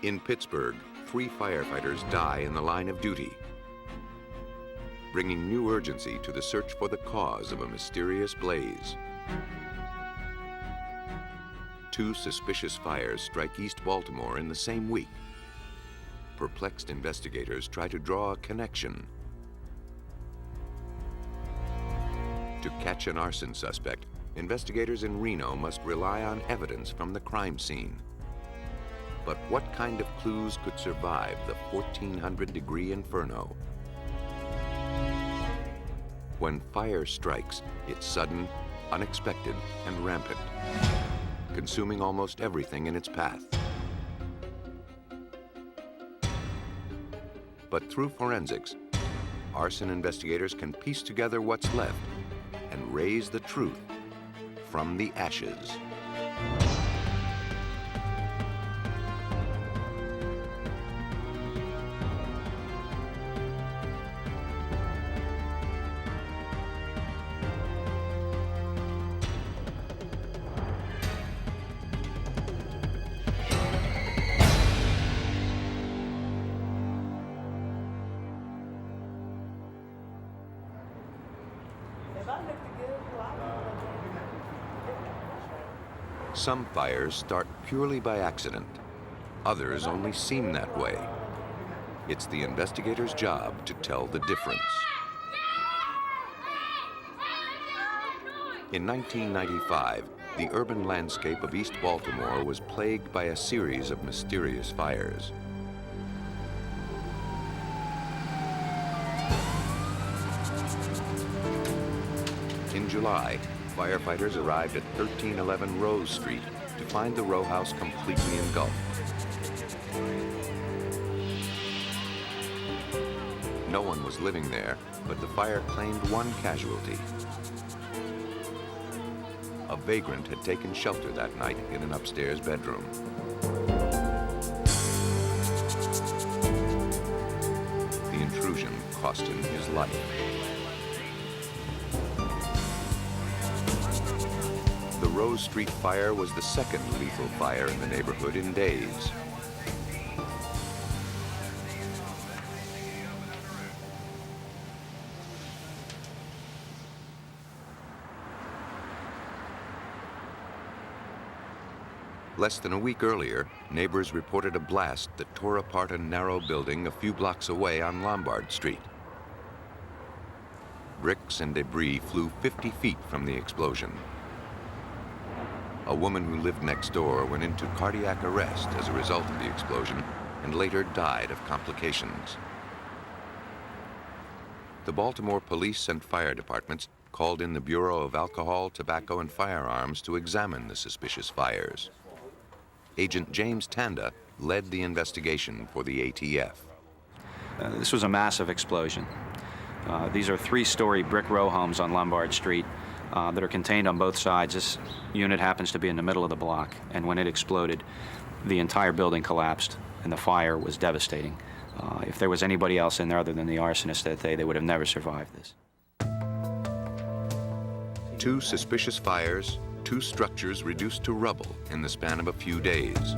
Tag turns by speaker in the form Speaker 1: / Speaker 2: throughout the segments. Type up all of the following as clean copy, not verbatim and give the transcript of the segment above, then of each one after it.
Speaker 1: In Pittsburgh, 3 firefighters die in the line of duty, bringing new urgency to the search for the cause of a mysterious blaze. 2 suspicious fires strike East Baltimore in the same week. Perplexed investigators try to draw a connection. To catch an arson suspect, investigators in Reno must rely on evidence from the crime scene. But what kind of clues could survive the 1400-degree inferno? When fire strikes, it's sudden, unexpected, and rampant, consuming almost everything in its path. But through forensics, arson investigators can piece together what's left and raise the truth from the ashes. Some fires start purely by accident. Others only seem that way. It's the investigator's job to tell the difference. In 1995, the urban landscape of East Baltimore was plagued by a series of mysterious fires. In July, firefighters arrived at 1311 Rose Street to find the row house completely engulfed. No one was living there, but the fire claimed 1 casualty. A vagrant had taken shelter that night in an upstairs bedroom. The intrusion cost him his life. The Rose Street fire was the second lethal fire in the neighborhood in days. Less than a week earlier, neighbors reported a blast that tore apart a narrow building a few blocks away on Lombard Street. Bricks and debris flew 50 feet from the explosion. A woman who lived next door went into cardiac arrest as a result of the explosion and later died of complications. The Baltimore police and fire departments called in the Bureau of Alcohol, Tobacco, and Firearms to examine the suspicious fires. Agent James Tanda led the investigation for the ATF.
Speaker 2: This was a massive explosion. These are 3-story brick row homes on Lombard Street that are contained on both sides. This unit happens to be in the middle of the block, and when it exploded, the entire building collapsed, and the fire was devastating. If there was anybody else in there other than the arsonist that day, they would have never survived this.
Speaker 1: 2 suspicious fires, 2 structures reduced to rubble in the span of a few days.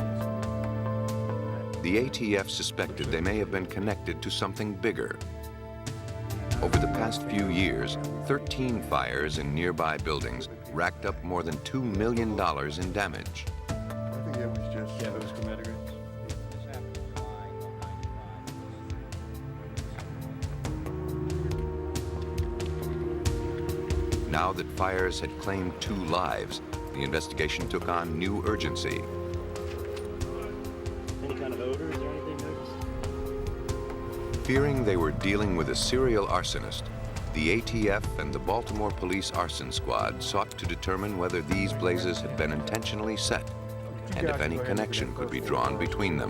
Speaker 1: The ATF suspected they may have been connected to something bigger. Over the past few years, 13 fires in nearby buildings racked up more than $2 million in damage.
Speaker 3: I think it was just...
Speaker 4: Yeah, it was committed.
Speaker 1: Now that fires had claimed 2 lives, the investigation took on new urgency.
Speaker 4: Any kind of odors or anything noticed?
Speaker 1: Fearing they were dealing with a serial arsonist, the ATF and the Baltimore Police Arson Squad sought to determine whether these blazes had been intentionally set and if any connection could be drawn between them.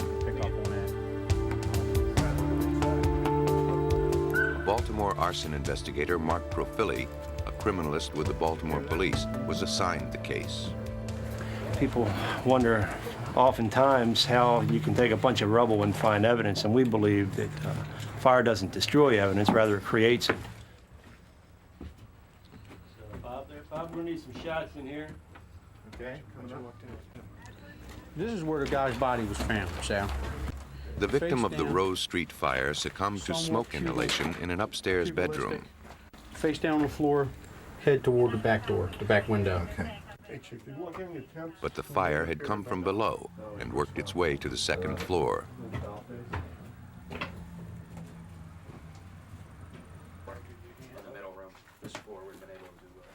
Speaker 1: Baltimore arson investigator Mark Profili, a criminalist with the Baltimore Police, was assigned the case.
Speaker 5: People wonder oftentimes how you can take a bunch of rubble and find evidence, and we believe that fire doesn't destroy evidence, rather it creates it.
Speaker 4: So Bob, we're gonna need some shots in here.
Speaker 3: Okay.
Speaker 6: This is where the guy's body was found, Sal.
Speaker 1: The victim of the
Speaker 6: down.
Speaker 1: Rose Street fire succumbed to smoke inhalation in an upstairs bedroom.
Speaker 6: Face down on the floor, head toward the back door, the back window.
Speaker 1: But the fire had come from below and worked its way to the second floor.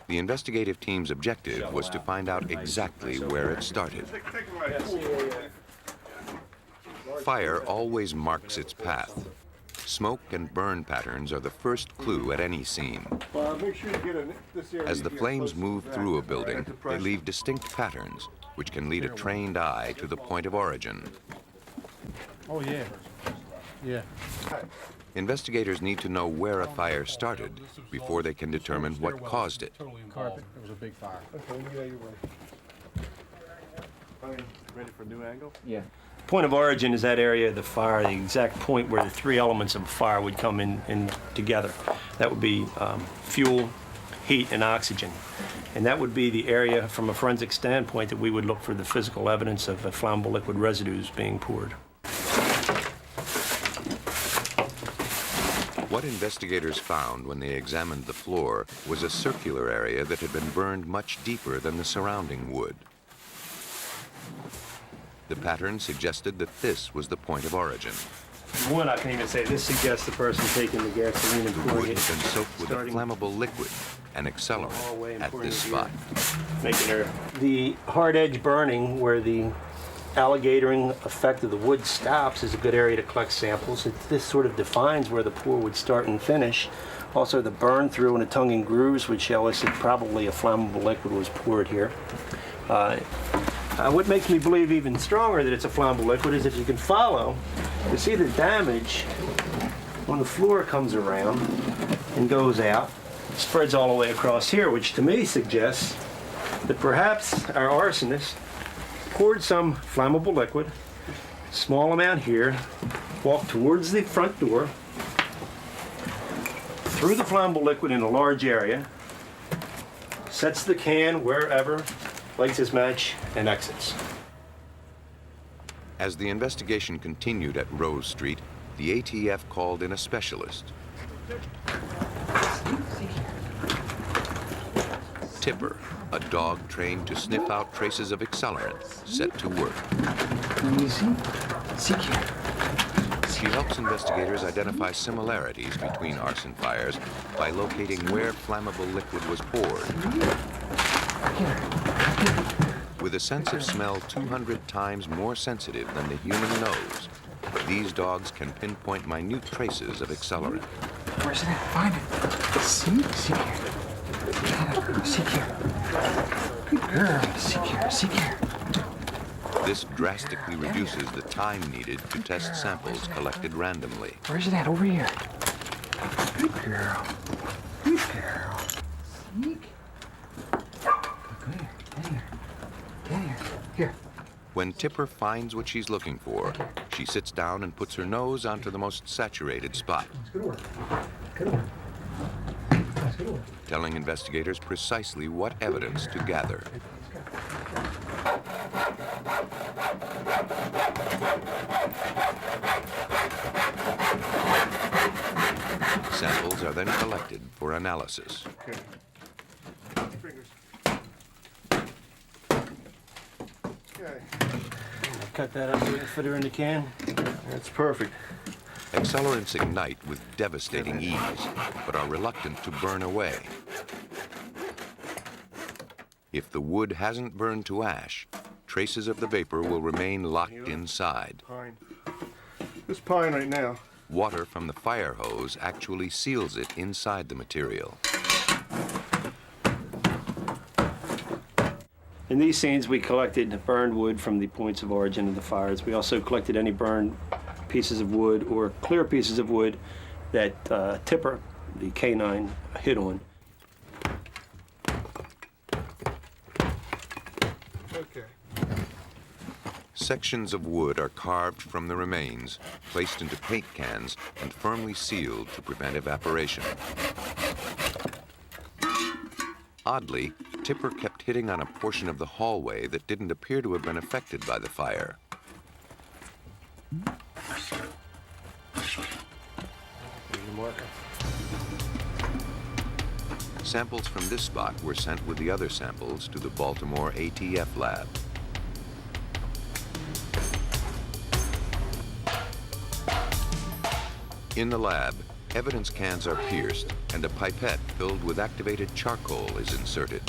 Speaker 1: The investigative team's objective was to find out exactly where it started. Fire always marks its path. Smoke and burn patterns are the first clue at any scene. As the flames move through a building, they leave distinct patterns, which can lead a trained eye to the point of origin.
Speaker 6: Oh, yeah. Yeah.
Speaker 3: Investigators need to know where a fire started before they can determine what caused it.
Speaker 6: Carpet. It was a big fire.
Speaker 3: Okay, yeah, you're ready. Ready for a new angle?
Speaker 6: Yeah.
Speaker 5: Point of origin is that area of the fire, the exact point where the three elements of a fire would come in together. That would be fuel, heat, and oxygen. And that would be the area, from a forensic standpoint, that we would look for the physical evidence of flammable liquid residues being poured.
Speaker 1: What investigators found when they examined the floor was a circular area that had been burned much deeper than the surrounding wood. The pattern suggested that this was the point of origin.
Speaker 5: One, I can even say this suggests the person taking the gasoline and
Speaker 1: The
Speaker 5: pouring
Speaker 1: wood
Speaker 5: it.
Speaker 1: had been soaked with a
Speaker 5: starting
Speaker 1: flammable liquid, an accelerant, at this spot.
Speaker 5: The hard edge burning, where the alligatoring effect of the wood stops, is a good area to collect samples. This sort of defines where the pour would start and finish. Also, the burn through and the tongue and grooves would show us that probably a flammable liquid was poured here. What makes me believe even stronger that it's a flammable liquid is if you can follow, you see the damage when the floor comes around and goes out, spreads all the way across here, which to me suggests that perhaps our arsonist poured some flammable liquid, small amount here, walked towards the front door, threw the flammable liquid in a large area, sets the can wherever, lights his match, and exits.
Speaker 1: As the investigation continued at Rose Street, the ATF called in a specialist. Tipper, a dog trained to sniff out traces of accelerant, set to work. She helps investigators identify similarities between arson fires by locating where flammable liquid was poured. With a sense of smell 200 times more sensitive than the human nose, these dogs can pinpoint minute traces of accelerant.
Speaker 7: Where's it at? Find it. See here. See here. Good girl. See here.
Speaker 1: This drastically reduces the time needed to test samples collected randomly.
Speaker 7: Where's it at? Over here. Good girl. Good girl. Sneak. Come here. Get here. Get here. Here.
Speaker 1: When Tipper finds what she's looking for, she sits down and puts her nose onto the most saturated spot,
Speaker 7: Good work. Good work. That's good work.
Speaker 1: telling investigators precisely what evidence to gather. Samples are then collected for analysis.
Speaker 3: Okay. Fingers. Okay.
Speaker 5: Cut that up and fit her in the can. That's perfect.
Speaker 1: Accelerants ignite with devastating ease, but are reluctant to burn away. If the wood hasn't burned to ash, traces of the vapor will remain locked inside.
Speaker 3: Pine. This pine right now.
Speaker 1: Water from the fire hose actually seals it inside the material.
Speaker 5: In these scenes, we collected burned wood from the points of origin of the fires. We also collected any burned pieces of wood or clear pieces of wood that Tipper, the canine, hit on.
Speaker 3: Okay.
Speaker 1: Sections of wood are carved from the remains, placed into paint cans, and firmly sealed to prevent evaporation. Oddly, Tipper kept
Speaker 3: hitting on a portion of the hallway that didn't appear to have been affected by the fire. Samples from this spot were sent with the other samples to the Baltimore ATF lab. In the lab, evidence cans are pierced and a pipette filled with activated charcoal is inserted.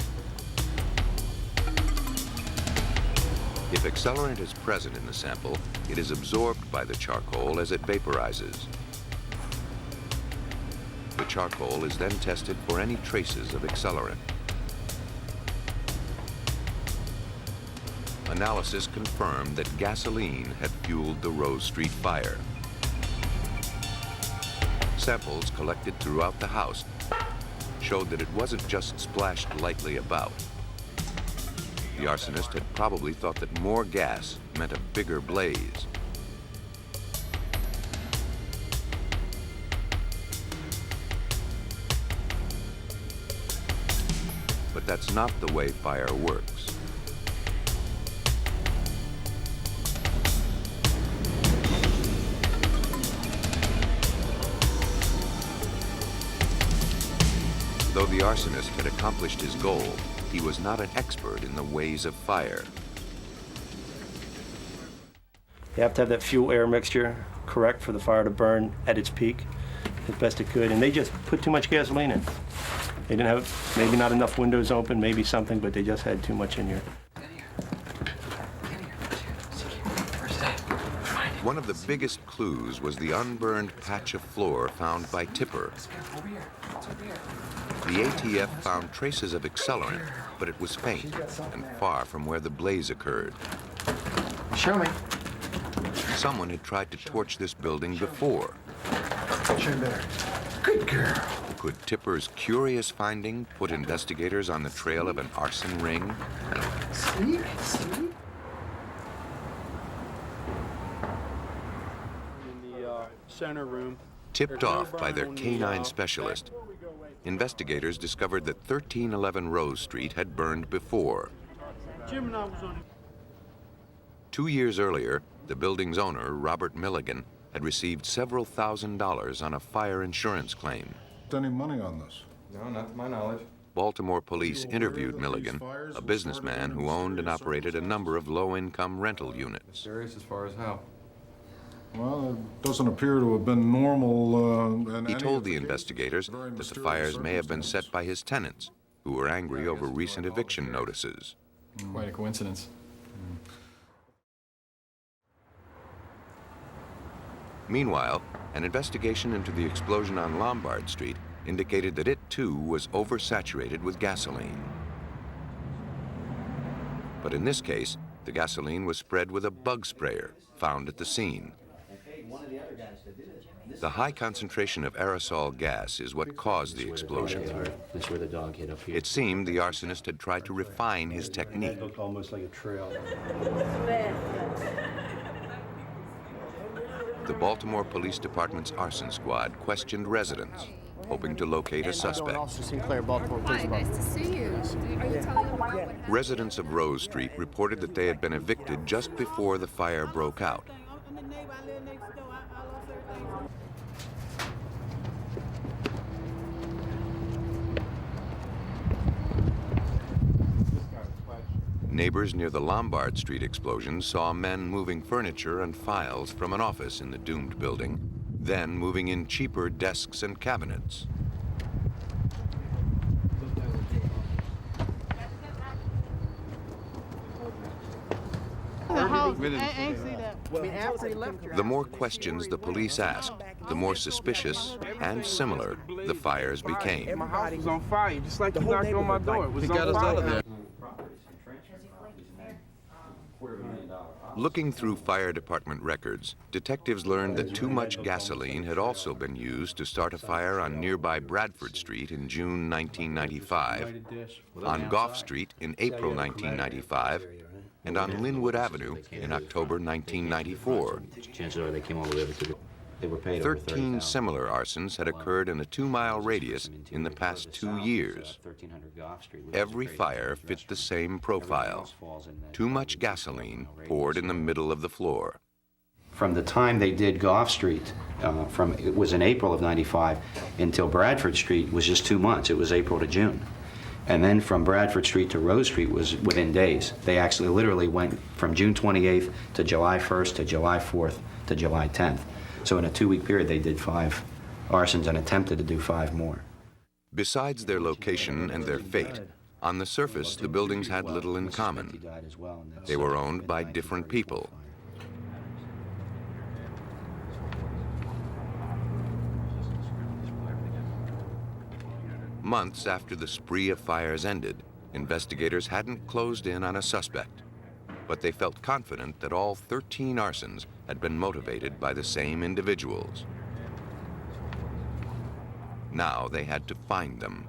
Speaker 3: If accelerant is present in the sample, it is absorbed by the charcoal as it vaporizes. The charcoal is then tested for any traces of accelerant. Analysis confirmed that gasoline had fueled the Rose Street fire. Samples collected throughout the house showed that it wasn't just splashed lightly about. The arsonist had probably thought that more gas meant a bigger blaze. But that's not the way fire works. Though the arsonist had accomplished his goal, he was not an expert in the ways of fire.
Speaker 5: You have to have that fuel-air mixture correct for the fire to burn at its peak as best it could. And they just put too much gasoline in. They didn't have, maybe not enough windows open, maybe something, but they just had too much in here.
Speaker 3: One of the biggest clues was the unburned patch of floor found by Tipper. The ATF found traces of accelerant, but it was faint and far from where the blaze occurred.
Speaker 7: Show me.
Speaker 3: Someone had tried to torch this building before.
Speaker 7: Show me better. Good girl.
Speaker 3: Could Tipper's curious finding put investigators on the trail of an arson ring?
Speaker 7: Sneak, sneak.
Speaker 6: In the center room.
Speaker 3: Tipped off by their canine specialist, investigators discovered that 1311 Rose Street had burned before.
Speaker 6: Jim and I was on.
Speaker 3: 2 years earlier, the building's owner, Robert Milligan, had received several $1,000s on a fire insurance claim.
Speaker 8: Any money on this?
Speaker 9: No, not to my knowledge.
Speaker 3: Baltimore police interviewed Milligan, a businessman who owned and operated a number of low-income rental units.
Speaker 9: Serious as far as how?
Speaker 8: Well, it doesn't appear to have been normal.
Speaker 3: He told the investigators that the fires may have been set by his tenants, who were angry over recent eviction notices.
Speaker 9: Quite a coincidence.
Speaker 3: Meanwhile, an investigation into the explosion on Lombard Street indicated that it, too, was oversaturated with gasoline. But in this case, the gasoline was spread with a bug sprayer found at the scene. The high concentration of aerosol gas is what caused the explosion.
Speaker 4: That's where the dog hit up here.
Speaker 3: It seemed the arsonist had tried to refine his
Speaker 5: It
Speaker 3: technique.
Speaker 5: looked almost like a trail.
Speaker 3: The Baltimore Police Department's arson squad questioned residents, hoping to locate a suspect.
Speaker 6: Officer Sinclair, Baltimore Police
Speaker 10: Hi,
Speaker 6: Department.
Speaker 10: nice to see you. Are you telling them about what happened?
Speaker 3: Residents of Rose Street reported that they had been evicted just before the fire broke out. Neighbors near the Lombard Street explosion saw men moving furniture and files from an office in the doomed building, then moving in cheaper desks and cabinets. The more questions the police asked, the more suspicious and similar the fires became.
Speaker 11: My house was on fire, just like you knocked on my door. It was on fire.
Speaker 3: Looking through fire department records, detectives learned that too much gasoline had also been used to start a fire on nearby Bradford Street in June 1995, on Gough Street in April 1995, and on Linwood Avenue in October 1994.
Speaker 4: Chances are they came all the way over to the... They were paid over
Speaker 3: 13
Speaker 4: $30,000.
Speaker 3: similar arsons had occurred in a 2-mile radius in the past 2 years.
Speaker 4: 1300 Goff Street, which is a
Speaker 3: Every
Speaker 4: great
Speaker 3: fire
Speaker 4: Chinese
Speaker 3: fit the
Speaker 4: restaurant.
Speaker 3: same
Speaker 4: Everything
Speaker 3: profile.
Speaker 4: else falls in that
Speaker 3: Too much
Speaker 4: 2
Speaker 3: gasoline
Speaker 4: mile
Speaker 3: poured in
Speaker 4: radius.
Speaker 3: the middle of the floor.
Speaker 2: From the time they did Goff Street, it was in April of '95, until Bradford Street was just 2 months. It was April to June. And then from Bradford Street to Rose Street was within days. They actually literally went from June 28th to July 1st to July 4th to July 10th. So in a 2-week period, they did 5 arsons and attempted to do 5 more.
Speaker 3: Besides their location and their fate, on the surface, the buildings had little in
Speaker 2: He
Speaker 3: common.
Speaker 2: died as well, and that's-
Speaker 3: They were owned by different people. Months after the spree of fires ended, investigators hadn't closed in on a suspect, but they felt confident that all 13 arsons had been motivated by the same individuals. Now they had to find them.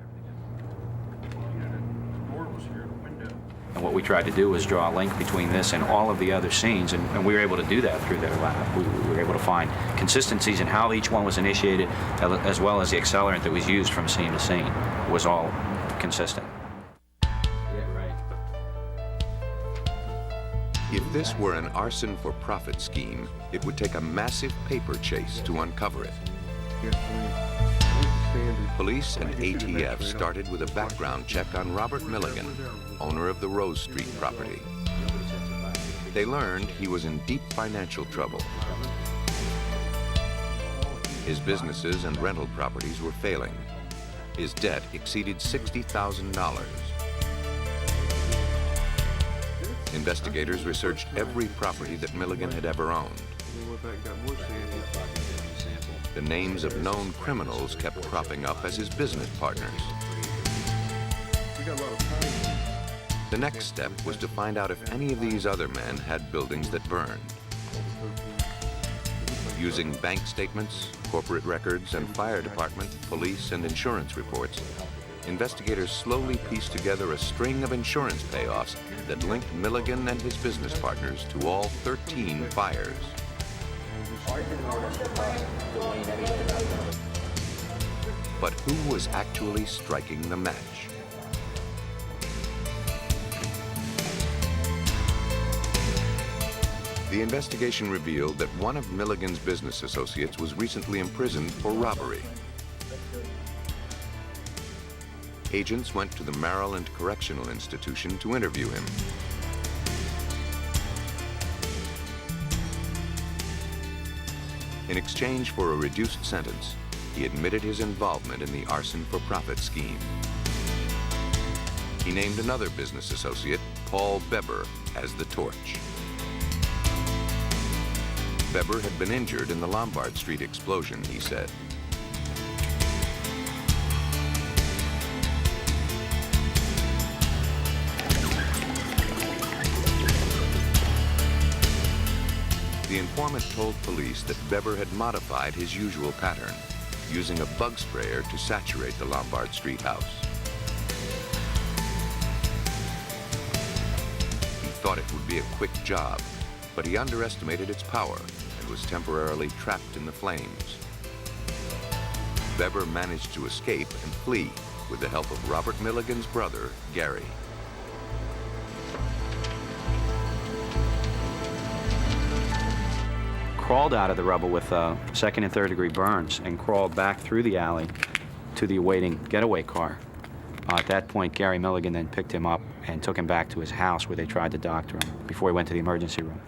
Speaker 2: And what we tried to do was draw a link between this and all of the other scenes, and we were able to do that through their lab. We were able to find consistencies in how each one was initiated, as well as the accelerant that was used from scene to scene was all consistent.
Speaker 3: If this were an arson-for-profit scheme, it would take a massive paper chase to uncover it. Police and ATF started with a background check on Robert Milligan, owner of the Rose Street property. They learned he was in deep financial trouble. His businesses and rental properties were failing. His debt exceeded $60,000. Investigators researched every property that Milligan had ever owned. The names of known criminals kept cropping up as his business partners. The next step was to find out if any of these other men had buildings that burned. Using bank statements, corporate records, and fire department, police, and insurance reports, investigators slowly pieced together a string of insurance payoffs that linked Milligan and his business partners to all 13 fires. But who was actually striking the match? The investigation revealed that one of Milligan's business associates was recently imprisoned for robbery. Agents went to the Maryland Correctional Institution to interview him. In exchange for a reduced sentence, he admitted his involvement in the arson-for-profit scheme. He named another business associate, Paul Beber, as the torch. Beber had been injured in the Lombard Street explosion, he said. The informant told police that Beber had modified his usual pattern, using a bug sprayer to saturate the Lombard Street house. He thought it would be a quick job, but he underestimated its power and was temporarily trapped in the flames. Beber managed to escape and flee with the help of Robert Milligan's brother, Gary.
Speaker 2: Crawled out of the rubble with 2nd and 3rd degree burns and crawled back through the alley to the awaiting getaway car. At that point, Gary Milligan then picked him up and took him back to his house where they tried to doctor him before he went to the emergency room.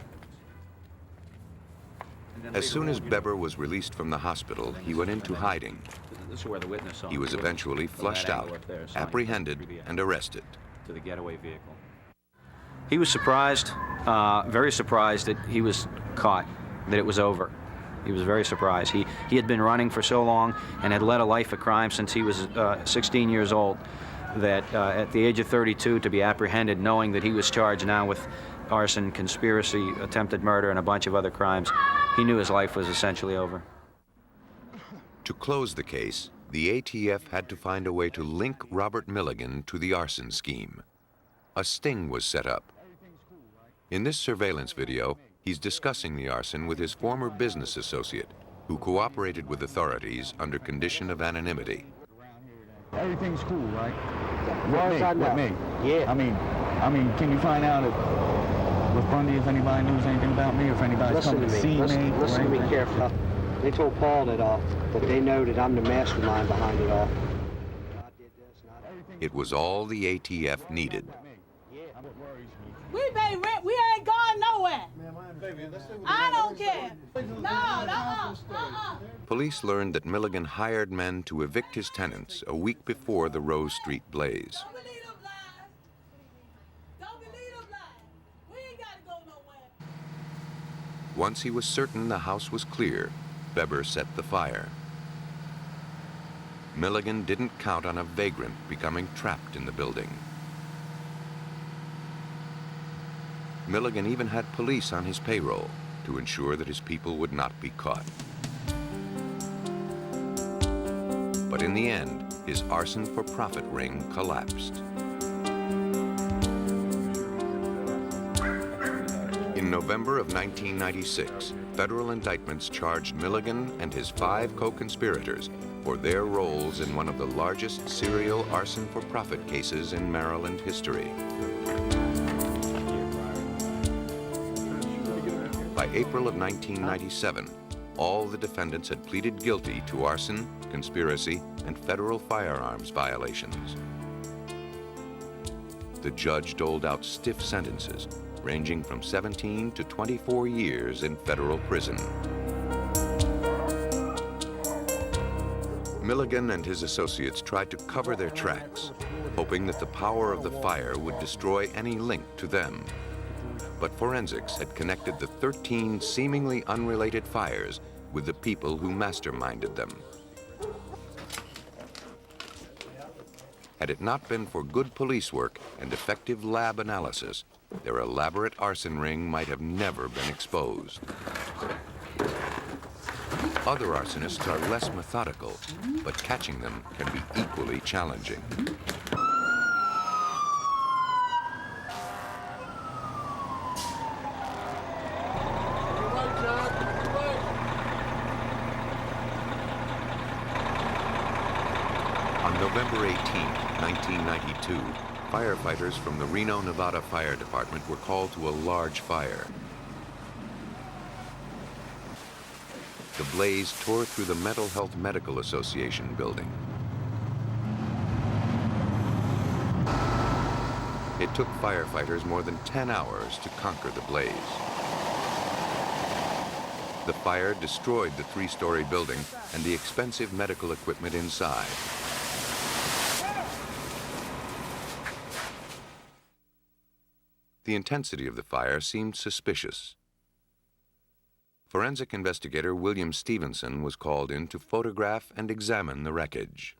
Speaker 3: As soon as Beber was released from the hospital, he went into hiding. He was eventually flushed out, apprehended, and arrested.
Speaker 2: To the getaway vehicle. He was surprised, very surprised that he was caught, that it was over. He was very surprised. He had been running for so long and had led a life of crime since he was 16 years old, that at the age of 32 to be apprehended, knowing that he was charged now with arson, conspiracy, attempted murder, and a bunch of other crimes, he knew his life was essentially over.
Speaker 3: To close the case, the ATF had to find a way to link Robert Milligan to the arson scheme. A sting was set up. In this surveillance video, he's discussing the arson with his former business associate, who cooperated with authorities under condition of anonymity.
Speaker 7: Everything's cool, right?
Speaker 5: With
Speaker 7: me.
Speaker 5: Yeah.
Speaker 7: I mean, can you find out with Bundy if anybody knows anything about me, or if anybody's coming to see me?
Speaker 5: Listen to me carefully. They told Paul that they know that I'm the mastermind behind it all.
Speaker 3: It was all the ATF needed.
Speaker 12: We pay rent. We ain't going nowhere. I don't care. No.
Speaker 3: Police learned that Milligan hired men to evict his tenants a week before the Rose Street blaze.
Speaker 12: Don't believe them lies. Don't believe them lies. We ain't got to go nowhere.
Speaker 3: Once he was certain the house was clear, Weber set the fire. Milligan didn't count on a vagrant becoming trapped in the building. Milligan even had police on his payroll to ensure that his people would not be caught. But in the end, his arson-for-profit ring collapsed. In November of 1996, federal indictments charged Milligan and his 5 co-conspirators for their roles in one of the largest serial arson-for-profit cases in Maryland history. By April of 1997, all the defendants had pleaded guilty to arson, conspiracy, and federal firearms violations. The judge doled out stiff sentences, ranging from 17 to 24 years in federal prison. Milligan and his associates tried to cover their tracks, hoping that the power of the fire would destroy any link to them. But forensics had connected the 13 seemingly unrelated fires with the people who masterminded them. Had it not been for good police work and effective lab analysis, their elaborate arson ring might have never been exposed. Other arsonists are less methodical, but catching them can be equally challenging. On November 18, 1992, firefighters from the Reno, Nevada Fire Department were called to a large fire. The blaze tore through the Mental Health Medical Association building. It took firefighters more than 10 hours to conquer the blaze. The fire destroyed the 3-story building and the expensive medical equipment inside. The intensity of the fire seemed suspicious. Forensic investigator William Stevenson was called in to photograph and examine the wreckage.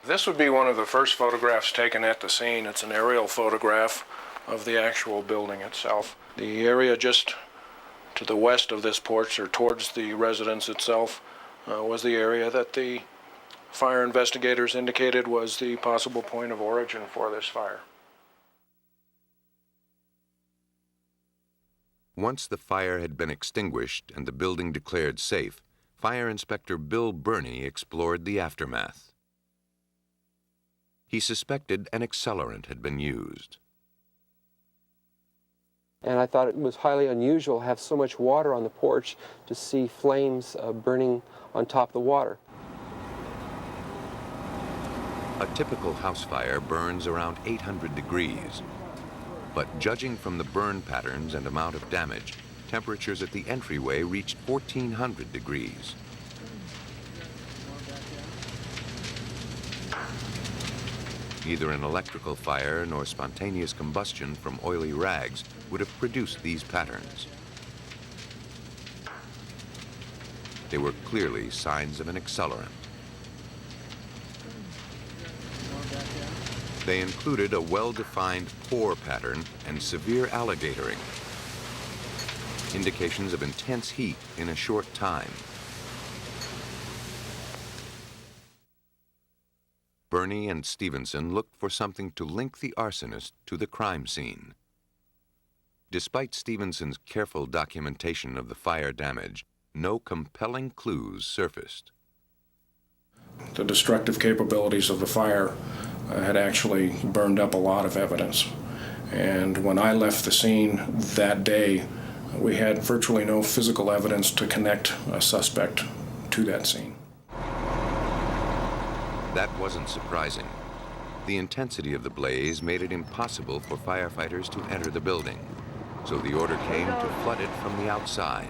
Speaker 13: This would be one of the first photographs taken at the scene. It's an aerial photograph of the actual building itself. The area just to the west of this porch, or towards the residence itself, was the area that the fire investigators indicated was the possible point of origin for this fire.
Speaker 3: Once the fire had been extinguished and the building declared safe, Fire Inspector Bill Burney explored the aftermath. He suspected an accelerant had been used.
Speaker 14: And I thought it was highly unusual to have so much water on the porch to see flames burning on top of the water.
Speaker 3: A typical house fire burns around 800 degrees. But judging from the burn patterns and amount of damage, temperatures at the entryway reached 1,400 degrees. Neither an electrical fire nor spontaneous combustion from oily rags would have produced these patterns. They were clearly signs of an accelerant. They included a well-defined pore pattern and severe alligatoring, indications of intense heat in a short time. Burney and Stevenson looked for something to link the arsonist to the crime scene. Despite Stevenson's careful documentation of the fire damage, no compelling clues surfaced.
Speaker 13: The destructive capabilities of the fire had actually burned up a lot of evidence. And when I left the scene that day, we had virtually no physical evidence to connect a suspect to that scene.
Speaker 3: That wasn't surprising. The intensity of the blaze made it impossible for firefighters to enter the building, so the order came to flood it from the outside.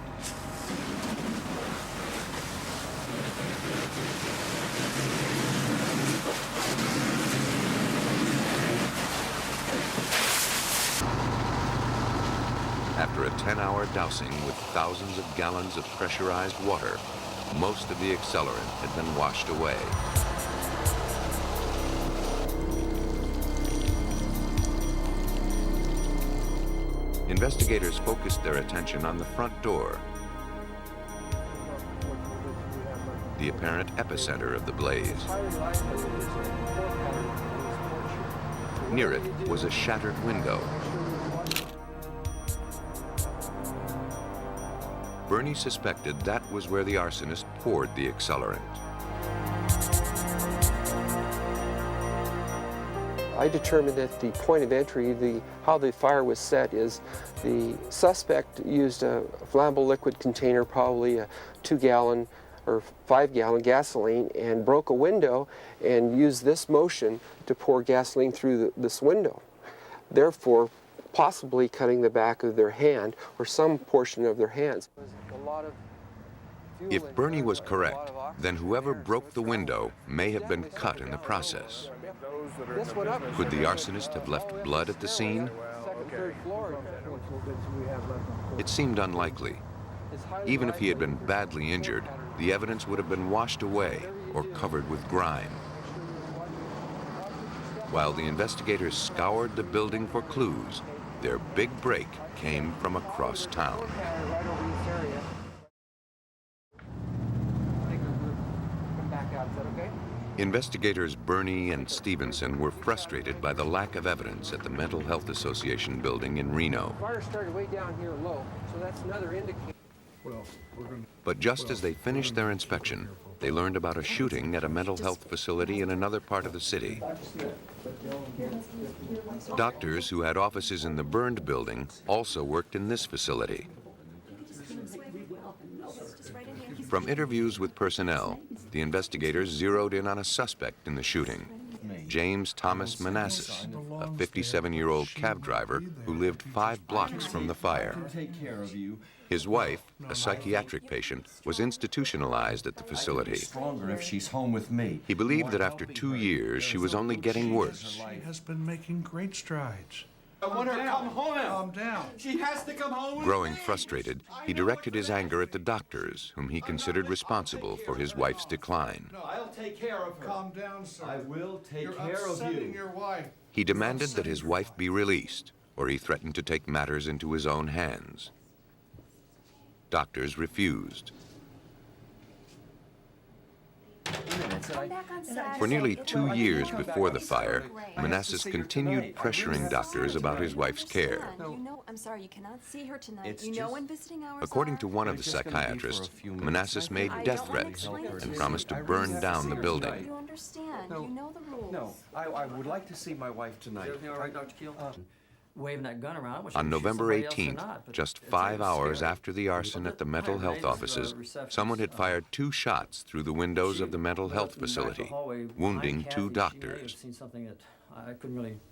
Speaker 3: After a 10-hour dousing with thousands of gallons of pressurized water, most of the accelerant had been washed away. Investigators focused their attention on the front door, the apparent epicenter of the blaze. Near it was a shattered window. Bernie suspected that was where the arsonist poured the accelerant.
Speaker 14: I determined that the point of entry, how the fire was set, is the suspect used a flammable liquid container, probably a 2-gallon or 5-gallon gasoline, and broke a window and used this motion to pour gasoline through this window, therefore possibly cutting the back of their hand or some portion of their hands.
Speaker 3: If Bernie was correct, then whoever broke the window may have been cut in the process. Could the arsonist have left blood at the scene? It seemed unlikely. Even if he had been badly injured, the evidence would have been washed away or covered with grime. While the investigators scoured the building for clues, their big break came from across town. Investigators Bernie and Stevenson were frustrated by the lack of evidence at the Mental Health Association building in Reno.
Speaker 14: Fire started way down here low, so that's another indicator.
Speaker 3: But just as they finished their inspection, they learned about a shooting at a mental health facility in another part of the city. Doctors who had offices in the burned building also worked in this facility. From interviews with personnel, the investigators zeroed in on a suspect in the shooting, James Thomas Manassas, a 57-year-old cab driver who lived 5 blocks from the fire. His wife, a psychiatric patient, was institutionalized at the facility.
Speaker 15: If she's home with me.
Speaker 3: He believed that after 2 years, she was only getting worse.
Speaker 16: She has been making great strides.
Speaker 15: I want her to come home.
Speaker 16: Calm down.
Speaker 15: She has to come home with
Speaker 3: Growing
Speaker 15: me.
Speaker 3: frustrated, he directed his anger at the doctors, whom he considered responsible for his wife's decline.
Speaker 15: No, I'll take care of her.
Speaker 16: Calm down, sir.
Speaker 15: I will take
Speaker 16: You're
Speaker 15: care of
Speaker 16: upsetting
Speaker 15: you.
Speaker 16: your wife.
Speaker 3: He demanded that his wife be released, or he threatened to take matters into his own hands. Doctors refused. For nearly 2 years before the fire, Manassas continued pressuring doctors about his wife's care.
Speaker 17: I'm sorry, you cannot see her tonight. You know when visiting hours
Speaker 3: According to one of the psychiatrists, Manassas made death threats and promised to burn down the building.
Speaker 17: You understand. You know the rules.
Speaker 15: No, I would like to see my wife tonight.
Speaker 18: Everything all right, Dr. Keel? Waving that gun around. I wish I
Speaker 3: On
Speaker 18: could shoot
Speaker 3: November
Speaker 18: somebody else or
Speaker 3: 18th,
Speaker 18: not, but
Speaker 3: just
Speaker 18: it's
Speaker 3: 5 hours
Speaker 18: scary.
Speaker 3: after the arson at the mental health offices, someone had fired 2 shots through the windows of the mental health facility, wounding 2 doctors.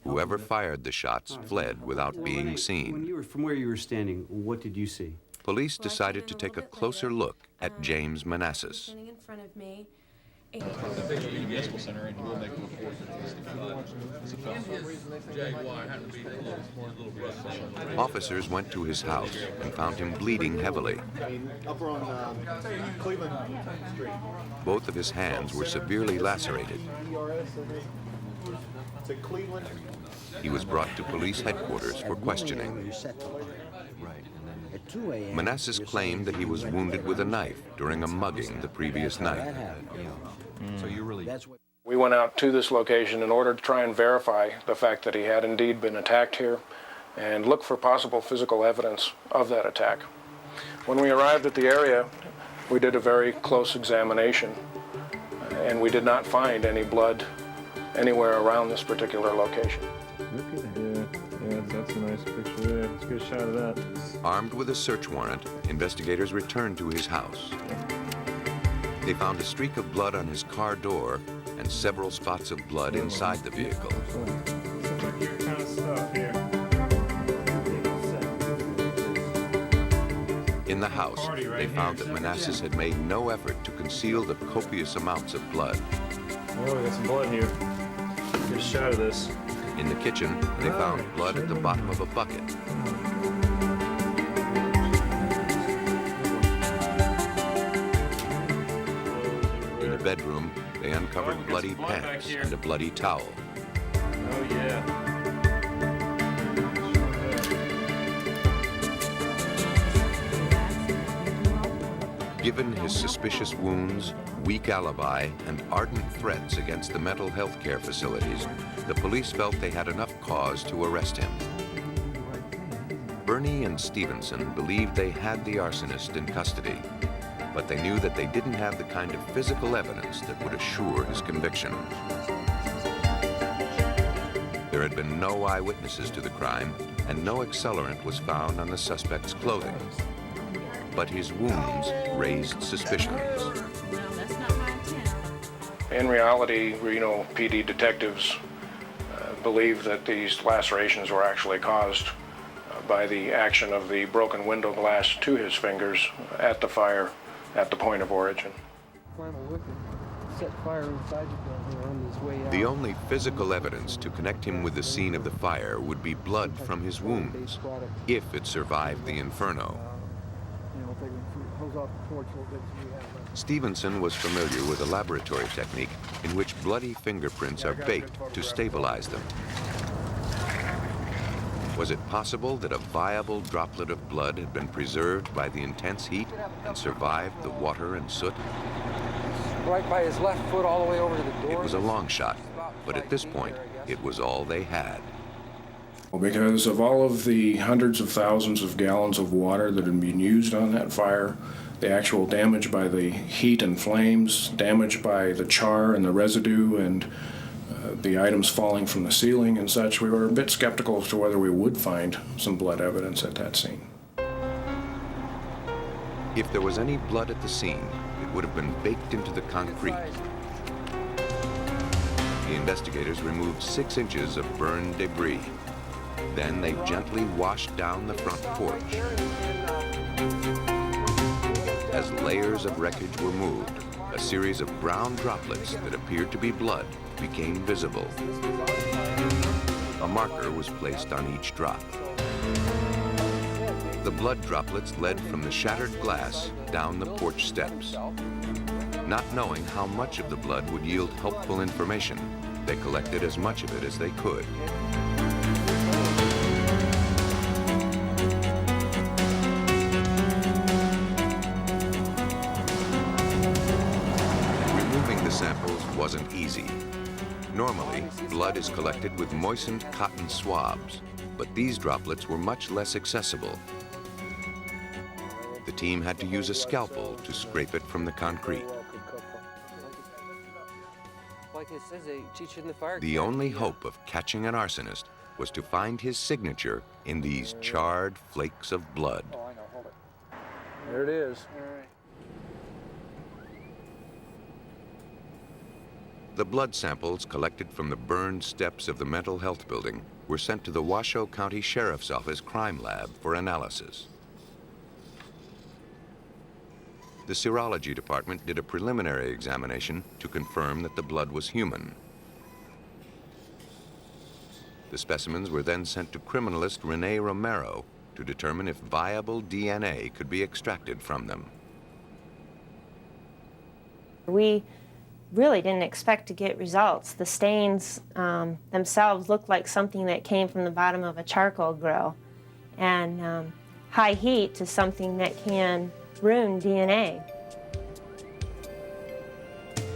Speaker 3: Whoever fired the shots fled without being seen.
Speaker 4: From where you were standing, what did you see?
Speaker 3: Police decided to take a closer look at James Manassas.
Speaker 17: Standing in front of me.
Speaker 3: Officers went to his house and found him bleeding heavily.
Speaker 6: Up on Cleveland Street.
Speaker 3: Both of his hands were severely lacerated. He was brought to police headquarters for questioning. Manassas claimed that he was wounded with a knife during a mugging the previous night.
Speaker 15: So you really...
Speaker 13: We went out to this location in order to try and verify the fact that he had indeed been attacked here. and look for possible physical evidence of that attack. When we arrived at the area, we did a very close examination, and we did not find any blood anywhere around this particular location.
Speaker 9: Look at that. Yeah, that's a nice picture there. It's a good shot of that.
Speaker 3: Armed with a search warrant, investigators returned to his house. They found a streak of blood on his car door and several spots of blood inside the vehicle.
Speaker 9: Kind of stuff here.
Speaker 3: In the house, they found that Manassas had made no effort to conceal the copious amounts of blood.
Speaker 9: Oh, we got some blood here. Get a shot of this.
Speaker 3: In the kitchen, they found blood at the bottom of a bucket. In the bedroom, they uncovered bloody pants and a bloody towel.
Speaker 9: Oh, yeah.
Speaker 3: Given his suspicious wounds, weak alibi, and ardent threats against the mental health care facilities, the police felt they had enough cause to arrest him. Bernie and Stevenson believed they had the arsonist in custody, but they knew that they didn't have the kind of physical evidence that would assure his conviction. There had been no eyewitnesses to the crime, and no accelerant was found on the suspect's clothing. But his wounds raised suspicions.
Speaker 13: In reality, Reno PD detectives believe that these lacerations were actually caused by the action of the broken window glass to his fingers at the fire at the point of origin.
Speaker 14: Set fire inside the building on his way out.
Speaker 3: The only physical evidence to connect him with the scene of the fire would be blood from his wounds, if it survived the inferno. Stevenson was familiar with a laboratory technique in which bloody fingerprints are baked to stabilize them. Was it possible that a viable droplet of blood had been preserved by the intense heat and survived the water and soot?
Speaker 14: Right by his left foot all the way over to the door.
Speaker 3: It was a long shot, but at this point, it was all they had.
Speaker 13: Because of all of the hundreds of thousands of gallons of water that had been used on that fire, the actual damage by the heat and flames, damage by the char and the residue, and the items falling from the ceiling and such, we were a bit skeptical as to whether we would find some blood evidence at that scene.
Speaker 3: If there was any blood at the scene, it would have been baked into the concrete. The investigators removed 6 inches of burned debris. Then they gently washed down the front porch. As layers of wreckage were moved, a series of brown droplets that appeared to be blood became visible. A marker was placed on each drop. The blood droplets led from the shattered glass down the porch steps. Not knowing how much of the blood would yield helpful information, they collected as much of it as they could. Removing the samples wasn't easy. Normally, blood is collected with moistened cotton swabs, but these droplets were much less accessible. The team had to use a scalpel to scrape it from the concrete. The only hope of catching an arsonist was to find his signature in these charred flakes of blood.
Speaker 11: There it is.
Speaker 3: The blood samples collected from the burned steps of the mental health building were sent to the Washoe County Sheriff's Office crime lab for analysis. The serology department did a preliminary examination to confirm that the blood was human. The specimens were then sent to criminalist Rene Romero to determine if viable DNA could be extracted from them.
Speaker 19: We really didn't expect to get results. The stains themselves looked like something that came from the bottom of a charcoal grill, and high heat to something that can ruin DNA.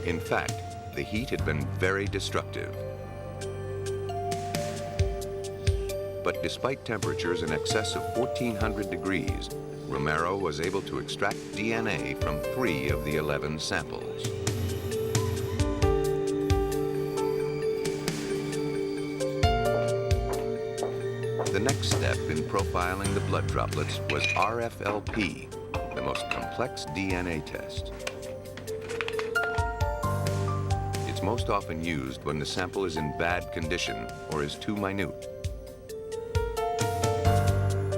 Speaker 3: In fact, the heat had been very destructive. But despite temperatures in excess of 1400 degrees, Romero was able to extract DNA from 3 of the 11 samples. The next step in profiling the blood droplets was RFLP, the most complex DNA test. It's most often used when the sample is in bad condition or is too minute.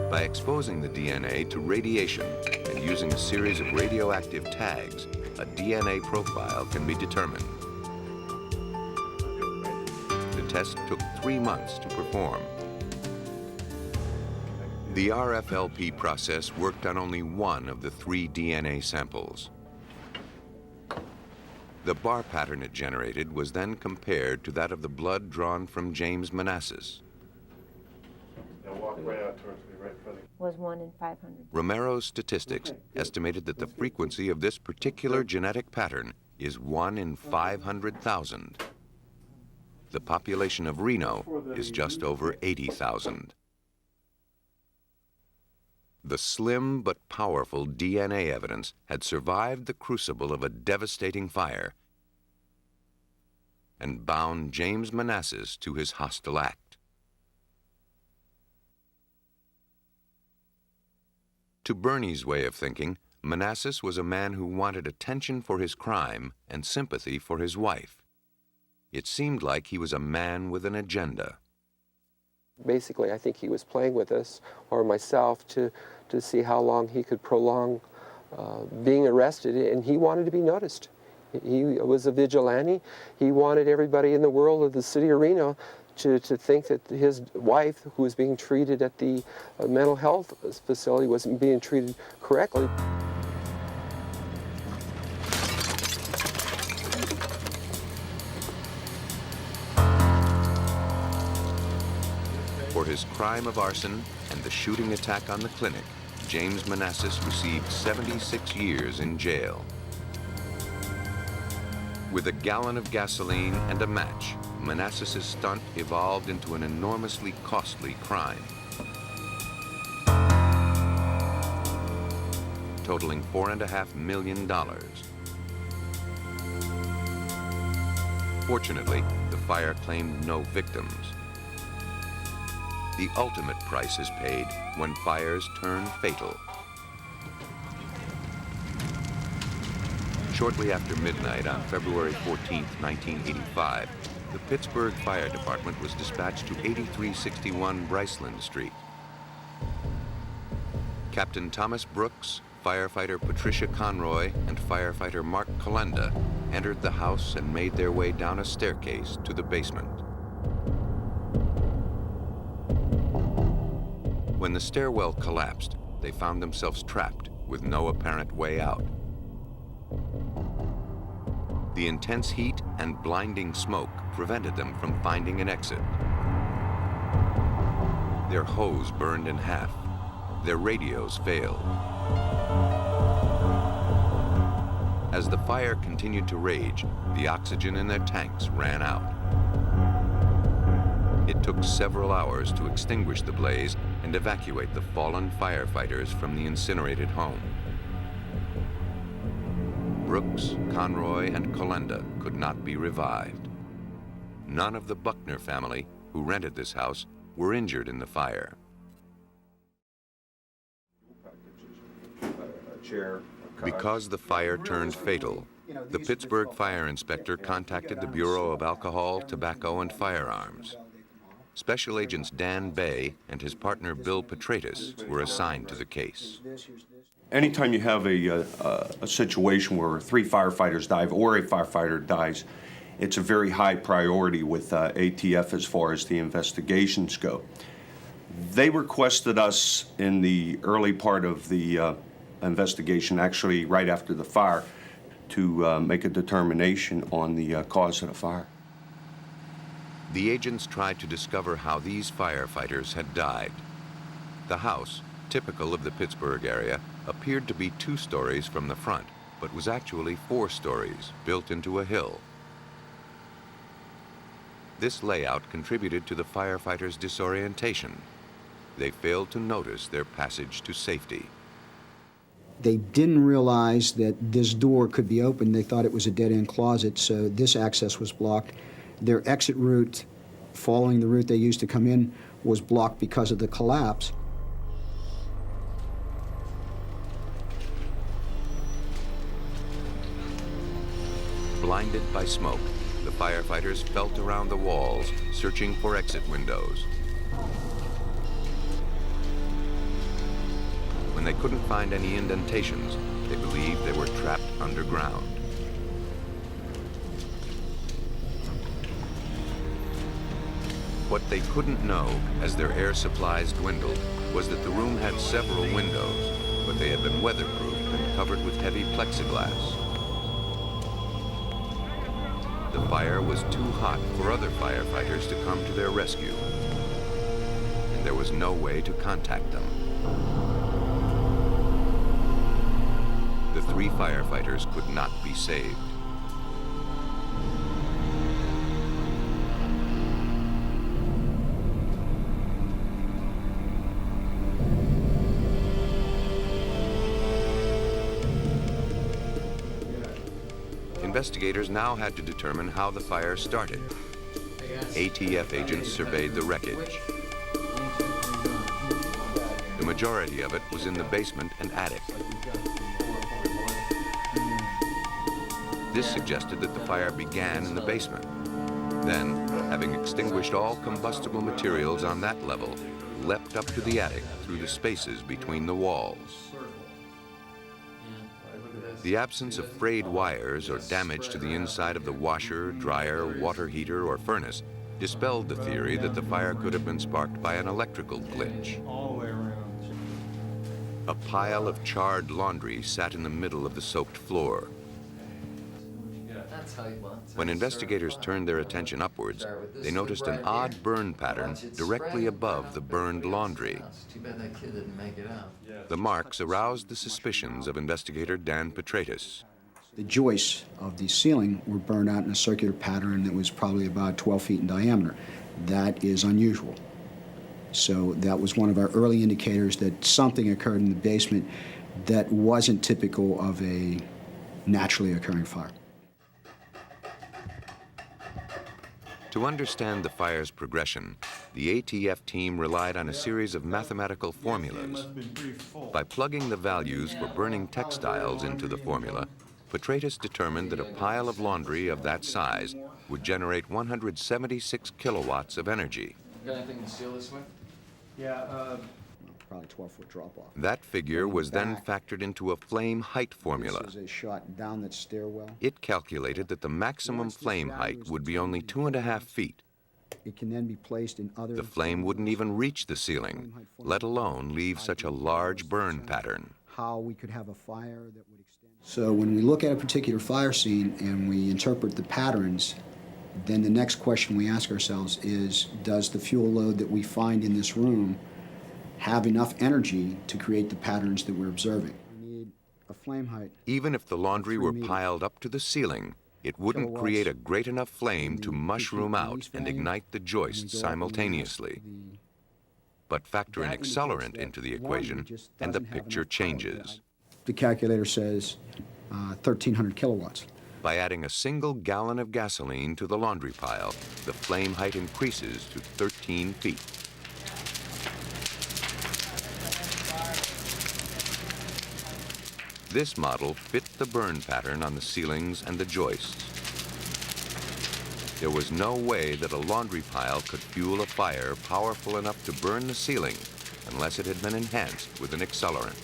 Speaker 3: By exposing the DNA to radiation and using a series of radioactive tags, a DNA profile can be determined. The test took 3 months to perform. The RFLP process worked on only 1 of the 3 DNA samples. The bar pattern it generated was then compared to that of the blood drawn from James Manassas.
Speaker 9: Now walk right out towards me, right in front of you.
Speaker 19: Was 1 in 500.
Speaker 3: Romero's statistics estimated that the frequency of this particular genetic pattern is 1 in 500,000. The population of Reno is just over 80,000. The slim but powerful DNA evidence had survived the crucible of a devastating fire and bound James Manassas to his hostile act. To Bernie's way of thinking, Manassas was a man who wanted attention for his crime and sympathy for his wife. It seemed like he was a man with an agenda.
Speaker 14: Basically, I think he was playing with us, or myself, to see how long he could prolong being arrested, and he wanted to be noticed. He was a vigilante. He wanted everybody in the world of the city of Reno to think that his wife, who was being treated at the mental health facility, wasn't being treated correctly.
Speaker 3: For his crime of arson and the shooting attack on the clinic, James Manassas received 76 years in jail. With a gallon of gasoline and a match, Manassas' stunt evolved into an enormously costly crime, totaling $4.5 million. Fortunately, the fire claimed no victims. The ultimate price is paid when fires turn fatal. Shortly after midnight on February 14, 1985, the Pittsburgh Fire Department was dispatched to 8361 Bryceland Street. Captain Thomas Brooks, firefighter Patricia Conroy, and firefighter Mark Colenda entered the house and made their way down a staircase to the basement. When the stairwell collapsed, they found themselves trapped with no apparent way out. The intense heat and blinding smoke prevented them from finding an exit. Their hose burned in half. Their radios failed. As the fire continued to rage, the oxygen in their tanks ran out. It took several hours to extinguish the blaze and evacuate the fallen firefighters from the incinerated home. Brooks, Conroy, and Colenda could not be revived. None of the Buckner family, who rented this house, were injured in the fire. Because the fire turned fatal, the Pittsburgh fire inspector contacted the Bureau of Alcohol, Tobacco, and Firearms. Special Agents Dan Bay and his partner Bill Petratus were assigned to the case.
Speaker 20: Anytime you have a situation where 3 firefighters die or a firefighter dies, it's a very high priority with ATF as far as the investigations go. They requested us in the early part of the investigation, actually right after the fire, to make a determination on the cause of the fire.
Speaker 3: The agents tried to discover how these firefighters had died. The house, typical of the Pittsburgh area, appeared to be 2 stories from the front, but was actually 4 stories, built into a hill. This layout contributed to the firefighters' disorientation,
Speaker 1: they failed to notice their passage to safety.
Speaker 21: They didn't realize that this door could be opened. They thought it was a dead-end closet, so this access was blocked. Their exit route, following the route they used to come in, was blocked because of the collapse.
Speaker 1: Blinded by smoke, the firefighters felt around the walls, searching for exit windows. When they couldn't find any indentations, they believed they were trapped underground. What they couldn't know, as their air supplies dwindled, was that the room had several windows, but they had been weatherproofed and covered with heavy plexiglass. The fire was too hot for other firefighters to come to their rescue, and there was no way to contact them. The 3 firefighters could not be saved. Investigators now had to determine how the fire started. ATF agents surveyed the wreckage. The majority of it was in the basement and attic. This suggested that the fire began in the basement. Then, having extinguished all combustible materials on that level, leapt up to the attic through the spaces between the walls. The absence of frayed wires or damage to the inside of the washer, dryer, water heater, or furnace dispelled the theory that the fire could have been sparked by an electrical glitch. A pile of charred laundry sat in the middle of the soaked floor. When investigators turned their attention upwards, they noticed an odd burn pattern directly above the burned laundry. The marks aroused the suspicions of investigator Dan Petratus.
Speaker 21: The joists of the ceiling were burned out in a circular pattern that was probably about 12 feet in diameter. That is unusual. So that was one of our early indicators that something occurred in the basement that wasn't typical of a naturally occurring fire.
Speaker 1: To understand the fire's progression, the ATF team relied on a series of mathematical formulas. By plugging the values for burning textiles into the formula, Petratus determined that a pile of laundry of that size would generate 176 kilowatts of energy.
Speaker 15: Got anything to seal this with?
Speaker 21: Yeah, probably 12-foot drop-off.
Speaker 1: That figure was then factored into a flame height formula.
Speaker 21: This is a shot down that stairwell.
Speaker 1: It calculated that the maximum flame height would be only 2.5 feet.
Speaker 21: It can then be placed in other...
Speaker 1: The flame wouldn't even reach the ceiling, let alone leave such a large burn pattern.
Speaker 21: How we could have a fire that would extend... So when we look at a particular fire scene and we interpret the patterns, then the next question we ask ourselves is, does the fuel load that we find in this room have enough energy to create the patterns that we're observing? We need a flame height.
Speaker 1: Even if the laundry were piled up to the ceiling, it wouldn't create a great enough flame to mushroom out and ignite the joists simultaneously. But factor an accelerant into the equation, and the picture changes.
Speaker 21: The calculator says 1,300 kilowatts.
Speaker 1: By adding a single gallon of gasoline to the laundry pile, the flame height increases to 13 feet. This model fit the burn pattern on the ceilings and the joists. There was no way that a laundry pile could fuel a fire powerful enough to burn the ceiling unless it had been enhanced with an accelerant.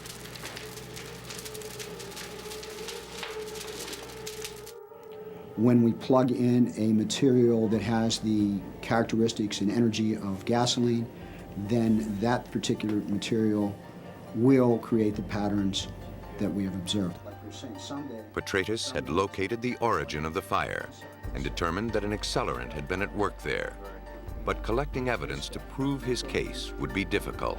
Speaker 21: When we plug in a material that has the characteristics and energy of gasoline, then that particular material will create the patterns that we have observed.
Speaker 1: Petratus had located the origin of the fire and determined that an accelerant had been at work there. But collecting evidence to prove his case would be difficult.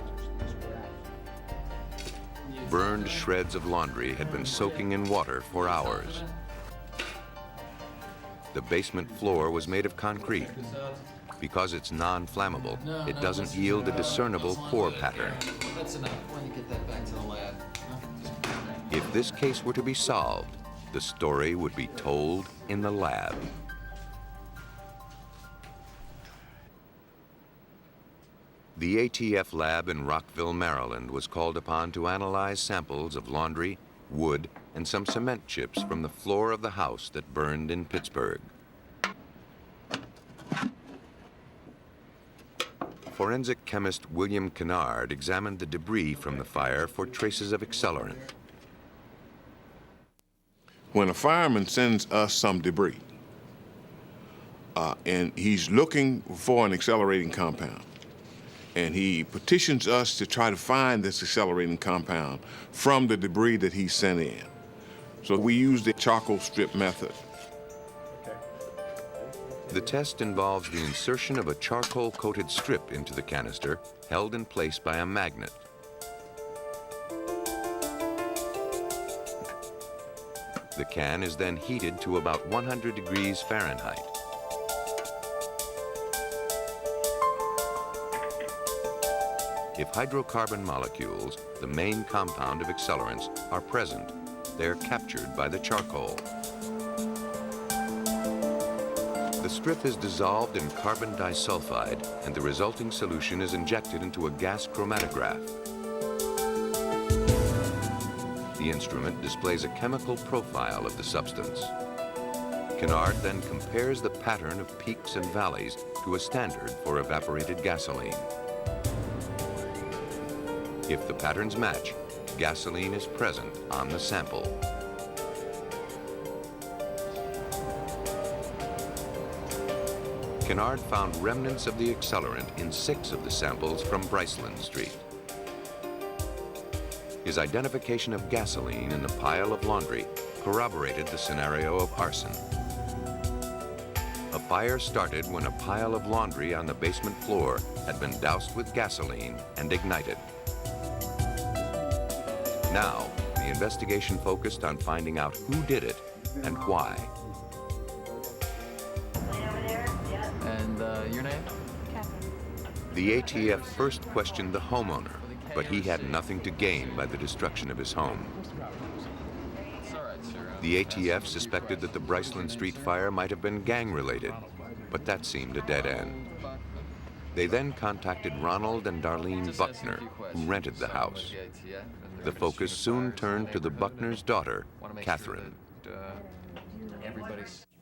Speaker 1: Burned shreds of laundry had been soaking in water for hours. The basement floor was made of concrete.
Speaker 3: Because it's non-flammable, it doesn't yield a discernible pour pattern.
Speaker 7: That's enough. Why don't you get that back to the lab?
Speaker 3: If this case were to be solved, the story would be told in the lab. The ATF lab in Rockville, Maryland was called upon to analyze samples of laundry, wood, and some cement chips from the floor of the house that burned in Pittsburgh. Forensic chemist William Kennard examined the debris from the fire for traces of accelerant.
Speaker 8: When a fireman sends us some debris, and he's looking for an accelerating compound, and he petitions us to try to find this accelerating compound from the debris that he sent in. So we use the charcoal strip method.
Speaker 3: The test involves the insertion of a charcoal-coated strip into the canister, held in place by a magnet. The can is then heated to about 100 degrees Fahrenheit. If hydrocarbon molecules, the main compound of accelerants, are present, they are captured by the charcoal. The strip is dissolved in carbon disulfide, and the resulting solution is injected into a gas chromatograph. The instrument displays a chemical profile of the substance. Kennard then compares the pattern of peaks and valleys to a standard for evaporated gasoline. If the patterns match, gasoline is present on the sample. Kennard found remnants of the accelerant in 6 of the samples from Bryceland Street. His identification of gasoline in the pile of laundry corroborated the scenario of arson. A fire started when a pile of laundry on the basement floor had been doused with gasoline and ignited. Now, the investigation focused on finding out who did it and why.
Speaker 7: And your name?
Speaker 3: The ATF first questioned the homeowner, but he had nothing to gain by the destruction of his home. The ATF suspected that the Bryceland Street fire might have been gang-related, but that seemed a dead end. They then contacted Ronald and Darlene Buckner, who rented the house. The focus soon turned to the Buckner's daughter, Catherine.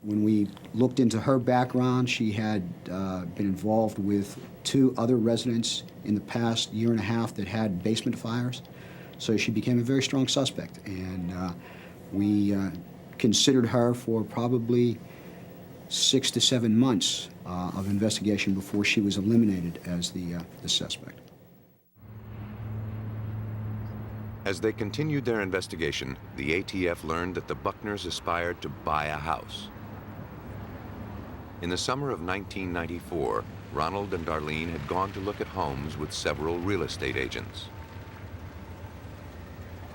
Speaker 21: When we looked into her background, she had been involved with 2 other residents in the past year and a half that had basement fires. So she became a very strong suspect, and we considered her for probably 6 to 7 months of investigation before she was eliminated as the suspect.
Speaker 3: As they continued their investigation, the ATF learned that the Buckners aspired to buy a house. In the summer of 1994, Ronald and Darlene had gone to look at homes with several real estate agents.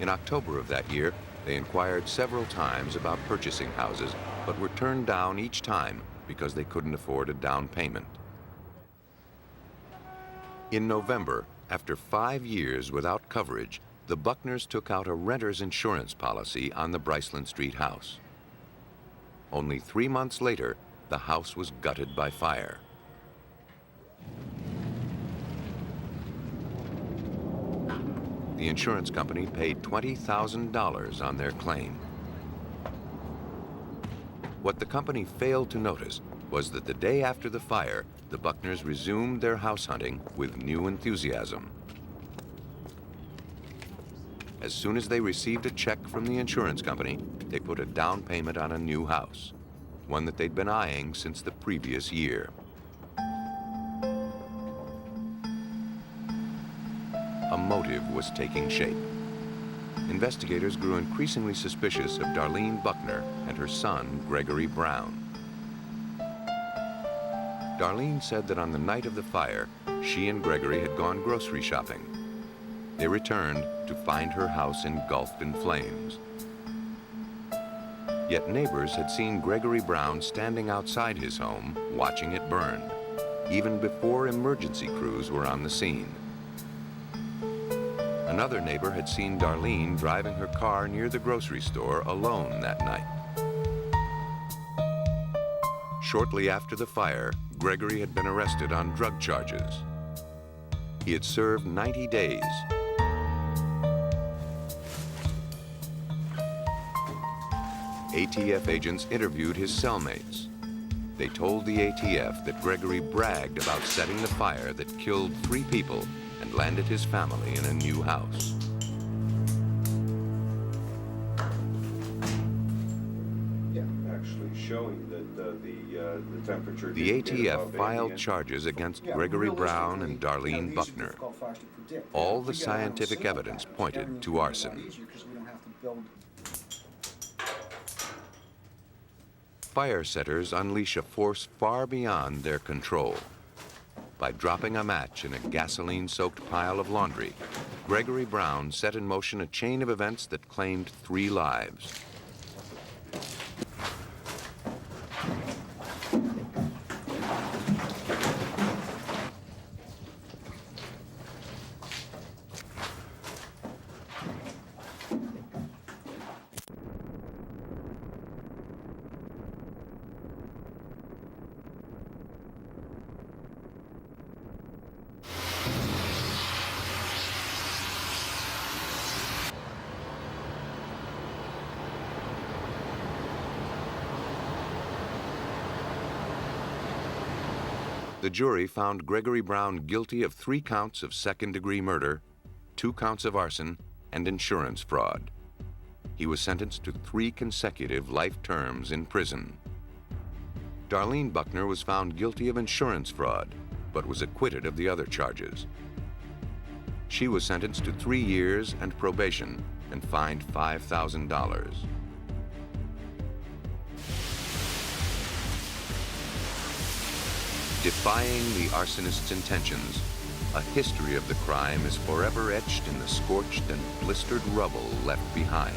Speaker 3: In October of that year, they inquired several times about purchasing houses, but were turned down each time because they couldn't afford a down payment. In November, after 5 years without coverage, the Buckners took out a renter's insurance policy on the Bryceland Street house. Only 3 months later, the house was gutted by fire. The insurance company paid $20,000 on their claim. What the company failed to notice was that the day after the fire, the Buckners resumed their house hunting with new enthusiasm. As soon as they received a check from the insurance company, they put a down payment on a new house, one that they'd been eyeing since the previous year. A motive was taking shape. Investigators grew increasingly suspicious of Darlene Buckner and her son, Gregory Brown. Darlene said that on the night of the fire, she and Gregory had gone grocery shopping. They returned to find her house engulfed in flames. Yet neighbors had seen Gregory Brown standing outside his home, watching it burn.
Speaker 1: even before emergency crews were on the scene. Another neighbor had seen Darlene driving her car near the grocery store alone that night. Shortly after the fire, Gregory had been arrested on drug charges. He had served 90 days. ATF agents interviewed his cellmates. They told the ATF that Gregory bragged about setting the fire that killed 3 people and landed his family in a new house.
Speaker 20: Actually showing that the temperature...
Speaker 1: The ATF filed charges against Gregory Brown and Darlene Buckner. All the scientific evidence pointed to arson. Fire setters unleash a force far beyond their control. By dropping a match in a gasoline-soaked pile of laundry, Gregory Brown set in motion a chain of events that claimed 3 lives. The jury found Gregory Brown guilty of 3 counts of second-degree murder, 2 counts of arson, and insurance fraud. He was sentenced to 3 consecutive life terms in prison. Darlene Buckner was found guilty of insurance fraud, but was acquitted of the other charges. She was sentenced to 3 years and probation and fined $5,000. Defying the arsonist's intentions, a history of the crime is forever etched in the scorched and blistered rubble left behind.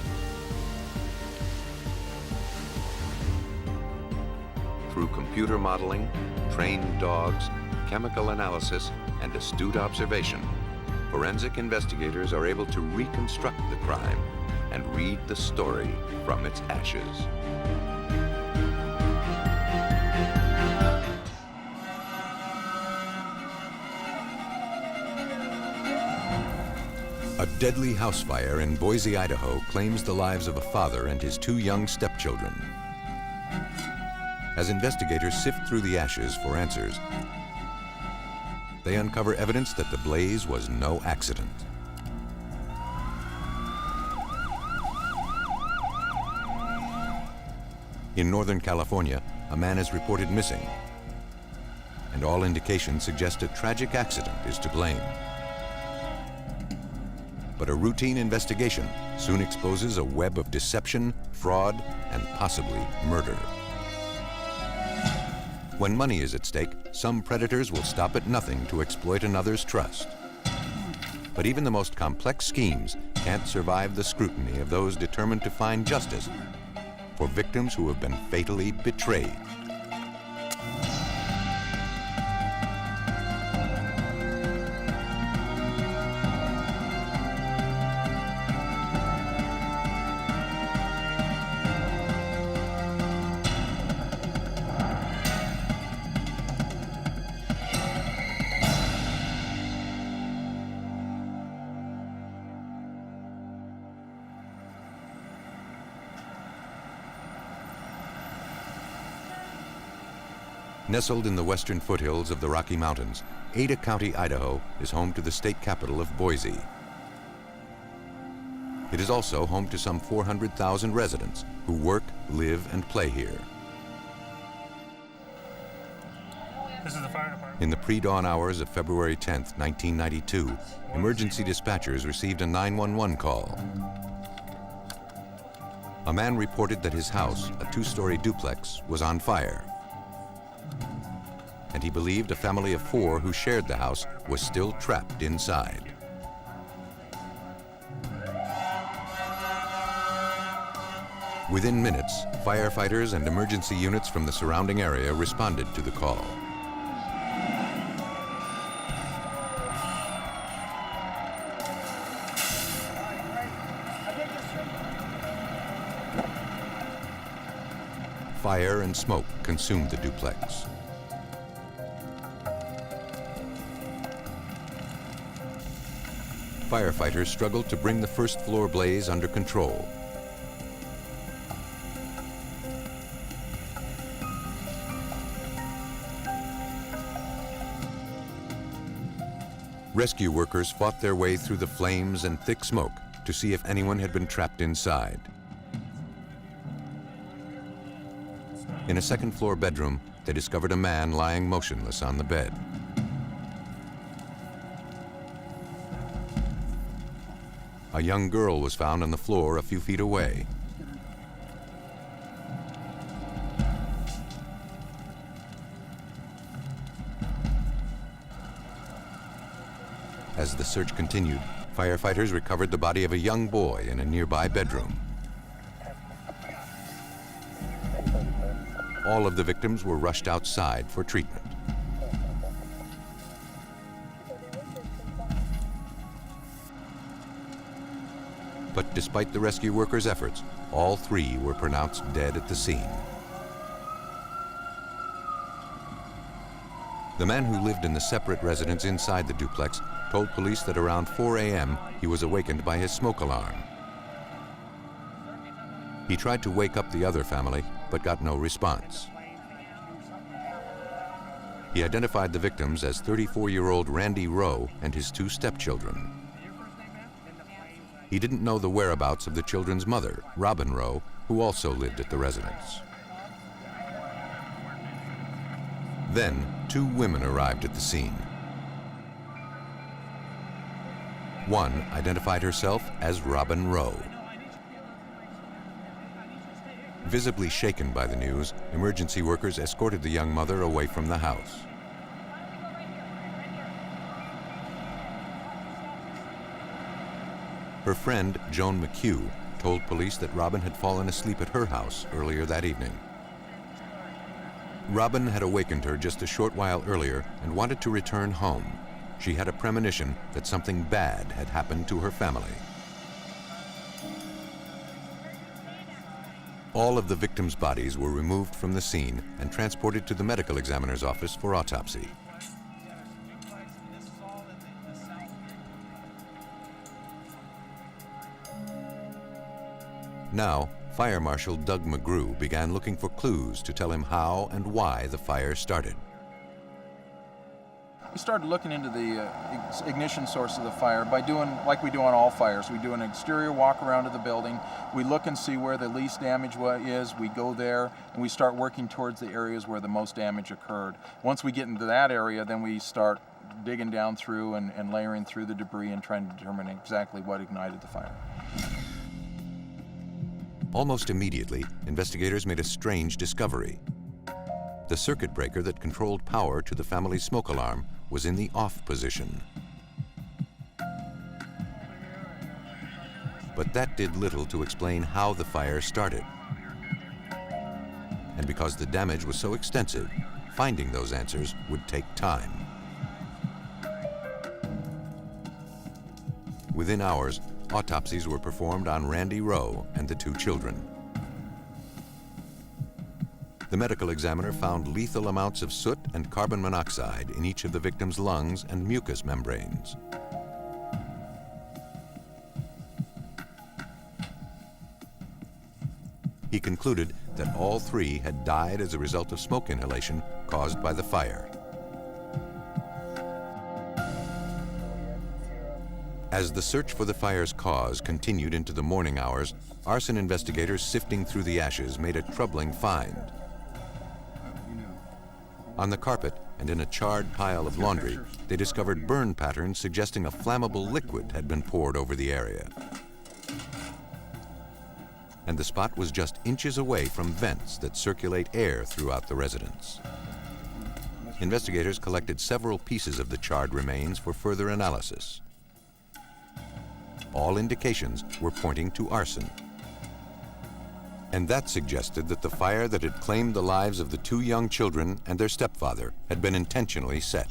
Speaker 1: Through computer modeling, trained dogs, chemical analysis, and astute observation, forensic investigators are able to reconstruct the crime and read the story from its ashes. A deadly house fire in Boise, Idaho claims the lives of a father and his 2 young stepchildren. As investigators sift through the ashes for answers, they uncover evidence that the blaze was no accident. In Northern California, a man is reported missing, and all indications suggest a tragic accident is to blame. But a routine investigation soon exposes a web of deception, fraud, and possibly murder. When money is at stake, some predators will stop at nothing to exploit another's trust. But even the most complex schemes can't survive the scrutiny of those determined to find justice for victims who have been fatally betrayed. Nestled in the western foothills of the Rocky Mountains, Ada County, Idaho is home to the state capital of Boise. It is also home to some 400,000 residents who work, live, and play here.
Speaker 10: This is the fire department.
Speaker 1: In the pre-dawn hours of February 10th, 1992, emergency dispatchers received a 911 call. A man reported that his house, a 2-story duplex, was on fire. And he believed a family of 4 who shared the house was still trapped inside. Within minutes, firefighters and emergency units from the surrounding area responded to the call. fire and smoke consumed the duplex. Firefighters struggled to bring the first floor blaze under control. Rescue workers fought their way through the flames and thick smoke to see if anyone had been trapped inside. In a second-floor bedroom, they discovered a man lying motionless on the bed. A young girl was found on the floor a few feet away. As the search continued, firefighters recovered the body of a young boy in a nearby bedroom. All of the victims were rushed outside for treatment. But despite the rescue workers' efforts, all 3 were pronounced dead at the scene. The man who lived in the separate residence inside the duplex told police that around 4 a.m. he was awakened by his smoke alarm. He tried to wake up the other family, but got no response. He identified the victims as 34-year-old Randy Rowe and his 2 stepchildren. He didn't know the whereabouts of the children's mother, Robin Rowe, who also lived at the residence. Then, 2 women arrived at the scene. One identified herself as Robin Rowe. Visibly shaken by the news, emergency workers escorted the young mother away from the house. Her friend, Joan McHugh, told police that Robin had fallen asleep at her house earlier that evening. Robin had awakened her just a short while earlier and wanted to return home. She had a premonition that something bad had happened to her family. All of the victims' bodies were removed from the scene and transported to the medical examiner's office for autopsy. Now, Fire Marshal Doug McGrew began looking for clues to tell him how and why the fire started.
Speaker 2: We started looking into the ignition source of the fire by doing, like we do on all fires, we do an exterior walk around of the building, we look and see where the least damage is, we go there, and we start working towards the areas where the most damage occurred. Once we get into that area, then we start digging down through and layering through the debris and trying to determine exactly what ignited the fire.
Speaker 1: Almost immediately, investigators made a strange discovery. The circuit breaker that controlled power to the family's smoke alarm was in the off position. But that did little to explain how the fire started. And because the damage was so extensive, finding those answers would take time. Within hours, autopsies were performed on Randy Rowe and the 2 children. The medical examiner found lethal amounts of soot and carbon monoxide in each of the victims' lungs and mucous membranes. He concluded that all 3 had died as a result of smoke inhalation caused by the fire. As the search for the fire's cause continued into the morning hours, arson investigators sifting through the ashes made a troubling find. On the carpet and in a charred pile of laundry, they discovered burn patterns suggesting a flammable liquid had been poured over the area. And the spot was just inches away from vents that circulate air throughout the residence. Investigators collected several pieces of the charred remains for further analysis. All indications were pointing to arson. And that suggested that the fire that had claimed the lives of the 2 young children and their stepfather had been intentionally set.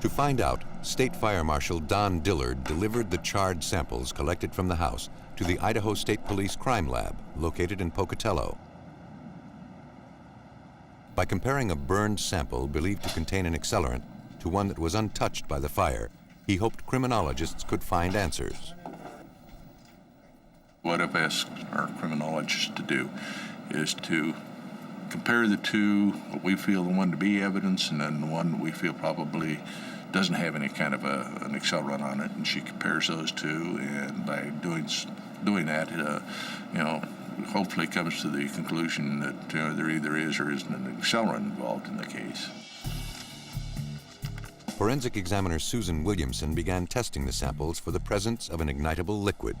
Speaker 1: To
Speaker 3: find out, State Fire Marshal Don Dillard delivered the charred samples collected from the house to the Idaho State Police Crime Lab, located in Pocatello. By comparing a burned sample believed to contain an accelerant to one that was untouched by the fire, he hoped criminologists could find answers.
Speaker 5: What I've asked our criminologists to do is to compare the two, what we feel the one to be evidence, and then the one we feel probably doesn't have any kind of an accelerant on it, and she compares those two, and by doing that, hopefully comes to the conclusion that there either is or isn't an accelerant involved in the case.
Speaker 3: Forensic examiner Susan Williamson began testing the samples for the presence of an ignitable liquid.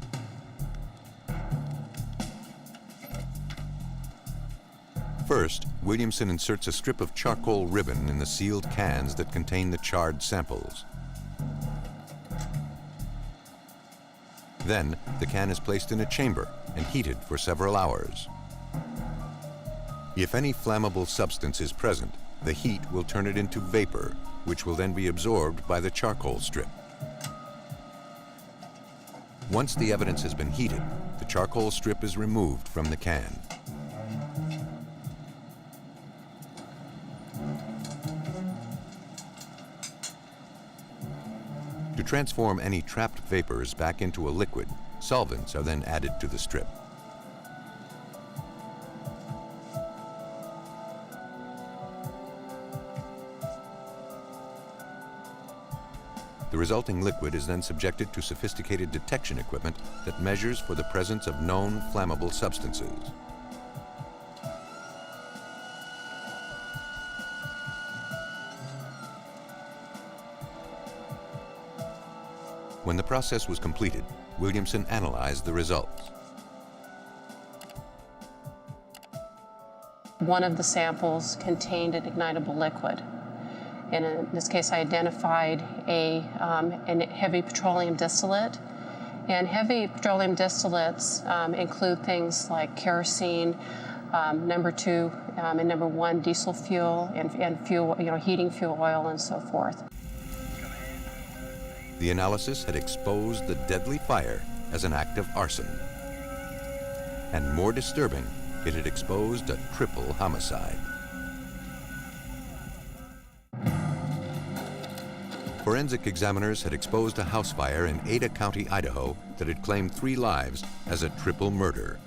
Speaker 3: First, Williamson inserts a strip of charcoal ribbon in the sealed cans that contain the charred samples. Then, the can is placed in a chamber and heated for several hours. If any flammable substance is present, the heat will turn it into vapor, which will then be absorbed by the charcoal strip. Once the evidence has been heated, the charcoal strip is removed from the can. To transform any trapped vapors back into a liquid, solvents are then added to the strip. The resulting liquid is then subjected to sophisticated detection equipment that measures for the presence of known flammable substances. When the process was completed, Williamson analyzed the results.
Speaker 22: One of the samples contained an ignitable liquid. And in this case, I identified a heavy petroleum distillate. And heavy petroleum distillates include things like kerosene, number 2 and number 1 diesel fuel, and fuel, heating fuel oil, and so forth.
Speaker 3: The analysis had exposed the deadly fire as an act of arson. And more disturbing, it had exposed a triple homicide. Forensic examiners had exposed a house fire in Ada County, Idaho that had claimed 3 lives as a triple murder.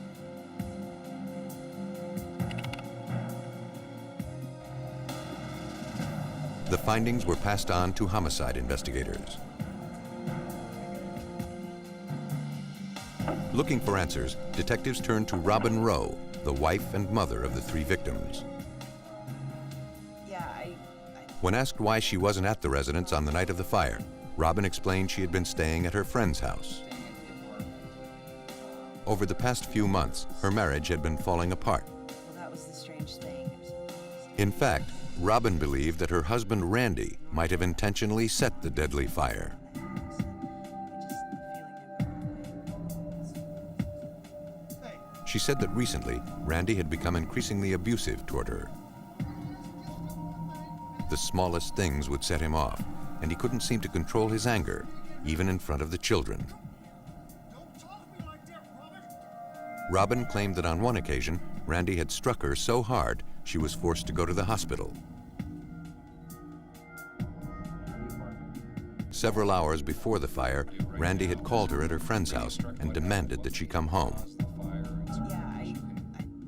Speaker 3: The findings were passed on to homicide investigators. Looking for answers, detectives turned to Robin Rowe, the wife and mother of the 3 victims. When asked why she wasn't at the residence on the night of the fire, Robin explained she had been staying at her friend's house. Over the past few months, her marriage had been falling apart.
Speaker 17: Well, that was the strange thing.
Speaker 3: In fact, Robin believed that her husband Randy might have intentionally set the deadly fire. She said that recently, Randy had become increasingly abusive toward her. The smallest things would set him off, and he couldn't seem to control his anger, even in front of the children. Robin claimed that on one occasion, Randy had struck her so hard she was forced to go to the hospital. Several hours before the fire, Randy had called her at her friend's house and demanded that she come home.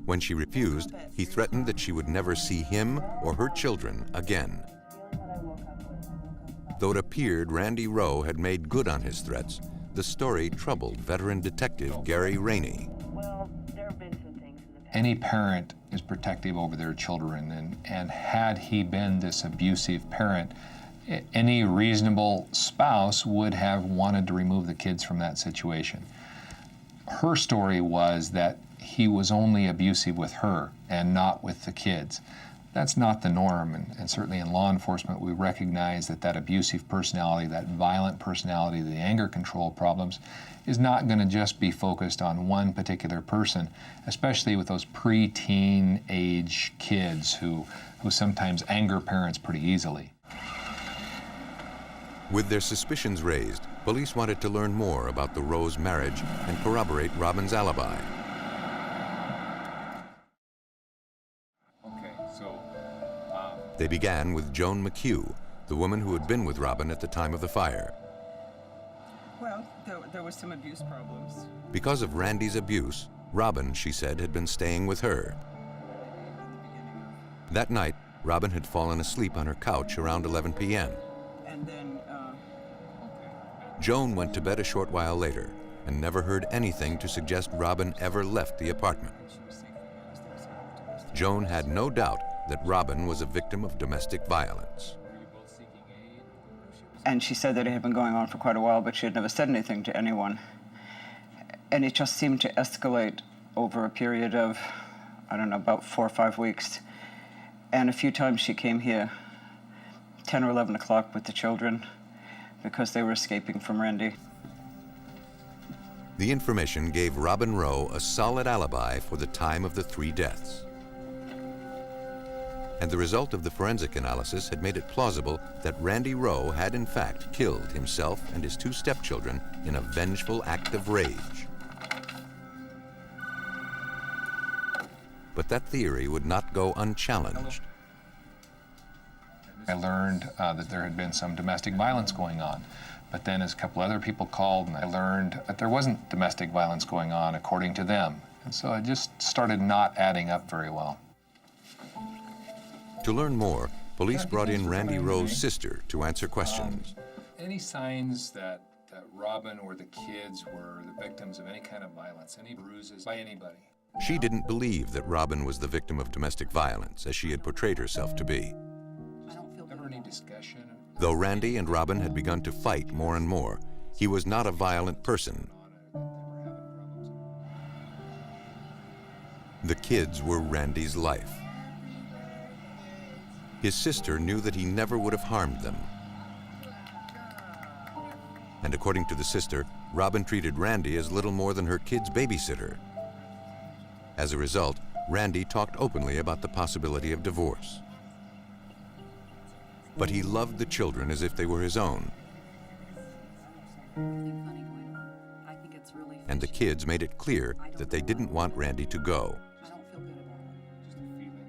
Speaker 3: When she refused, he threatened that she would never see him or her children again. Though it appeared Randy Rowe had made good on his threats, the story troubled veteran detective Gary Rainey.
Speaker 23: Any parent is protective over their children, and had he been this abusive parent, any reasonable spouse would have wanted to remove the kids from that situation. Her story was that he was only abusive with her and not with the kids. That's not the norm, and certainly in law enforcement we recognize that abusive personality, that violent personality, the anger control problems is not going to just be focused on one particular person, especially with those pre-teen age kids who sometimes anger parents pretty easily.
Speaker 3: With their suspicions raised, police wanted to learn more about the Rose marriage and corroborate Robin's alibi. They began with Joan McHugh, the woman who had been with Robin at the time of the fire.
Speaker 12: Well, there was some abuse problems.
Speaker 3: Because of Randy's abuse, Robin, she said, had been staying with her. That night, Robin had fallen asleep on her couch around 11 p.m.
Speaker 12: And then,
Speaker 3: Joan went to bed a short while later and never heard anything to suggest Robin ever left the apartment. Joan had no doubt that Robin was a victim of domestic violence.
Speaker 12: And she said that it had been going on for quite a while, but she had never said anything to anyone. And it just seemed to escalate over a period of, I don't know, about 4 or 5 weeks. And a few times she came here, 10 or 11 o'clock with the children, because they were escaping from Randy.
Speaker 3: The information gave Robin Rowe a solid alibi for the time of the 3 deaths. And the result of the forensic analysis had made it plausible that Randy Rowe had in fact killed himself and his 2 stepchildren in a vengeful act of rage. But that theory would not go unchallenged.
Speaker 23: I learned that there had been some domestic violence going on. But then as a couple other people called, and I learned that there wasn't domestic violence going on according to them. And so it just started not adding up very well.
Speaker 3: To learn more, police brought in Randy Rowe's sister to answer questions.
Speaker 23: Any signs that Robin or the kids were the victims of any kind of violence, any bruises by anybody?
Speaker 3: She didn't believe that Robin was the victim of domestic violence, as she had portrayed herself to be.
Speaker 23: Ever any discussion?
Speaker 3: Though Randy and Robin had begun to fight more and more, he was not a violent person. The kids were Randy's life. His sister knew that he never would have harmed them. And according to the sister, Robin treated Randy as little more than her kid's babysitter. As a result, Randy talked openly about the possibility of divorce. But he loved the children as if they were his own. And the kids made it clear that they didn't want Randy to go.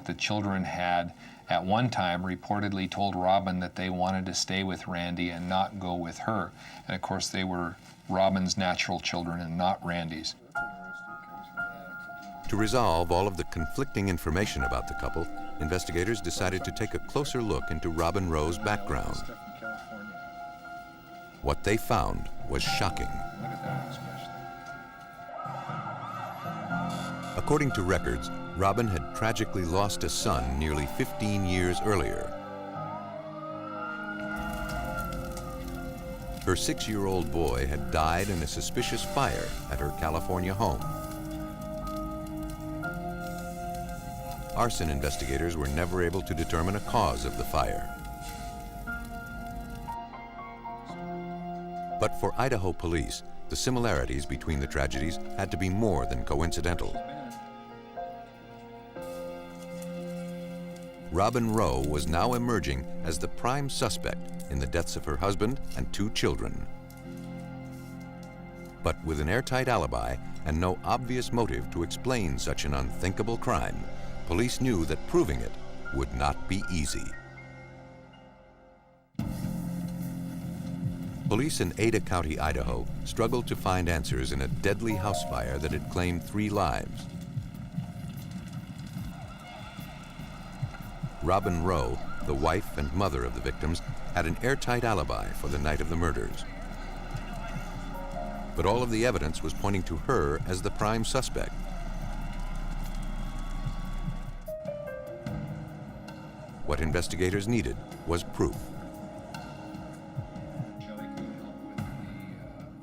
Speaker 23: The children had, at one time, reportedly told Robin that they wanted to stay with Randy and not go with her. And of course, they were Robin's natural children and not Randy's.
Speaker 3: To resolve all of the conflicting information about the couple, investigators decided to take a closer look into Robin Rowe's background. What they found was shocking. According to records, Robin had tragically lost a son nearly 15 years earlier. Her 6-year-old boy had died in a suspicious fire at her California home. Arson investigators were never able to determine a cause of the fire. But for Idaho police, the similarities between the tragedies had to be more than coincidental. Robin Rowe was now emerging as the prime suspect in the deaths of her husband and 2 children. But with an airtight alibi and no obvious motive to explain such an unthinkable crime, police knew that proving it would not be easy. Police in Ada County, Idaho, struggled to find answers in a deadly house fire that had claimed 3 lives. Robin Rowe, the wife and mother of the victims, had an airtight alibi for the night of the murders. But all of the evidence was pointing to her as the prime suspect. What investigators needed was proof.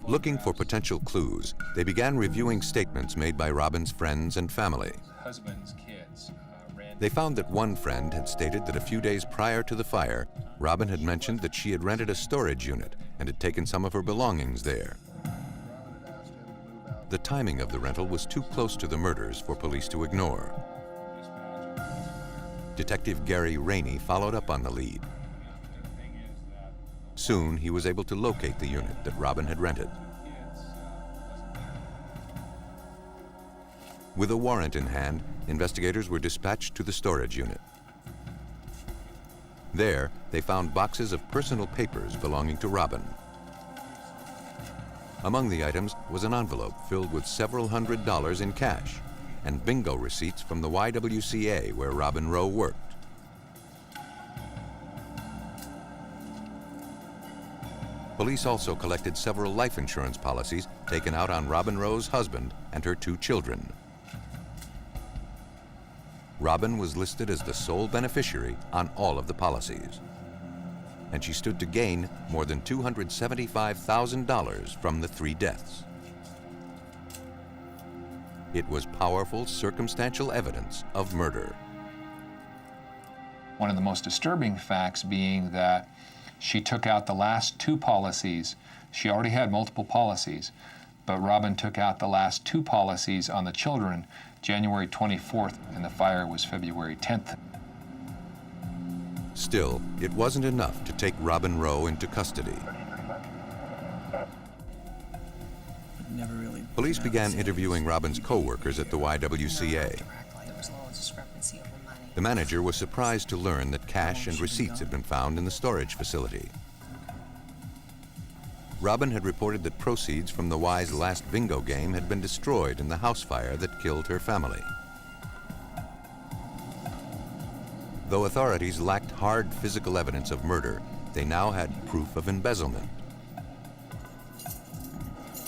Speaker 3: Looking for potential clues, they began reviewing statements made by Robin's friends and family.
Speaker 23: Husband's kids.
Speaker 3: They found that one friend had stated that a few days prior to the fire, Robin had mentioned that she had rented a storage unit and had taken some of her belongings there. The timing of the rental was too close to the murders for police to ignore. Detective Gary Rainey followed up on the lead. Soon, he was able to locate the unit that Robin had rented. With a warrant in hand, investigators were dispatched to the storage unit. There, they found boxes of personal papers belonging to Robin. Among the items was an envelope filled with several $100s in cash and bingo receipts from the YWCA where Robin Rowe worked. Police also collected several life insurance policies taken out on Robin Rowe's husband and her 2 children. Robin was listed as the sole beneficiary on all of the policies, and she stood to gain more than $275,000 from the 3 deaths. It was powerful circumstantial evidence of murder.
Speaker 23: One of the most disturbing facts being that she took out the last 2 policies. She already had multiple policies, but Robin took out the last 2 policies on the children January 24th, and the fire was February 10th.
Speaker 3: Still, it wasn't enough to take Robin Rowe into custody. Police began interviewing Robin's co-workers at the YWCA. The manager was surprised to learn that cash and receipts had been found in the storage facility. Robin had reported that proceeds from the Y's last bingo game had been destroyed in the house fire that killed her family. Though authorities lacked hard physical evidence of murder, they now had proof of embezzlement.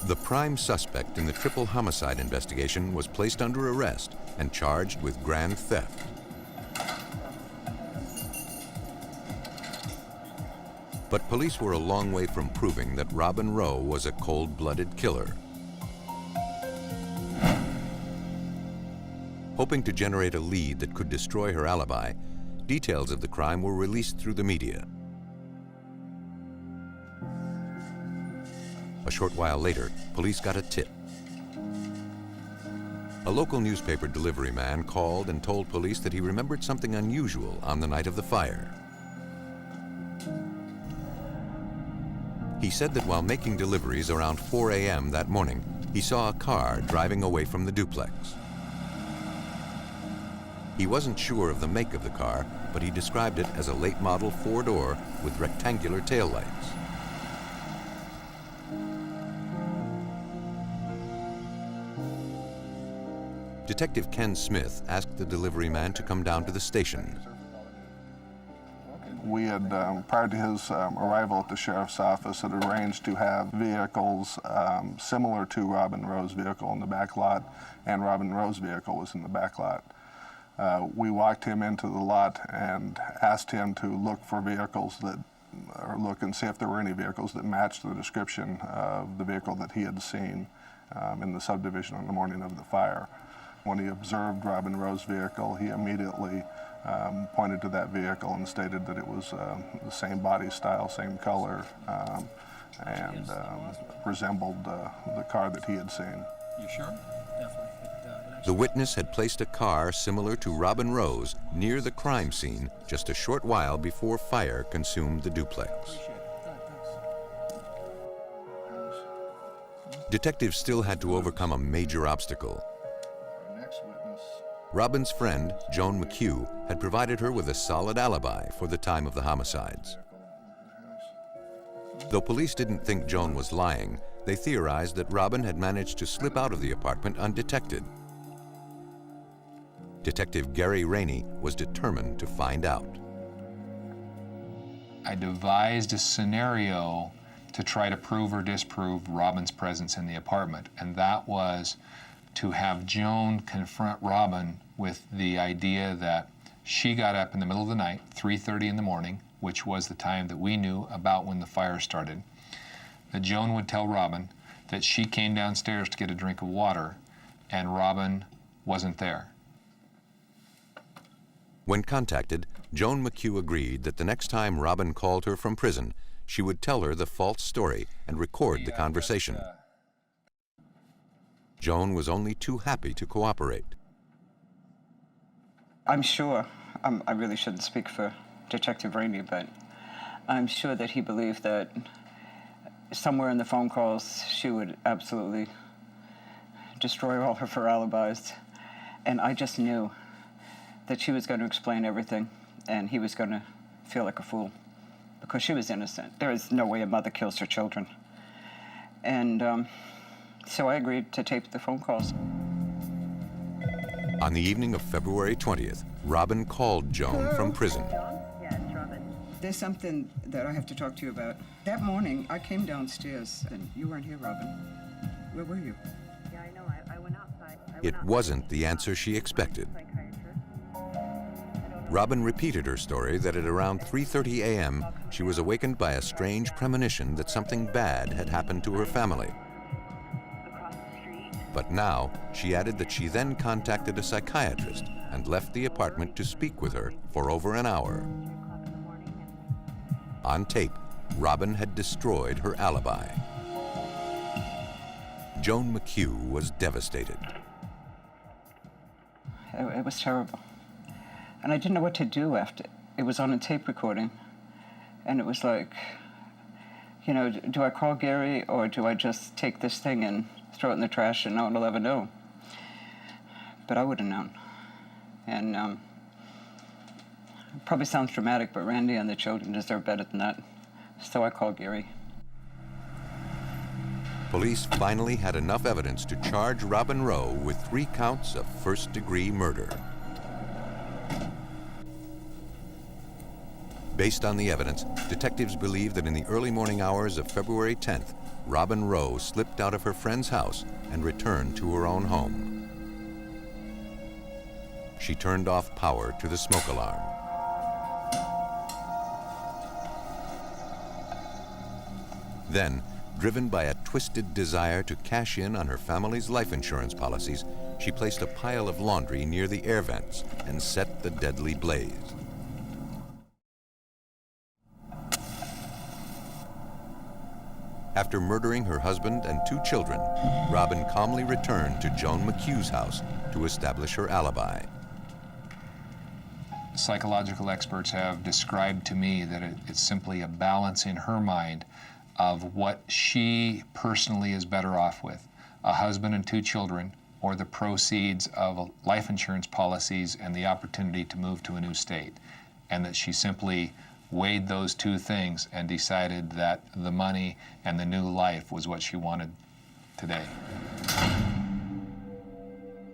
Speaker 3: The prime suspect in the triple homicide investigation was placed under arrest and charged with grand theft. But police were a long way from proving that Robin Rowe was a cold-blooded killer. Hoping to generate a lead that could destroy her alibi, details of the crime were released through the media. A short while later, police got a tip. A local newspaper delivery man called and told police that he remembered something unusual on the night of the fire. He said that while making deliveries around 4 a.m. that morning, he saw a car driving away from the duplex. He wasn't sure of the make of the car, but he described it as a late model 4-door with rectangular taillights. Detective Ken Smith asked the delivery man to come down to the station.
Speaker 4: We had, prior to his arrival at the sheriff's office, had arranged to have vehicles similar to Robin Rowe's vehicle in the back lot, and Robin Rowe's vehicle was in the back lot. We walked him into the lot and asked him to look for vehicles that, or look and see if there were any vehicles that matched the description of the vehicle that he had seen in the subdivision on the morning of the fire. When he observed Robin Rowe's vehicle, he immediately pointed to that vehicle and stated that it was the same body style, same color, and resembled the car that he had seen.
Speaker 10: You sure? Definitely.
Speaker 3: The witness had placed a car similar to Robin Rowe's near the crime scene just a short while before fire consumed the duplex. Detectives still had to overcome a major obstacle. Robin's friend, Joan McHugh, had provided her with a solid alibi for the time of the homicides. Though police didn't think Joan was lying, they theorized that Robin had managed to slip out of the apartment undetected. Detective Gary Rainey was determined to find out.
Speaker 23: I devised a scenario to try to prove or disprove Robin's presence in the apartment, and that was to have Joan confront Robin with the idea that she got up in the middle of the night, 3:30 in the morning, which was the time that we knew about when the fire started, that Joan would tell Robin that she came downstairs to get a drink of water and Robin wasn't there.
Speaker 3: When contacted, Joan McHugh agreed that the next time Robin called her from prison, she would tell her the false story and record the conversation. Joan was only too happy to cooperate.
Speaker 12: I'm sure, I really shouldn't speak for Detective Rainey, but I'm sure that he believed that somewhere in the phone calls she would absolutely destroy all of her alibis. And I just knew that she was going to explain everything and he was going to feel like a fool because she was innocent. There is no way a mother kills her children. And so I agreed to tape the phone calls.
Speaker 1: On the evening of February 20th, Robin called Joan from prison.
Speaker 12: There's something that I have to talk to you about. That morning, I came downstairs, and you weren't here, Robin. Where were you?
Speaker 17: Yeah, I know. I went outside.
Speaker 1: It wasn't the answer she expected. Robin repeated her story that at around 3:30 a.m., she was awakened by a strange premonition that something bad had happened to her family. But now, she added that she then contacted a psychiatrist and left the apartment to speak with her for over an hour. On tape, Robin had destroyed her alibi. Joan McHugh was devastated.
Speaker 12: It was terrible. And I didn't know what to do after. It was on a tape recording. And it was like, you know, do I call Gary or do I just take this thing and throw it in the trash and no one will ever know? But I would have known. And it probably sounds dramatic, but Randy and the children deserve better than that. So I called Gary.
Speaker 1: Police finally had enough evidence to charge Robin Rowe with 3 counts of first-degree murder. Based on the evidence, detectives believe that in the early morning hours of February 10th, Robin Rowe slipped out of her friend's house and returned to her own home. She turned off power to the smoke alarm. Then, driven by a twisted desire to cash in on her family's life insurance policies, she placed a pile of laundry near the air vents and set the deadly blaze. After murdering her husband and 2 children, Robin calmly returned to Joan McHugh's house to establish her alibi.
Speaker 23: Psychological experts have described to me that it's simply a balance in her mind of what she personally is better off with, a husband and 2 children, or the proceeds of life insurance policies and the opportunity to move to a new state, and that she simply weighed those 2 things and decided that the money and the new life was what she wanted today.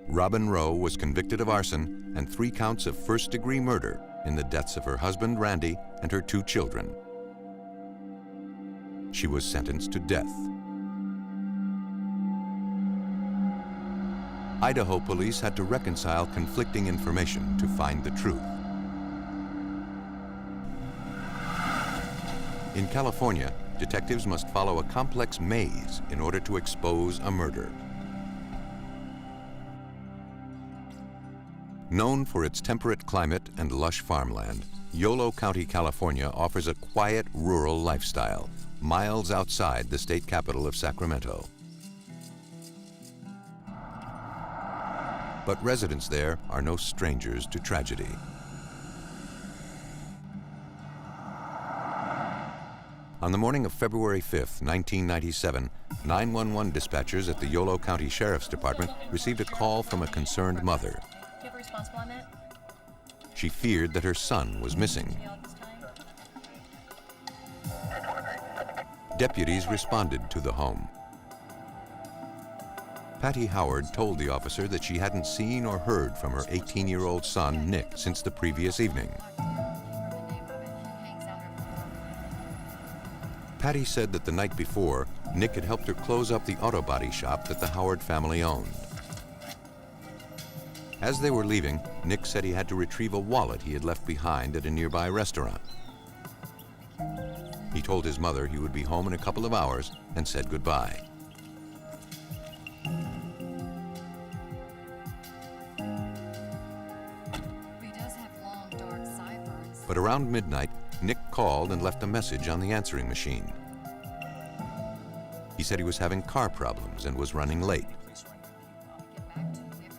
Speaker 1: Robin Rowe was convicted of arson and 3 counts of first-degree murder in the deaths of her husband, Randy, and her 2 children. She was sentenced to death. Idaho police had to reconcile conflicting information to find the truth. In California, detectives must follow a complex maze in order to expose a murder. Known for its temperate climate and lush farmland, Yolo County, California offers a quiet rural lifestyle, miles outside the state capital of Sacramento. But residents there are no strangers to tragedy. On the morning of February 5th, 1997, 911 dispatchers at the Yolo County Sheriff's Department received a call from a concerned mother.
Speaker 17: Do you have a responsible on that?
Speaker 1: She feared that her son was missing. Deputies responded to the home. Patty Howard told the officer that she hadn't seen or heard from her 18-year-old son, Nick, since the previous evening. Patty said that the night before, Nick had helped her close up the auto body shop that the Howard family owned. As they were leaving, Nick said he had to retrieve a wallet he had left behind at a nearby restaurant. He told his mother he would be home in a couple of hours and said goodbye. But around midnight, Nick called and left a message on the answering machine. He said he was having car problems and was running late.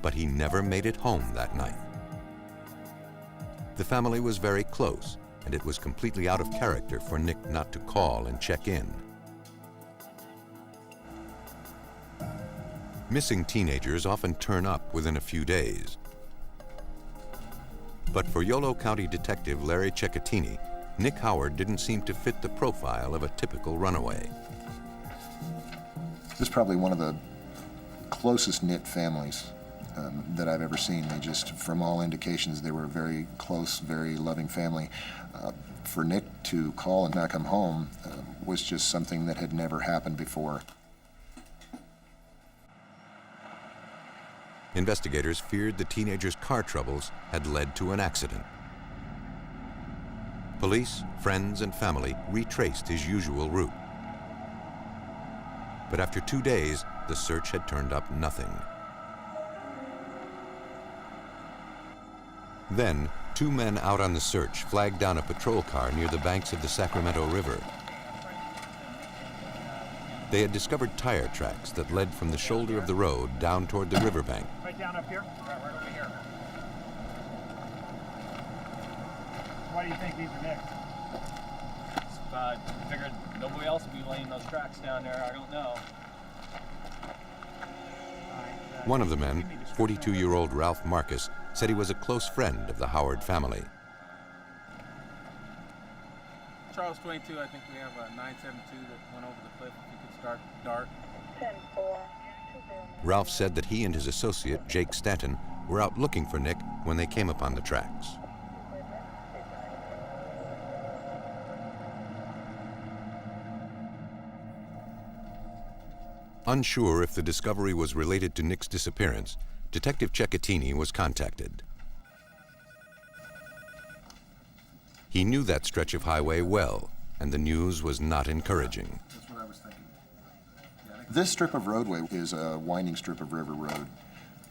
Speaker 1: But he never made it home that night. The family was very close,
Speaker 3: and it was completely out of character for Nick not to call and check in. Missing teenagers often turn up within a few days. But for Yolo County Detective Larry Cecchetini, Nick Howard didn't seem to fit the profile of a typical runaway.
Speaker 6: This is probably one of the closest knit families that I've ever seen. They just, from all indications, they were a very close, very loving family. For Nick to call and not come home was just something that had never happened before.
Speaker 3: Investigators feared the teenager's car troubles had led to an accident. Police, friends, and family retraced his usual route. But after 2 days, the search had turned up nothing. Then, 2 men out on the search flagged down a patrol car near the banks of the Sacramento River. They had discovered tire tracks that led from the shoulder of the road down toward the riverbank.
Speaker 10: Right down up here? Right over here. Why do you think these are Nick's?
Speaker 16: Figured nobody else would be laying those tracks down there. I don't know.
Speaker 3: One of the men, 42-year-old Ralph Marcus, said he was a close friend of the Howard family.
Speaker 11: Charles 22, I think we have a 972 that went over the cliff. If you could start dark.
Speaker 3: 10-4. Ralph said that he and his associate, Jake Stanton, were out looking for Nick when they came upon the tracks. Unsure if the discovery was related to Nick's disappearance, Detective Cecchetini was contacted. He knew that stretch of highway well, and the news was not encouraging.
Speaker 6: That's what I was thinking. This strip of roadway is a winding strip of river road.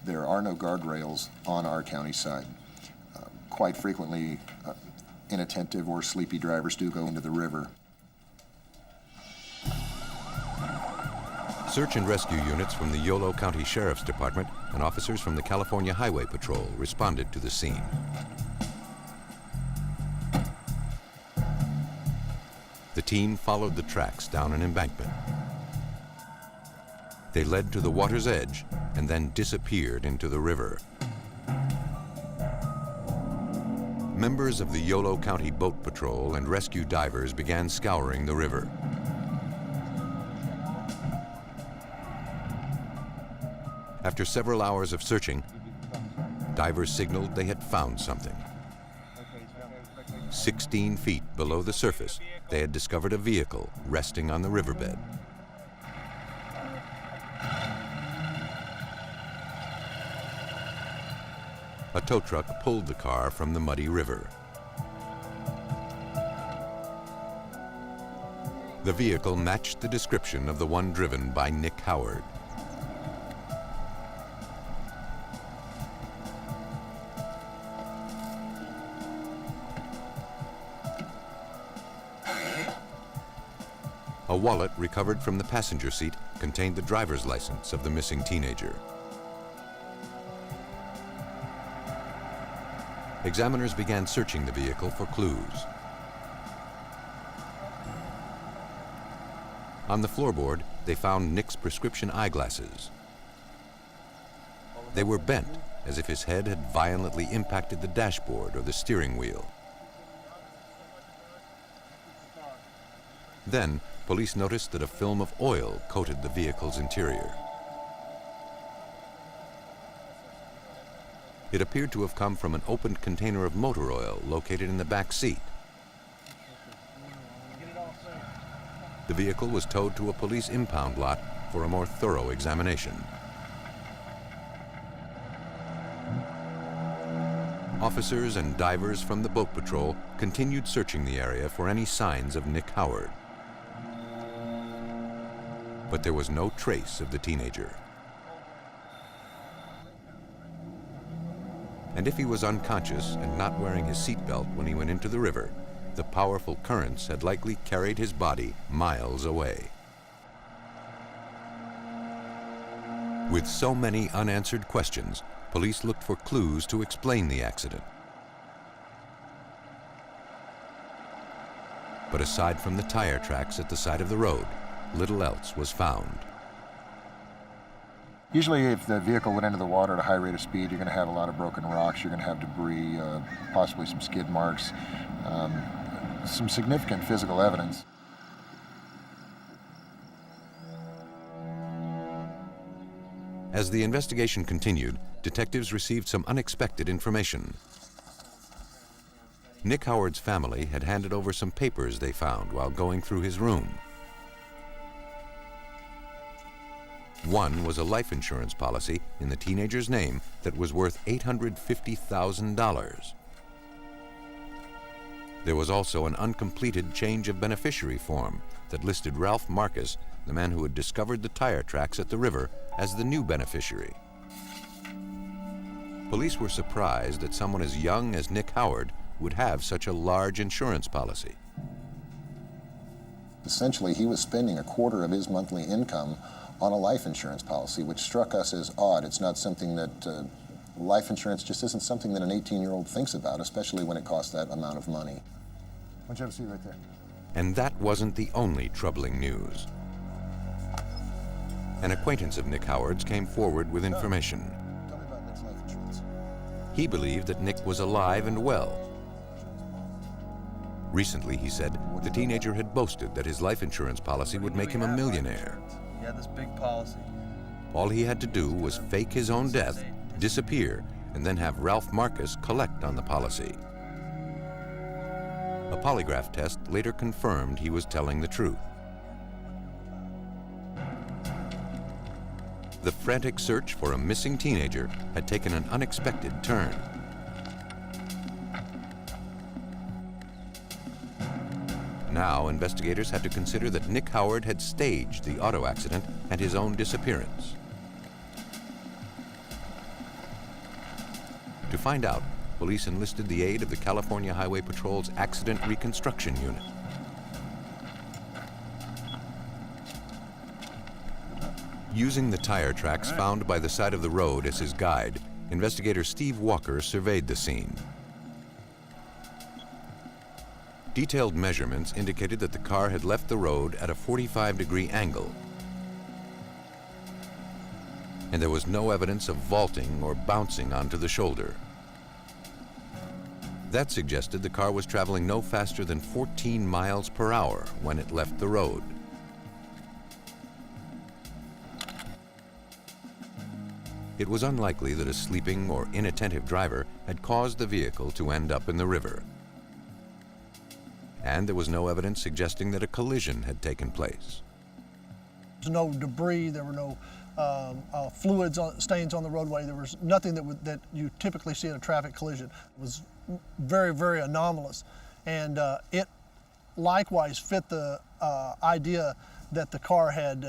Speaker 6: There are no guardrails on our county side. Quite frequently, inattentive or sleepy drivers do go into the river.
Speaker 3: Search and rescue units from the Yolo County Sheriff's Department and officers from the California Highway Patrol responded to the scene. The team followed the tracks down an embankment. They led to the water's edge and then disappeared into the river. Members of the Yolo County Boat Patrol and rescue divers began scouring the river. After several hours of searching, divers signaled they had found something. 16 feet below the surface, they had discovered a vehicle resting on the riverbed. A tow truck pulled the car from the muddy river. The vehicle matched the description of the one driven by Nick Howard. A wallet recovered from the passenger seat contained the driver's license of the missing teenager. Examiners began searching the vehicle for clues. On the floorboard, they found Nick's prescription eyeglasses. They were bent, as if his head had violently impacted the dashboard or the steering wheel. Then, police noticed that a film of oil coated the vehicle's interior. It appeared to have come from an opened container of motor oil located in the back seat. The vehicle was towed to a police impound lot for a more thorough examination. Officers and divers from the boat patrol continued searching the area for any signs of Nick Howard. But there was no trace of the teenager. And if he was unconscious and not wearing his seatbelt when he went into the river, the powerful currents had likely carried his body miles away. With so many unanswered questions, police looked for clues to explain the accident.
Speaker 1: But aside from the tire tracks at the side of the road, little else was found.
Speaker 6: Usually if the vehicle went into the water at a high rate of speed, you're going to have a lot of broken rocks, you're going to have debris, possibly some skid marks, some significant physical evidence.
Speaker 1: As the investigation continued, detectives received some unexpected information. Nick Howard's family had handed over some papers they found while going through his room. One was a life insurance policy in the teenager's name that was worth $850,000. There was also an uncompleted change of beneficiary form that listed Ralph Marcus, the man who had discovered the tire tracks at the river, as the new beneficiary. Police were surprised that someone as young as Nick Howard would have such a large insurance policy.
Speaker 6: Essentially, he was spending a quarter of his monthly income on a life insurance policy, which struck us as odd. It's not something that, life insurance just isn't something that an 18-year-old thinks about, especially when it costs that amount of money. Why don't you have a seat right there?
Speaker 1: And that wasn't the only troubling news. An acquaintance of Nick Howard's came forward with information.
Speaker 6: Tell me about Nick's life insurance.
Speaker 1: He believed that Nick was alive and well. Recently, he said, the teenager had boasted that his life insurance policy would make him a millionaire.
Speaker 11: He had this big policy.
Speaker 1: All he had to do was fake his own death, disappear, and then have Ralph Marcus collect on the policy. A polygraph test later confirmed he was telling the truth. The frantic search for a missing teenager had taken an unexpected turn. Now, investigators had to consider that Nick Howard had staged the auto accident and his own disappearance. To find out, police enlisted the aid of the California Highway Patrol's Accident Reconstruction Unit. Using the tire tracks found by the side of the road as his guide, investigator Steve Walker surveyed the scene. Detailed measurements indicated that the car had left the road at a 45-degree angle, and there was no evidence of vaulting or bouncing onto the shoulder. That suggested the car was traveling no faster than 14 miles per hour when it left the road. It was unlikely that a sleeping or inattentive driver had caused the vehicle to end up in the river. And there was no evidence suggesting that a collision had taken place.
Speaker 9: There was no debris, there were no fluids stains on the roadway. There was nothing that you typically see in a traffic collision. It was very, very anomalous. And it likewise fit the idea that the car had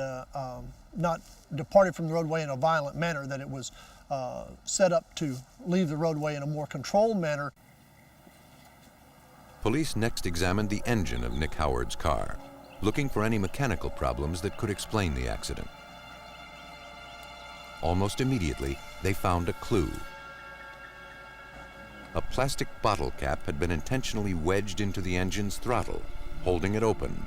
Speaker 9: not departed from the roadway in a violent manner, that it was set up to leave the roadway in a more controlled manner.
Speaker 1: Police next examined the engine of Nick Howard's car, looking for any mechanical problems that could explain the accident. Almost immediately, they found a clue. A plastic bottle cap had been intentionally wedged into the engine's throttle, holding it open.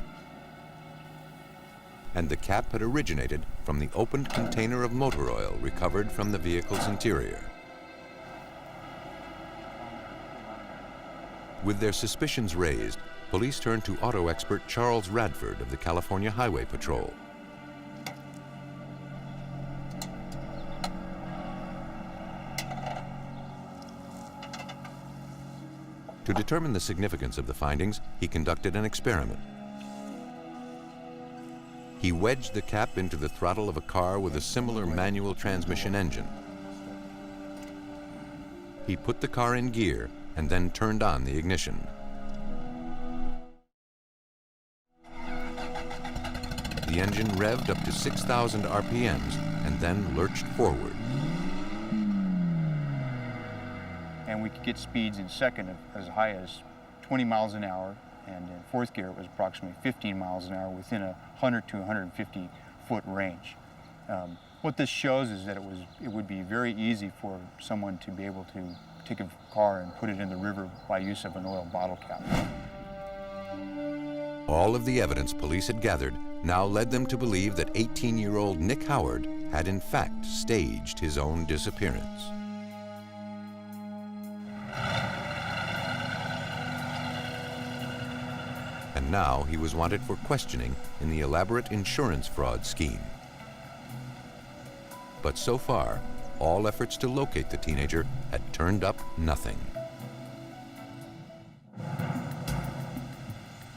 Speaker 1: And the cap had originated from the opened container of motor oil recovered from the vehicle's interior. With their suspicions raised, police turned to auto expert Charles Radford of the California Highway Patrol. To determine the significance of the findings, he conducted an experiment. He wedged the cap into the throttle of a car with a similar manual transmission engine. He put the car in gear and then turned on the ignition. The engine revved up to 6,000 RPMs and then lurched forward.
Speaker 13: And we could get speeds in second of as high as 20 miles an hour, and in fourth gear it was approximately 15 miles an hour within a 100 to 150 foot range. What this shows is that it would be very easy for someone to be able to take a car and put it in the river by use of an oil bottle cap.
Speaker 1: All of the evidence police had gathered now led them to believe that 18-year-old Nick Howard had in fact staged his own disappearance. And now he was wanted for questioning in the elaborate insurance fraud scheme. But so far, all efforts to locate the teenager had turned up nothing.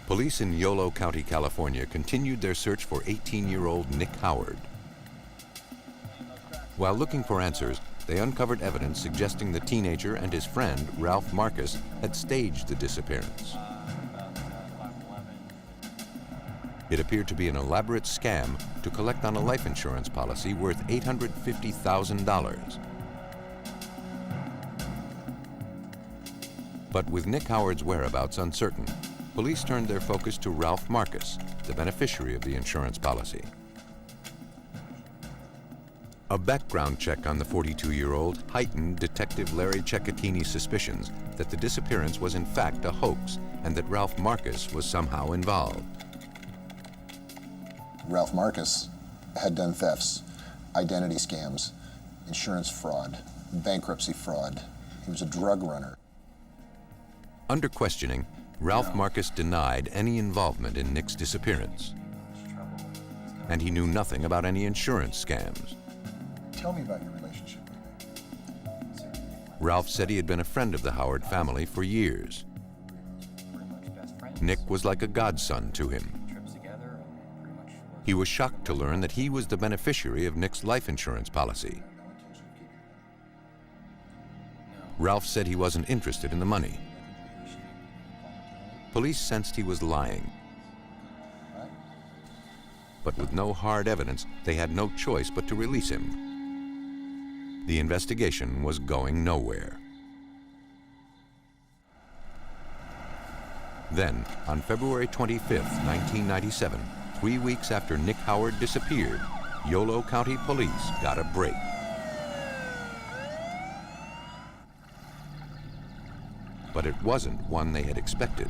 Speaker 1: Police in Yolo County, California continued their search for 18-year-old Nick Howard. While looking for answers, they uncovered evidence suggesting the teenager and his friend, Ralph Marcus, had staged the disappearance. It appeared to be an elaborate scam to collect on a life insurance policy worth $850,000. But with Nick Howard's whereabouts uncertain, police turned their focus to Ralph Marcus, the beneficiary of the insurance policy. A background check on the 42-year-old heightened Detective Larry Cecchetini's suspicions that the disappearance was in fact a hoax and that Ralph Marcus was somehow involved.
Speaker 6: Ralph Marcus had done thefts, identity scams, insurance fraud, bankruptcy fraud. He was a drug runner.
Speaker 1: Under questioning, Ralph Marcus denied any involvement in Nick's disappearance. And he knew nothing about any insurance scams.
Speaker 6: Tell me about your relationship with Nick.
Speaker 1: Ralph said he had been a friend of the Howard family for years. Nick was like a godson to him. He was shocked to learn that he was the beneficiary of Nick's life insurance policy. Ralph said he wasn't interested in the money. Police sensed he was lying. But with no hard evidence, they had no choice but to release him. The investigation was going nowhere. Then, on February 25th, 1997, 3 weeks after Nick Howard disappeared, Yolo County Police got a break. But it wasn't one they had expected.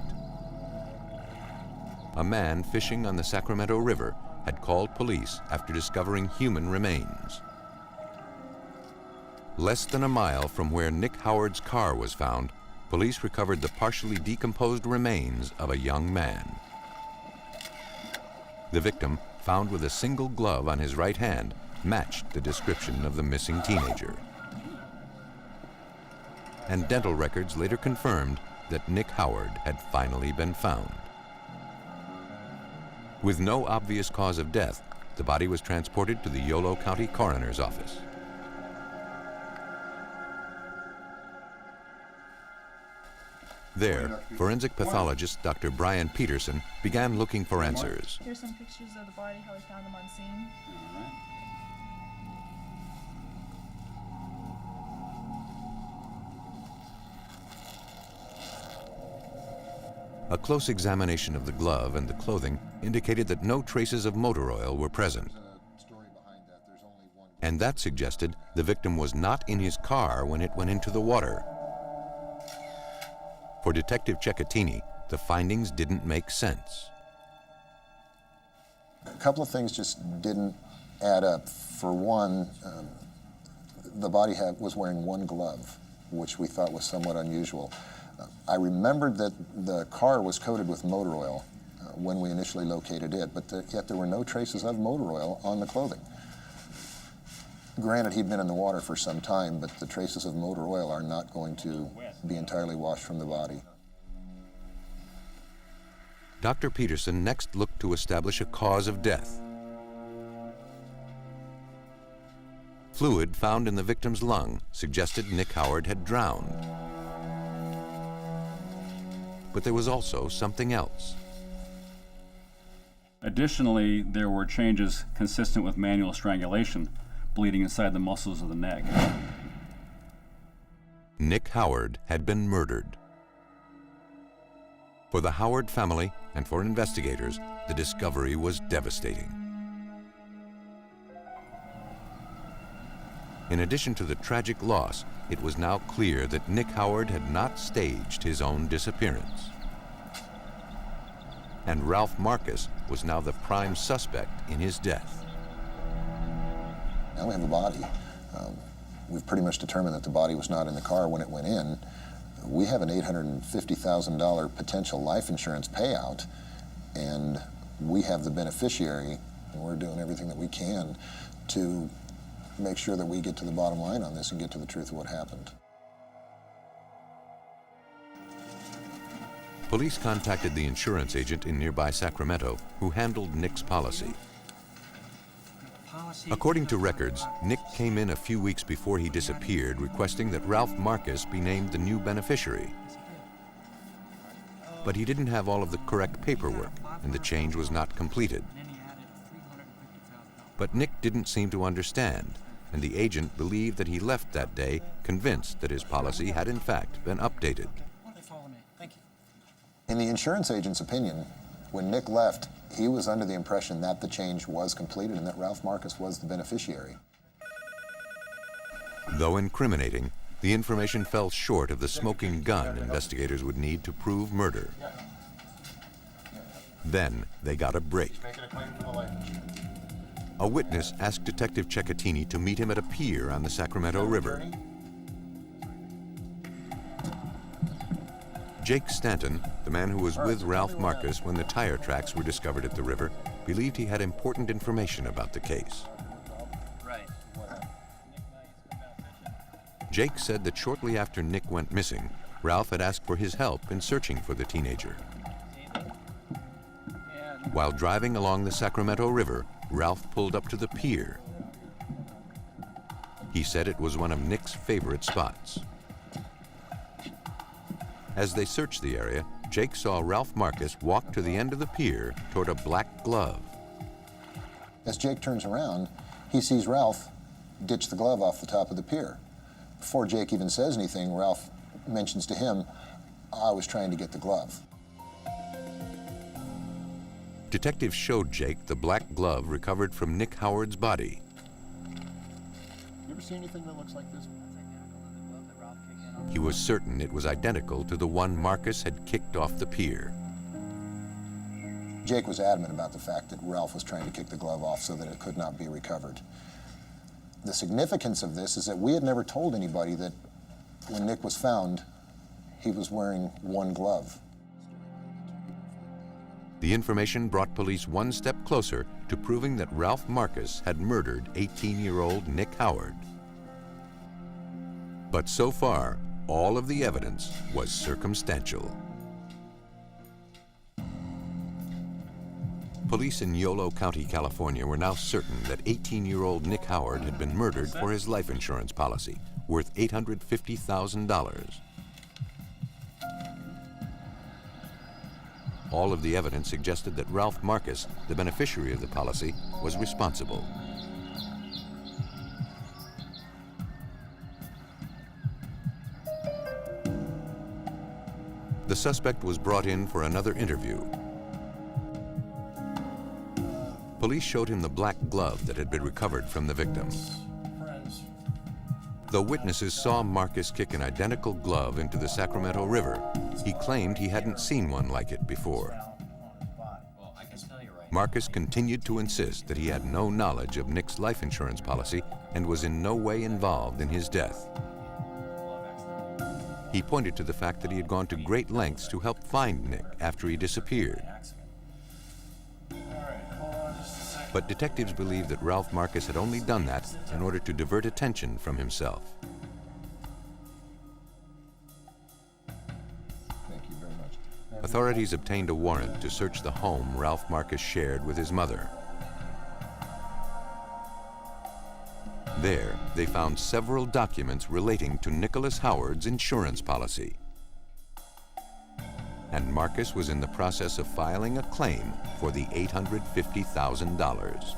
Speaker 1: A man fishing on the Sacramento River had called police after discovering human remains. Less than a mile from where Nick Howard's car was found, police recovered the partially decomposed remains of a young man. The victim, found with a single glove on his right hand, matched the description of the missing teenager. And dental records later confirmed that Nick Howard had finally been found. With no obvious cause of death, the body was transported to the Yolo County Coroner's Office. There, forensic pathologist Dr. Brian Peterson began looking for answers.
Speaker 14: Here's some pictures of the body, how we found them on scene.
Speaker 1: A close examination of the glove and the clothing indicated that no traces of motor oil were present. And that suggested the victim was not in his car when it went into the water. For Detective Cecchetini, the findings didn't make sense.
Speaker 6: A couple of things just didn't add up. For one, the body was wearing one glove, which we thought was somewhat unusual. I remembered that the car was coated with motor oil when we initially located it, but yet there were no traces of motor oil on the clothing. Granted, he'd been in the water for some time, but the traces of motor oil are not going to be entirely washed from the body.
Speaker 1: Dr. Peterson next looked to establish a cause of death. Fluid found in the victim's lung suggested Nick Howard had drowned. But there was also something else.
Speaker 18: Additionally, there were changes consistent with manual strangulation, bleeding inside the muscles of the neck.
Speaker 1: Nick Howard had been murdered. For the Howard family and for investigators, the discovery was devastating. In addition to the tragic loss, it was now clear that Nick Howard had not staged his own disappearance. and Ralph Marcus was now the prime suspect in his death.
Speaker 6: Now we have a body. We've pretty much determined that the body was not in the car when it went in. We have an $850,000 potential life insurance payout, and we have the beneficiary, and we're doing everything that we can to make sure that we get to the bottom line on this and get to the truth of what happened.
Speaker 1: Police contacted the insurance agent in nearby Sacramento who handled Nick's policy. According to records, Nick came in a few weeks before he disappeared requesting that Ralph Marcus be named the new beneficiary. But he didn't have all of the correct paperwork, and the change was not completed. But Nick didn't seem to understand, and the agent believed that he left that day convinced that his policy had in fact been updated.
Speaker 6: In the insurance agent's opinion, when Nick left, he was under the impression that the change was completed and that Ralph Marcus was the beneficiary.
Speaker 1: Though incriminating, the information fell short of the smoking gun investigators would need to prove murder. Then they got a break. A witness asked Detective Cecchetini to meet him at a pier on the Sacramento River. Jake Stanton, the man who was with Ralph Marcus when the tire tracks were discovered at the river, believed he had important information about the case. Jake said that shortly after Nick went missing, Ralph had asked for his help in searching for the teenager. While driving along the Sacramento River, Ralph pulled up to the pier. He said it was one of Nick's favorite spots. As they searched the area, Jake saw Ralph Marcus walk to the end of the pier toward a black glove.
Speaker 6: As Jake turns around, he sees Ralph ditch the glove off the top of the pier. Before Jake even says anything, Ralph mentions to him, "I was trying to get the glove."
Speaker 1: Detectives showed Jake the black glove recovered from Nick Howard's body.
Speaker 6: You ever see anything that looks like this?
Speaker 1: He was certain it was identical to the one Marcus had kicked off the pier.
Speaker 6: Jake was adamant about the fact that Ralph was trying to kick the glove off so that it could not be recovered. The significance of this is that we had never told anybody that when Nick was found, he was wearing one glove.
Speaker 1: The information brought police one step closer to proving that Ralph Marcus had murdered 18-year-old Nick Howard. But so far, all of the evidence was circumstantial. Police in Yolo County, California were now certain that 18-year-old Nick Howard had been murdered for his life insurance policy, worth $850,000. All of the evidence suggested that Ralph Marcus, the beneficiary of the policy, was responsible. The suspect was brought in for another interview. Police showed him the black glove that had been recovered from the victim. Though witnesses saw Marcus kick an identical glove into the Sacramento River, he claimed he hadn't seen one like it before. Marcus continued to insist that he had no knowledge of Nick's life insurance policy and was in no way involved in his death. He pointed to the fact that he had gone to great lengths to help find Nick after he disappeared. But detectives believed that Ralph Marcus had only done that in order to divert attention from himself.
Speaker 6: Thank you very much.
Speaker 1: Authorities obtained a warrant to search the home Ralph Marcus shared with his mother. There, they found several documents relating to Nicholas Howard's insurance policy. And Marcus was in the process of filing a claim for the $850,000.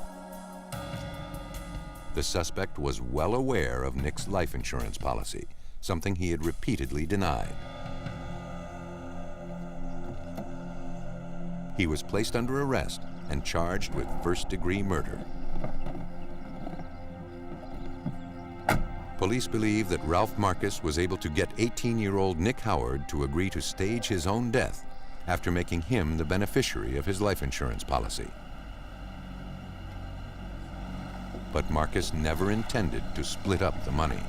Speaker 1: The suspect was well aware of Nick's life insurance policy, something he had repeatedly denied. He was placed under arrest and charged with first-degree murder. Police believe that Ralph Marcus was able to get 18-year-old Nick Howard to agree to stage his own death after making him the beneficiary of his life insurance policy. But Marcus never intended to split up the money.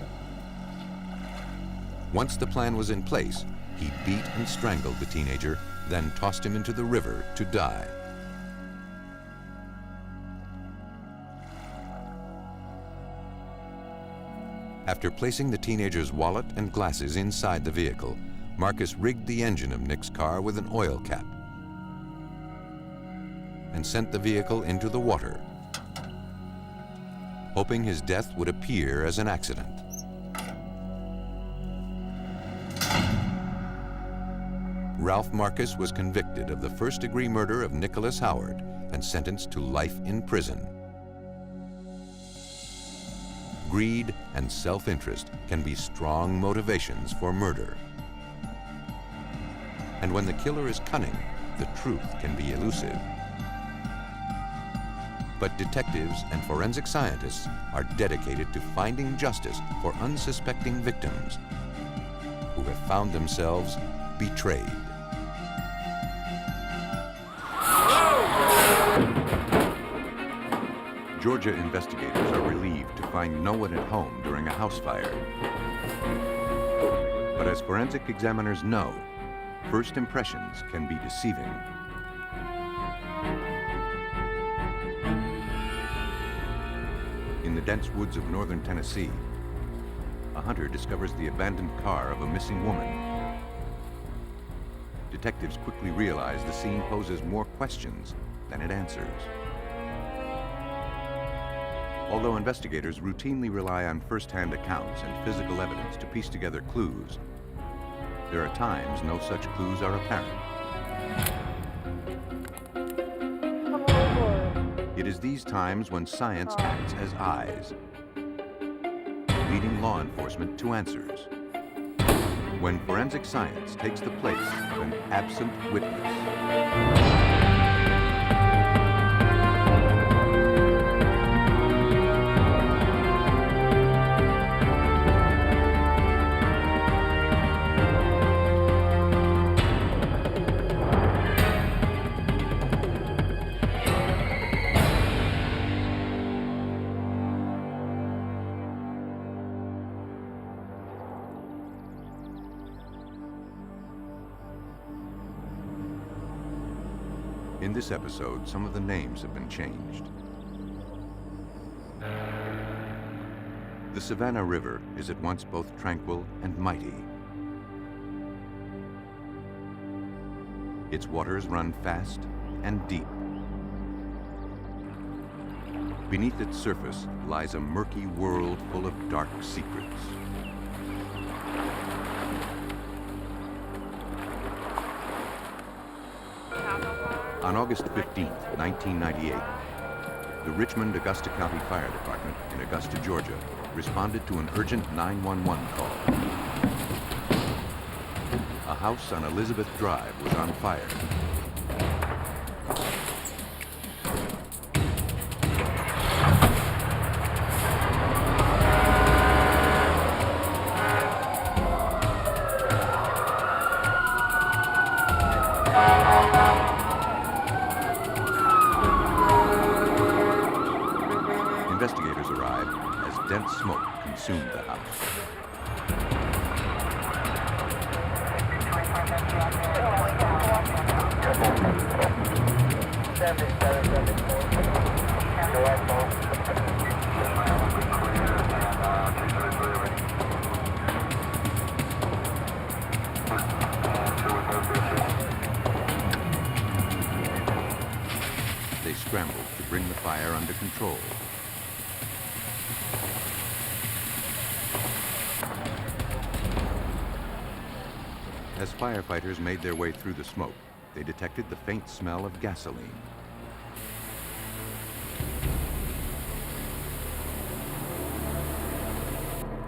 Speaker 1: Once the plan was in place, he beat and strangled the teenager, then tossed him into the river to die. After placing the teenager's wallet and glasses inside the vehicle, Marcus rigged the engine of Nick's car with an oil cap and sent the vehicle into the water, hoping his death would appear as an accident. Ralph Marcus was convicted of the first-degree murder of Nicholas Howard and sentenced to life in prison. Greed and self-interest can be strong motivations for murder. And when the killer is cunning, the truth can be elusive. But detectives and forensic scientists are dedicated to finding justice for unsuspecting victims who have found themselves betrayed. Georgia investigators are relieved to find no one at home during a house fire. But as forensic examiners know, first impressions can be deceiving. In the dense woods of northern Tennessee, a hunter discovers the abandoned car of a missing woman. Detectives quickly realize the scene poses more questions than it answers. Although investigators routinely rely on first-hand accounts and physical evidence to piece together clues, there are times no such clues are apparent. It is these times when science acts as eyes, leading law enforcement to answers. When forensic science takes the place of an absent witness. In this episode, some of the names have been changed. The Savannah River is at once both tranquil and mighty. Its waters run fast and deep. Beneath its surface lies a murky world full of dark secrets. On August 15, 1998, the Richmond-Augusta County Fire Department in Augusta, Georgia, responded to an urgent 911 call. A house on Elizabeth Drive was on fire. Investigators arrived as dense smoke consumed the house. They scrambled to bring the fire under control. As firefighters made their way through the smoke, they detected the faint smell of gasoline.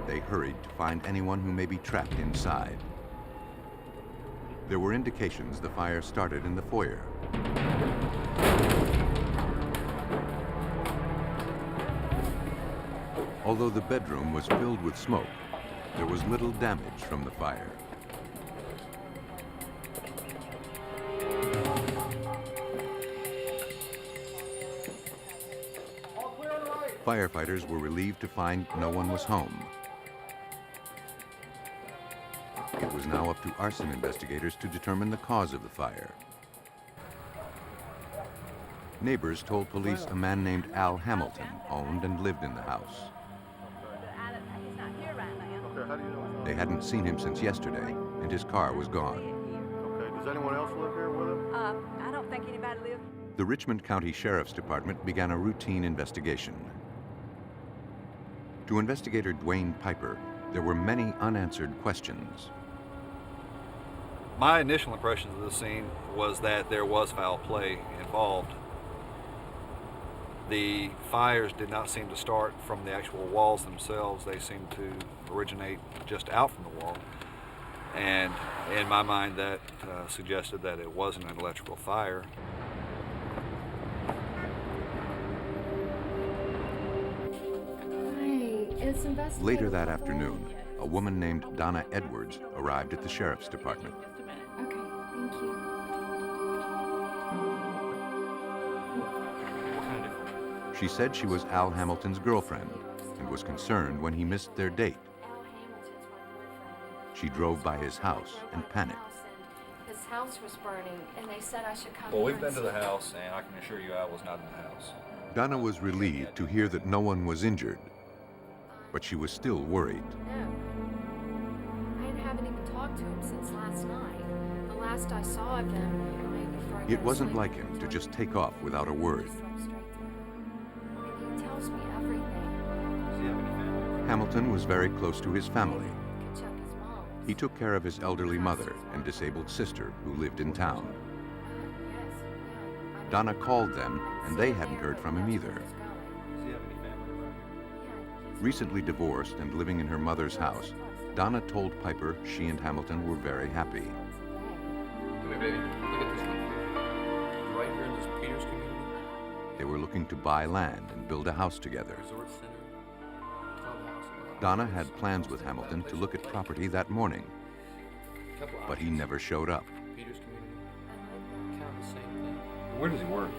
Speaker 1: They hurried to find anyone who may be trapped inside. There were indications the fire started in the foyer. Although the bedroom was filled with smoke, there was little damage from the fire. Firefighters were relieved to find no one was home. It was now up to arson investigators to determine the cause of the fire. Neighbors told police a man named Al Hamilton owned and lived in the house. They hadn't seen him since yesterday, and his car was gone.
Speaker 8: Okay, does anyone else live here with him?
Speaker 17: I don't think anybody lives.
Speaker 1: The Richmond County Sheriff's Department began a routine investigation. To investigator Dwayne Piper, there were many unanswered questions.
Speaker 15: My initial impression of the scene was that there was foul play involved. The fires did not seem to start from the actual walls themselves. They seemed to originate just out from the wall. And in my mind, that suggested that it wasn't an electrical fire.
Speaker 1: Later that afternoon, a woman named Donna Edwards arrived at the Sheriff's Department.
Speaker 17: Okay, thank you.
Speaker 1: She said she was Al Hamilton's girlfriend and was concerned when he missed their date. She drove by his house and panicked.
Speaker 17: His house was burning, and they said I should come.
Speaker 15: Well, we've been to the house, and I can assure you I was not in the house.
Speaker 1: Donna was relieved to hear that no one was injured, but she was still worried.
Speaker 17: No. I haven't even talked to him since last night. The last I saw of him, maybe before I
Speaker 1: It
Speaker 17: go
Speaker 1: wasn't
Speaker 17: sleep.
Speaker 1: like him to just take off without a word.
Speaker 17: He tells me everything.
Speaker 1: Hamilton was very close to his family. He took care of his elderly mother and disabled sister who lived in town. Donna called them, and they hadn't heard from him either. Recently divorced and living in her mother's house, Donna told Piper she and Hamilton were very happy.
Speaker 19: Come here, baby. Look at this one. Right here in this Peters community.
Speaker 1: They were looking to buy land and build a house together.
Speaker 19: Resort Center. Clubhouse.
Speaker 1: Donna had plans with Hamilton to look at property that morning, but he never showed up.
Speaker 19: Peters community. Kind of the same thing.
Speaker 15: Where does he work?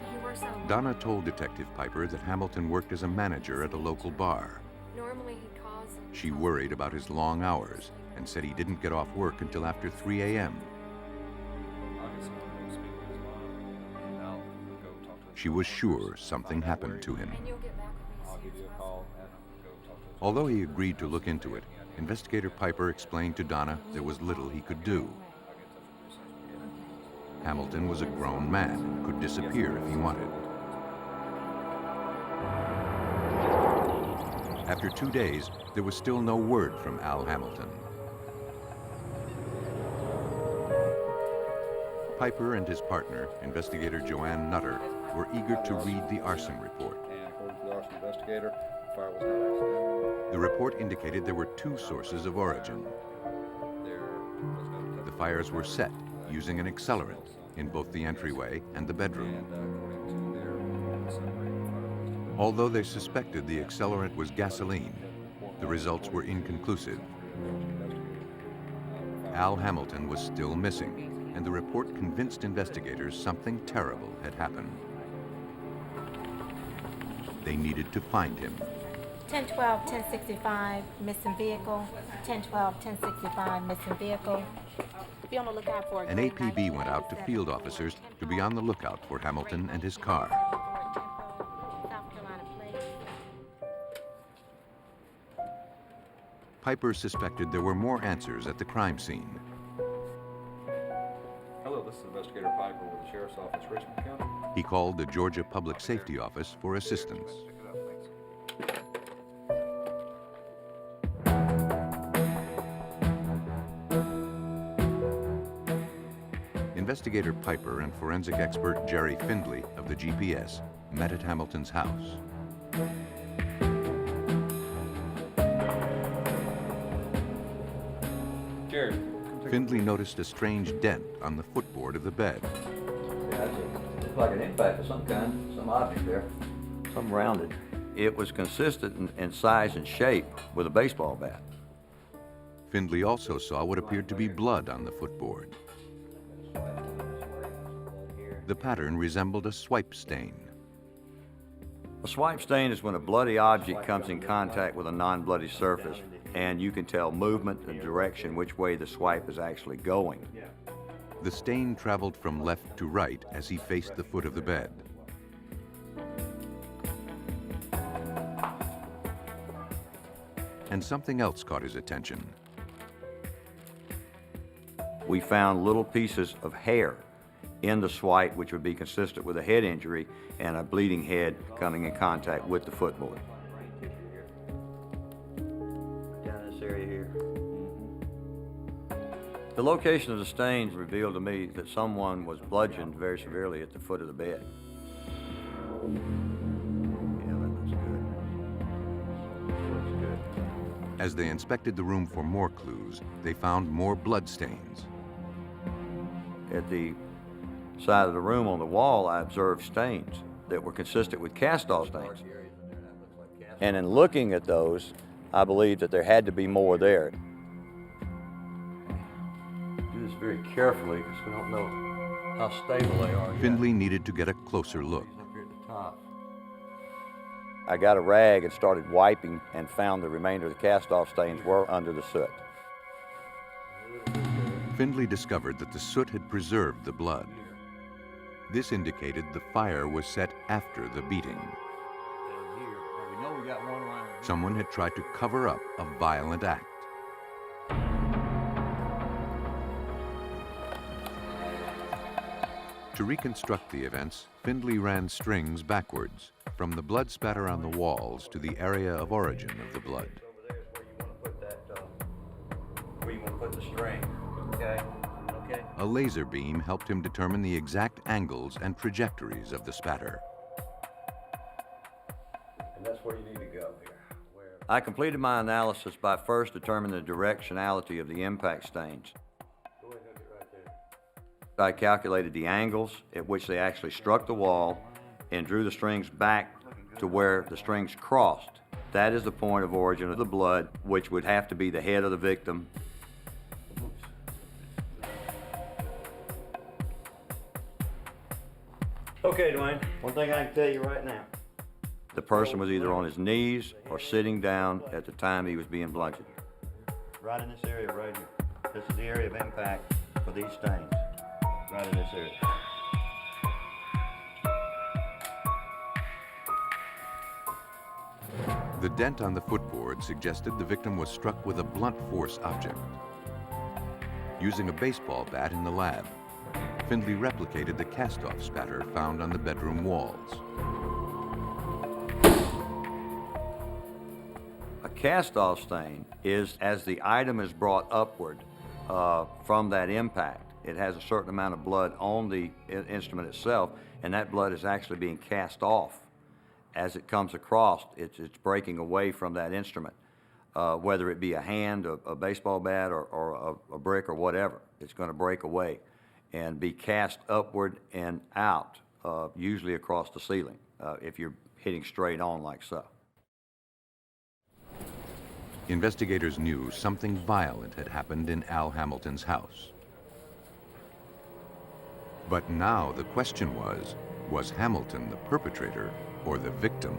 Speaker 17: He works out.
Speaker 1: Donna told Detective Piper that Hamilton worked as a manager at a local bar.
Speaker 17: Normally he calls.
Speaker 1: She worried about his long hours and said he didn't get off work until after 3 a.m. She was sure something happened to him. Although he agreed to look into it, Investigator Piper explained to Donna there was little he could do. Hamilton was a grown man and could disappear if he wanted. After 2 days, there was still no word from Al Hamilton. Piper and his partner, investigator Joanne Nutter, were eager to read the arson report.
Speaker 15: And according to the arson investigator, the fire was not accidental.
Speaker 1: The report indicated there were 2 sources of origin. The fires were set using an accelerant in both the entryway and the bedroom. Although they suspected the accelerant was gasoline, the results were inconclusive. Al Hamilton was still missing, and the report convinced investigators something terrible had happened. They needed to find him.
Speaker 24: 1012, 1065, missing vehicle. 1012, 1065, missing vehicle. Be on the lookout for
Speaker 1: An APB went out to field officers to be on the lookout for Hamilton and his car. Piper suspected there were more answers at the crime scene.
Speaker 15: Hello, this is Investigator Piper with the Sheriff's Office, Richmond County.
Speaker 1: He called the Georgia Public Safety Office for assistance. Investigator Piper and forensic expert Jerry Findley of the GPS met at Hamilton's house.
Speaker 15: Jerry.
Speaker 1: Findley noticed a strange dent on the footboard of the bed.
Speaker 25: Yeah, it looks like an impact of some kind, some object there, something rounded. It was consistent in size and shape with a baseball bat.
Speaker 1: Findley also saw what appeared to be blood on the footboard. The pattern resembled a swipe stain.
Speaker 25: A swipe stain is when a bloody object comes in contact with a non-bloody surface, and you can tell movement and direction which way the swipe is actually going.
Speaker 1: The stain traveled from left to right as he faced the foot of the bed. And something else caught his attention.
Speaker 25: We found little pieces of hair in the swipe, which would be consistent with a head injury and a bleeding head coming in contact with the footboard. Down this area here. The location of the stains revealed to me that someone was bludgeoned very severely at the foot of the bed. Yeah, that looks good. Looks good.
Speaker 1: As they inspected the room for more clues, they found more blood stains.
Speaker 25: At the side of the room on the wall, I observed stains that were consistent with cast-off stains. And in looking at those, I believed that there had to be more there. Do this very carefully because we don't know how stable they are.
Speaker 1: Findley needed to get a closer look.
Speaker 25: Up here at the top. I got a rag and started wiping and found the remainder of the cast-off stains were under the soot.
Speaker 1: Findley discovered that the soot had preserved the blood. This indicated the fire was set after the beating. Someone had tried to cover up a violent act. To reconstruct the events, Findley ran strings backwards, from the blood spatter on the walls to the area of origin of the blood.
Speaker 25: Where you want to put the string. Okay. Okay.
Speaker 1: A laser beam helped him determine the exact angles and trajectories of the spatter.
Speaker 25: And that's where you need to go here. I completed my analysis by first determining the directionality of the impact stains. I calculated the angles at which they actually struck the wall and drew the strings back to where the strings crossed. That is the point of origin of the blood, which would have to be the head of the victim. Okay, Dwayne, one thing I can tell you right now. The person was either on his knees or sitting down at the time he was being bludgeoned. Right in this area right here. This is the area of impact for these stains. Right in this area.
Speaker 1: The dent on the footboard suggested the victim was struck with a blunt force object. Using a baseball bat in the lab, Findley replicated the cast-off spatter found on the bedroom walls.
Speaker 25: A cast-off stain is as the item is brought upward from that impact. It has a certain amount of blood on the instrument itself, and that blood is actually being cast off. As it comes across, it's breaking away from that instrument, whether it be a hand, a baseball bat, or a brick or whatever. It's going to break away and be cast upward and out, usually across the ceiling, if you're hitting straight on like so.
Speaker 1: Investigators knew something violent had happened in Al Hamilton's house. But now the question was Hamilton the perpetrator or the victim?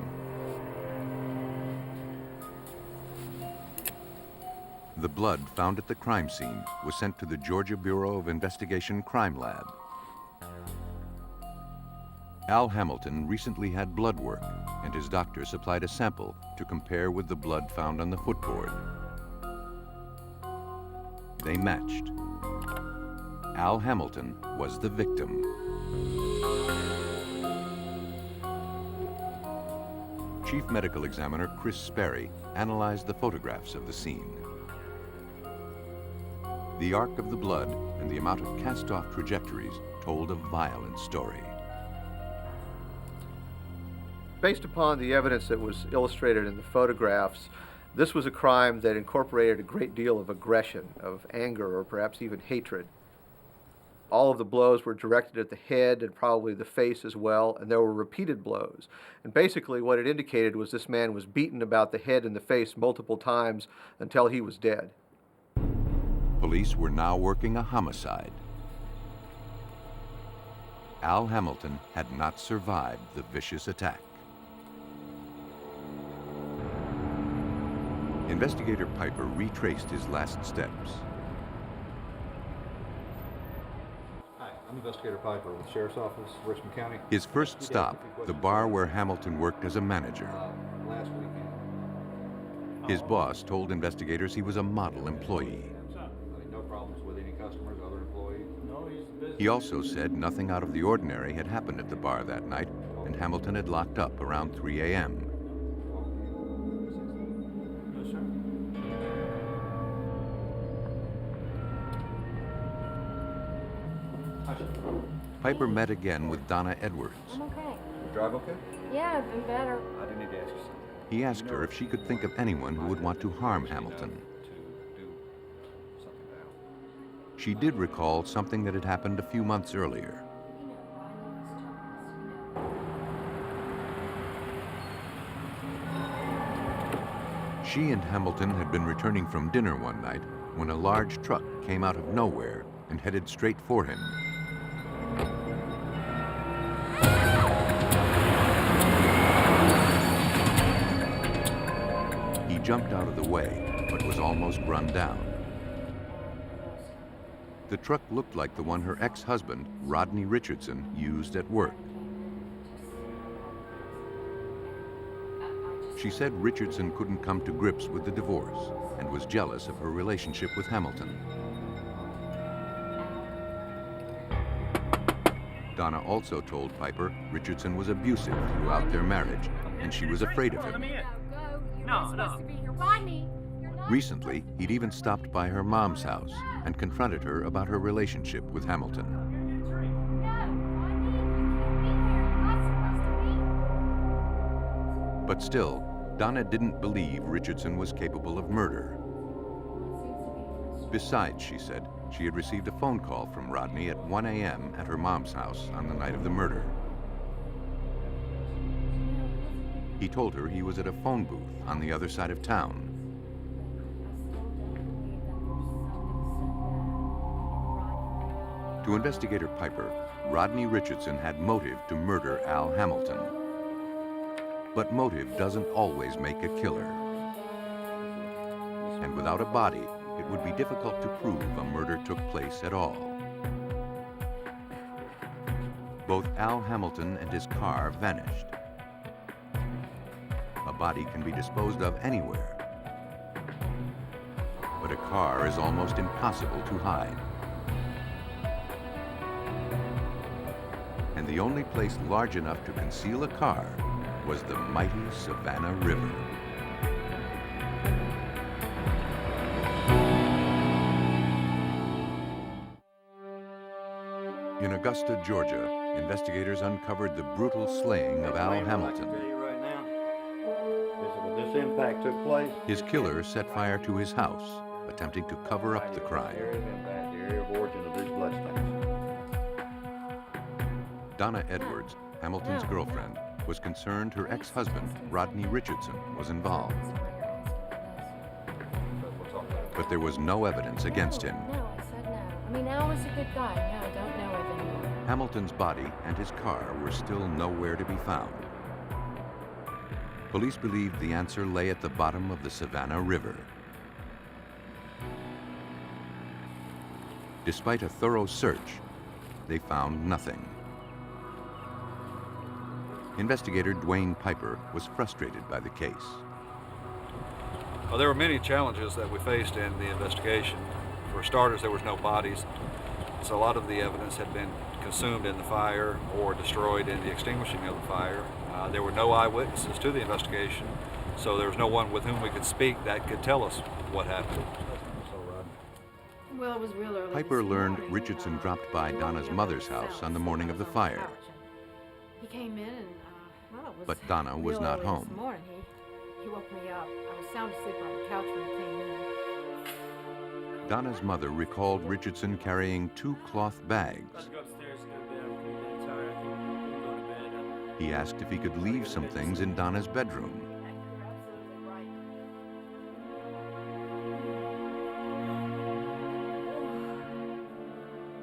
Speaker 1: The blood found at the crime scene was sent to the Georgia Bureau of Investigation Crime Lab. Al Hamilton recently had blood work, and his doctor supplied a sample to compare with the blood found on the footboard. They matched. Al Hamilton was the victim. Chief Medical Examiner Chris Sperry analyzed the photographs of the scene. The arc of the blood and the amount of cast-off trajectories told a violent story.
Speaker 8: Based upon the evidence that was illustrated in the photographs, this was a crime that incorporated a great deal of aggression, of anger, or perhaps even hatred. All of the blows were directed at the head and probably the face as well, and there were repeated blows. And basically what it indicated was this man was beaten about the head and the face multiple times until he was dead.
Speaker 1: Police were now working a homicide. Al Hamilton had not survived the vicious attack. Investigator Piper retraced his last steps.
Speaker 15: Hi, I'm Investigator Piper with the Sheriff's Office, Richmond County.
Speaker 1: His first stop, the bar where Hamilton worked as a manager.
Speaker 15: Last weekend.
Speaker 1: His boss told investigators he was a model employee.
Speaker 15: No problems with any customers, other employees?
Speaker 16: No, he's busy.
Speaker 1: He also said nothing out of the ordinary had happened at the bar that night, and Hamilton had locked up around 3 a.m.
Speaker 16: No, sir.
Speaker 1: Piper met again with Donna Edwards.
Speaker 17: I'm okay.
Speaker 15: You drive okay?
Speaker 17: Yeah, I've been better.
Speaker 15: I do need to ask you something.
Speaker 1: He asked her if she could think of anyone who would want to harm Hamilton. She did recall something that had happened a few months earlier. She and Hamilton had been returning from dinner one night when a large truck came out of nowhere and headed straight for him. He jumped out of the way, but was almost run down. The truck looked like the one her ex-husband, Rodney Richardson, used at work. She said Richardson couldn't come to grips with the divorce and was jealous of her relationship with Hamilton. Donna also told Piper Richardson was abusive throughout their marriage, and she was afraid of him.
Speaker 16: No.
Speaker 1: Recently, he'd even stopped by her mom's house and confronted her about her relationship with Hamilton. But still, Donna didn't believe Richardson was capable of murder. Besides, she said, she had received a phone call from Rodney at 1 a.m. at her mom's house on the night of the murder. He told her he was at a phone booth on the other side of town. To investigator Piper, Rodney Richardson had motive to murder Al Hamilton. But motive doesn't always make a killer. And without a body, it would be difficult to prove a murder took place at all. Both Al Hamilton and his car vanished. A body can be disposed of anywhere, but a car is almost impossible to hide. And the only place large enough to conceal a car was the mighty Savannah River. In Augusta, Georgia, investigators uncovered the brutal slaying of Al Hamilton.
Speaker 25: When this impact took place,
Speaker 1: His killer set fire to his house, attempting to cover up the crime.
Speaker 25: the area of origin of these bloodstains.
Speaker 1: Donna Edwards, Hamilton's girlfriend, was concerned her ex-husband, Rodney Richardson, was involved. But there was no evidence against him.
Speaker 17: No, I said no. I mean, Al was a good guy. No, don't know of anymore.
Speaker 1: Hamilton's body and his car were still nowhere to be found. Police believed the answer lay at the bottom of the Savannah River. Despite a thorough search, they found nothing. Investigator Dwayne Piper was frustrated by the case.
Speaker 15: Well, there were many challenges that we faced in the investigation. For starters, there was no bodies, so a lot of the evidence had been consumed in the fire or destroyed in the extinguishing of the fire. There were no eyewitnesses to the investigation, so there was no one with whom we could speak that could tell us what happened.
Speaker 17: Well, it was real early.
Speaker 1: Piper learned Richardson dropped by Donna's mother's house on the morning of the fire,
Speaker 17: He came in and, well, it was
Speaker 1: but Donna was
Speaker 17: real
Speaker 1: not
Speaker 17: early
Speaker 1: home.
Speaker 17: This morning. He woke me up. I was sound asleep on the couch when he came in.
Speaker 1: Donna's mother recalled Richardson carrying 2 cloth bags.
Speaker 16: Let's go upstairs and go to bed. I'm pretty tired. I think we'll go to bed.
Speaker 1: He asked if he could leave some things in Donna's bedroom.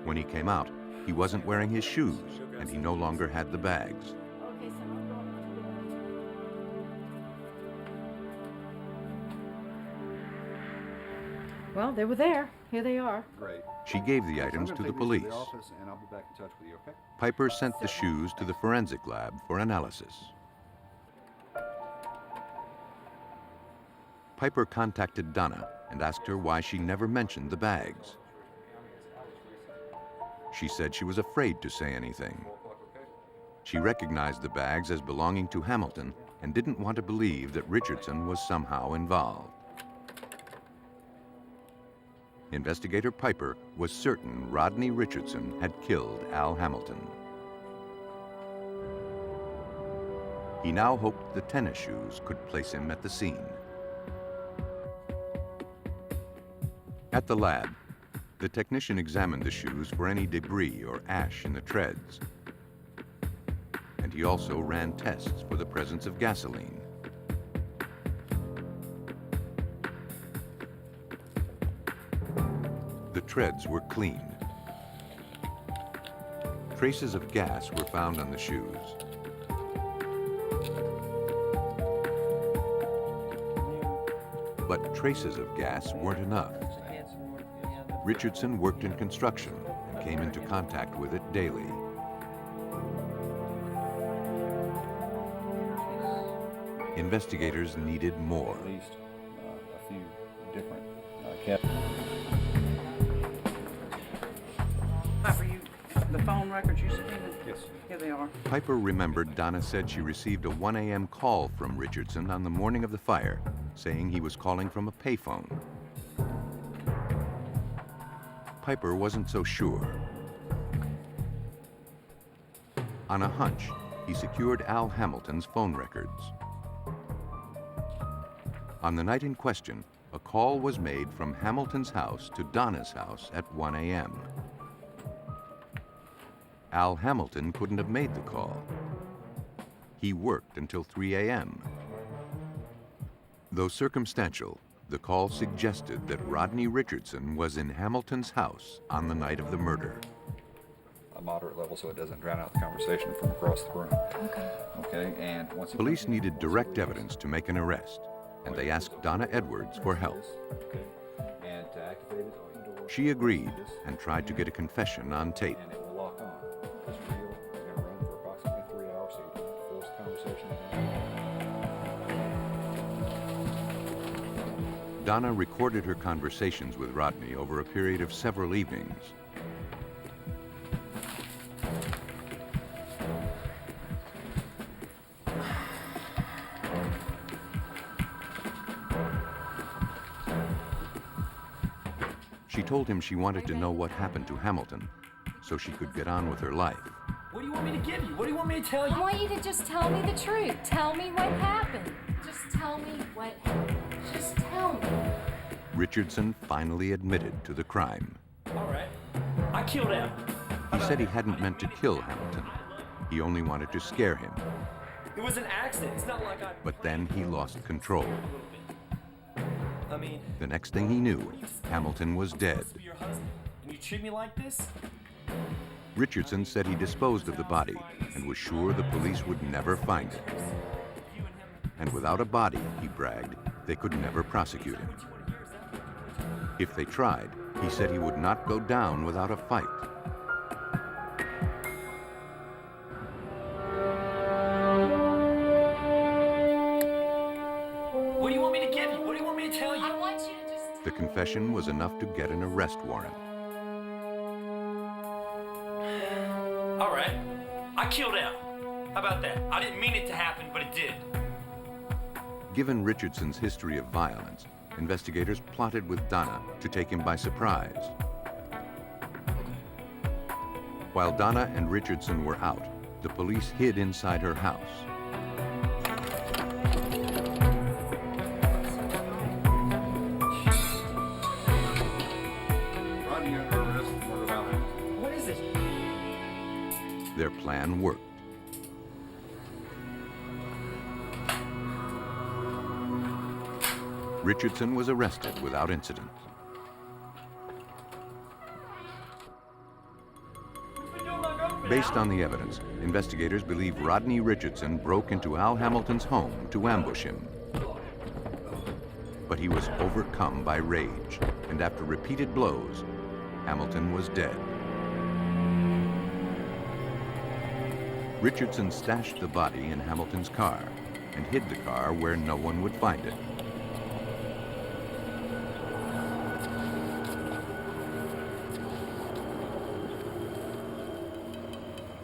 Speaker 1: When he came out, he wasn't wearing his shoes, and he no longer had the bags.
Speaker 17: Okay, so
Speaker 2: Well, they were there. Here they are.
Speaker 15: Great.
Speaker 3: She gave the items to the police.
Speaker 15: And I'll be back in touch with you, okay?
Speaker 3: Piper sent the shoes to the forensic lab for analysis. Piper contacted Donna and asked her why she never mentioned the bags. She said she was afraid to say anything. She recognized the bags as belonging to Hamilton and didn't want to believe that Richardson was somehow involved. Investigator Piper was certain Rodney Richardson had killed Al Hamilton. He now hoped the tennis shoes could place him at the scene. At the lab, the technician examined the shoes for any debris or ash in the treads. And he also ran tests for the presence of gasoline. The treads were clean. Traces of gas were found on the shoes. But traces of gas weren't enough. Richardson worked in construction and came into contact with it daily. Investigators needed more.
Speaker 15: At least a few different kept.
Speaker 12: Piper, the phone records you subpoenaed?
Speaker 15: Yes.
Speaker 12: Here they are.
Speaker 3: Piper remembered Donna said she received a 1 a.m. call from Richardson on the morning of the fire, saying he was calling from a payphone. Piper wasn't so sure. On a hunch, he secured Al Hamilton's phone records. On the night in question, a call was made from Hamilton's house to Donna's house at 1 a.m. Al Hamilton couldn't have made the call. He worked until 3 a.m. Though circumstantial, the call suggested that Rodney Richardson was in Hamilton's house on the night of the murder.
Speaker 15: A moderate level so it doesn't drown out the conversation from across the room. Okay. Okay, and once
Speaker 3: Police needed direct evidence to make an arrest, and they asked Donna Edwards for help.
Speaker 15: Okay. And to activate it, all you do is
Speaker 3: She agreed and tried to get a confession on tape.
Speaker 15: and it will lock on. This reel is going to run for approximately 3 hours so you don't force the conversation.
Speaker 3: Donna recorded her conversations with Rodney over a period of several evenings. She told him she wanted to know what happened to Hamilton so she could get on with her life.
Speaker 16: What do you want me to give you? What do you want me to tell you?
Speaker 17: I want you to just tell me the truth. Tell me what happened. Just tell me what happened. Just tell me.
Speaker 3: Richardson finally admitted to the crime.
Speaker 16: All right. I killed him.
Speaker 3: He said he hadn't meant to kill Hamilton. He only wanted to scare him.
Speaker 16: It was an accident. It's not like I...
Speaker 3: But then he lost control.
Speaker 16: I mean...
Speaker 3: The next thing he knew, Hamilton was dead.
Speaker 16: Be your husband, and you treat me like this?
Speaker 3: Richardson said he disposed of the body and was sure the police would never find it. And without a body, he bragged, they could never prosecute him. If they tried, he said he would not go down without a fight.
Speaker 16: What do you want me to give you? What do you want me to tell you?
Speaker 17: I want you to just...
Speaker 3: The confession was enough to get an arrest warrant.
Speaker 16: All right. I killed Al. How about that? I didn't mean it to happen, but it did.
Speaker 3: Given Richardson's history of violence, investigators plotted with Donna to take him by surprise. While Donna and Richardson were out, the police hid inside her house.
Speaker 15: Rodney under arrest for about
Speaker 16: What is this?
Speaker 3: Their plan worked. Richardson was arrested without incident. Based on the evidence, investigators believe Rodney Richardson broke into Al Hamilton's home to ambush him. But he was overcome by rage
Speaker 1: and after repeated blows, Hamilton was dead. Richardson stashed the body in Hamilton's car and hid the car where no one would find it.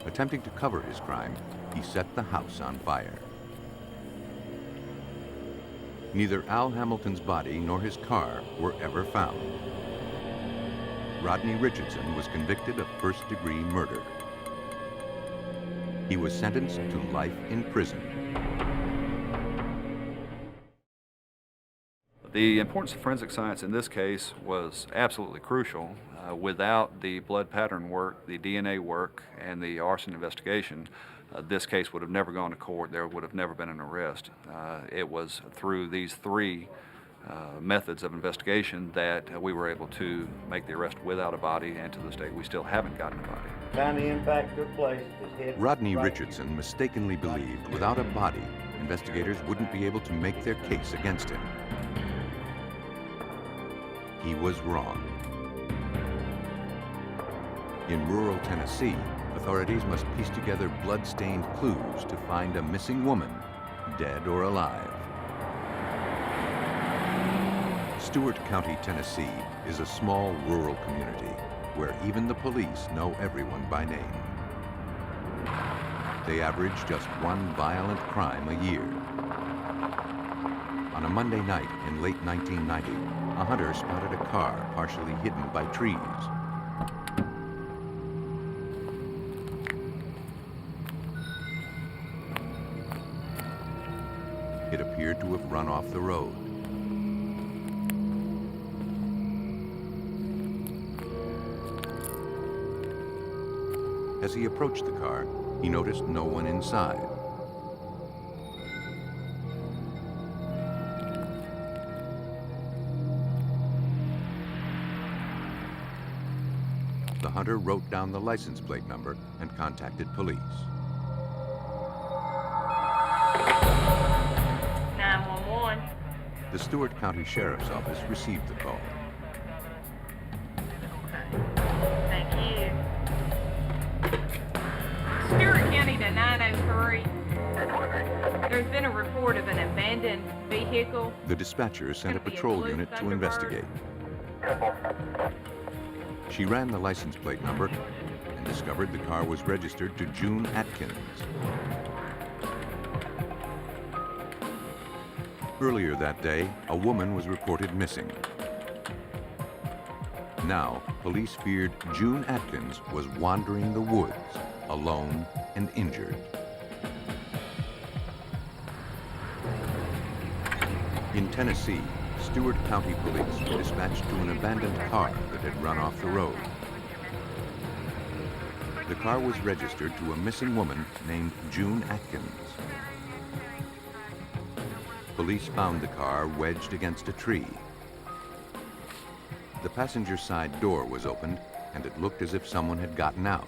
Speaker 1: Attempting to cover his crime, he set the house on fire. Neither Al Hamilton's body nor his car were ever found. Rodney Richardson was convicted of first-degree murder. He was sentenced to life in prison.
Speaker 15: The importance of forensic science in this case was absolutely crucial. Without the blood pattern work, the DNA work, and the arson investigation, this case would have never gone to court. There would have never been an arrest. It was through these three methods of investigation that we were able to make the arrest without a body, and to this day we still haven't gotten a body.
Speaker 25: Time the impact took place.
Speaker 1: Rodney Richardson mistakenly believed without a body, investigators wouldn't be able to make their case against him. He was wrong. In rural Tennessee, authorities must piece together blood-stained clues to find a missing woman, dead or alive. Stewart County, Tennessee is a small rural community where even the police know everyone by name. They average just one violent crime a year. On a Monday night in late 1990, a hunter spotted a car partially hidden by trees. It appeared to have run off the road. As he approached the car, he noticed no one inside. The hunter wrote down the license plate number and contacted police.
Speaker 5: 911.
Speaker 1: The Stewart County Sheriff's Office received the call.
Speaker 5: Thank you. Stewart County to 903. There's been a report of an abandoned vehicle.
Speaker 1: The dispatcher sent a patrol unit to investigate. She ran the license plate number and discovered the car was registered to June Atkins. Earlier that day, a woman was reported missing. Now, police feared June Atkins was wandering the woods, alone and injured. In Tennessee, Stewart County Police were dispatched to an abandoned car that had run off the road. The car was registered to a missing woman named June Atkins. Police found the car wedged against a tree. The passenger side door was opened, and it looked as if someone had gotten out.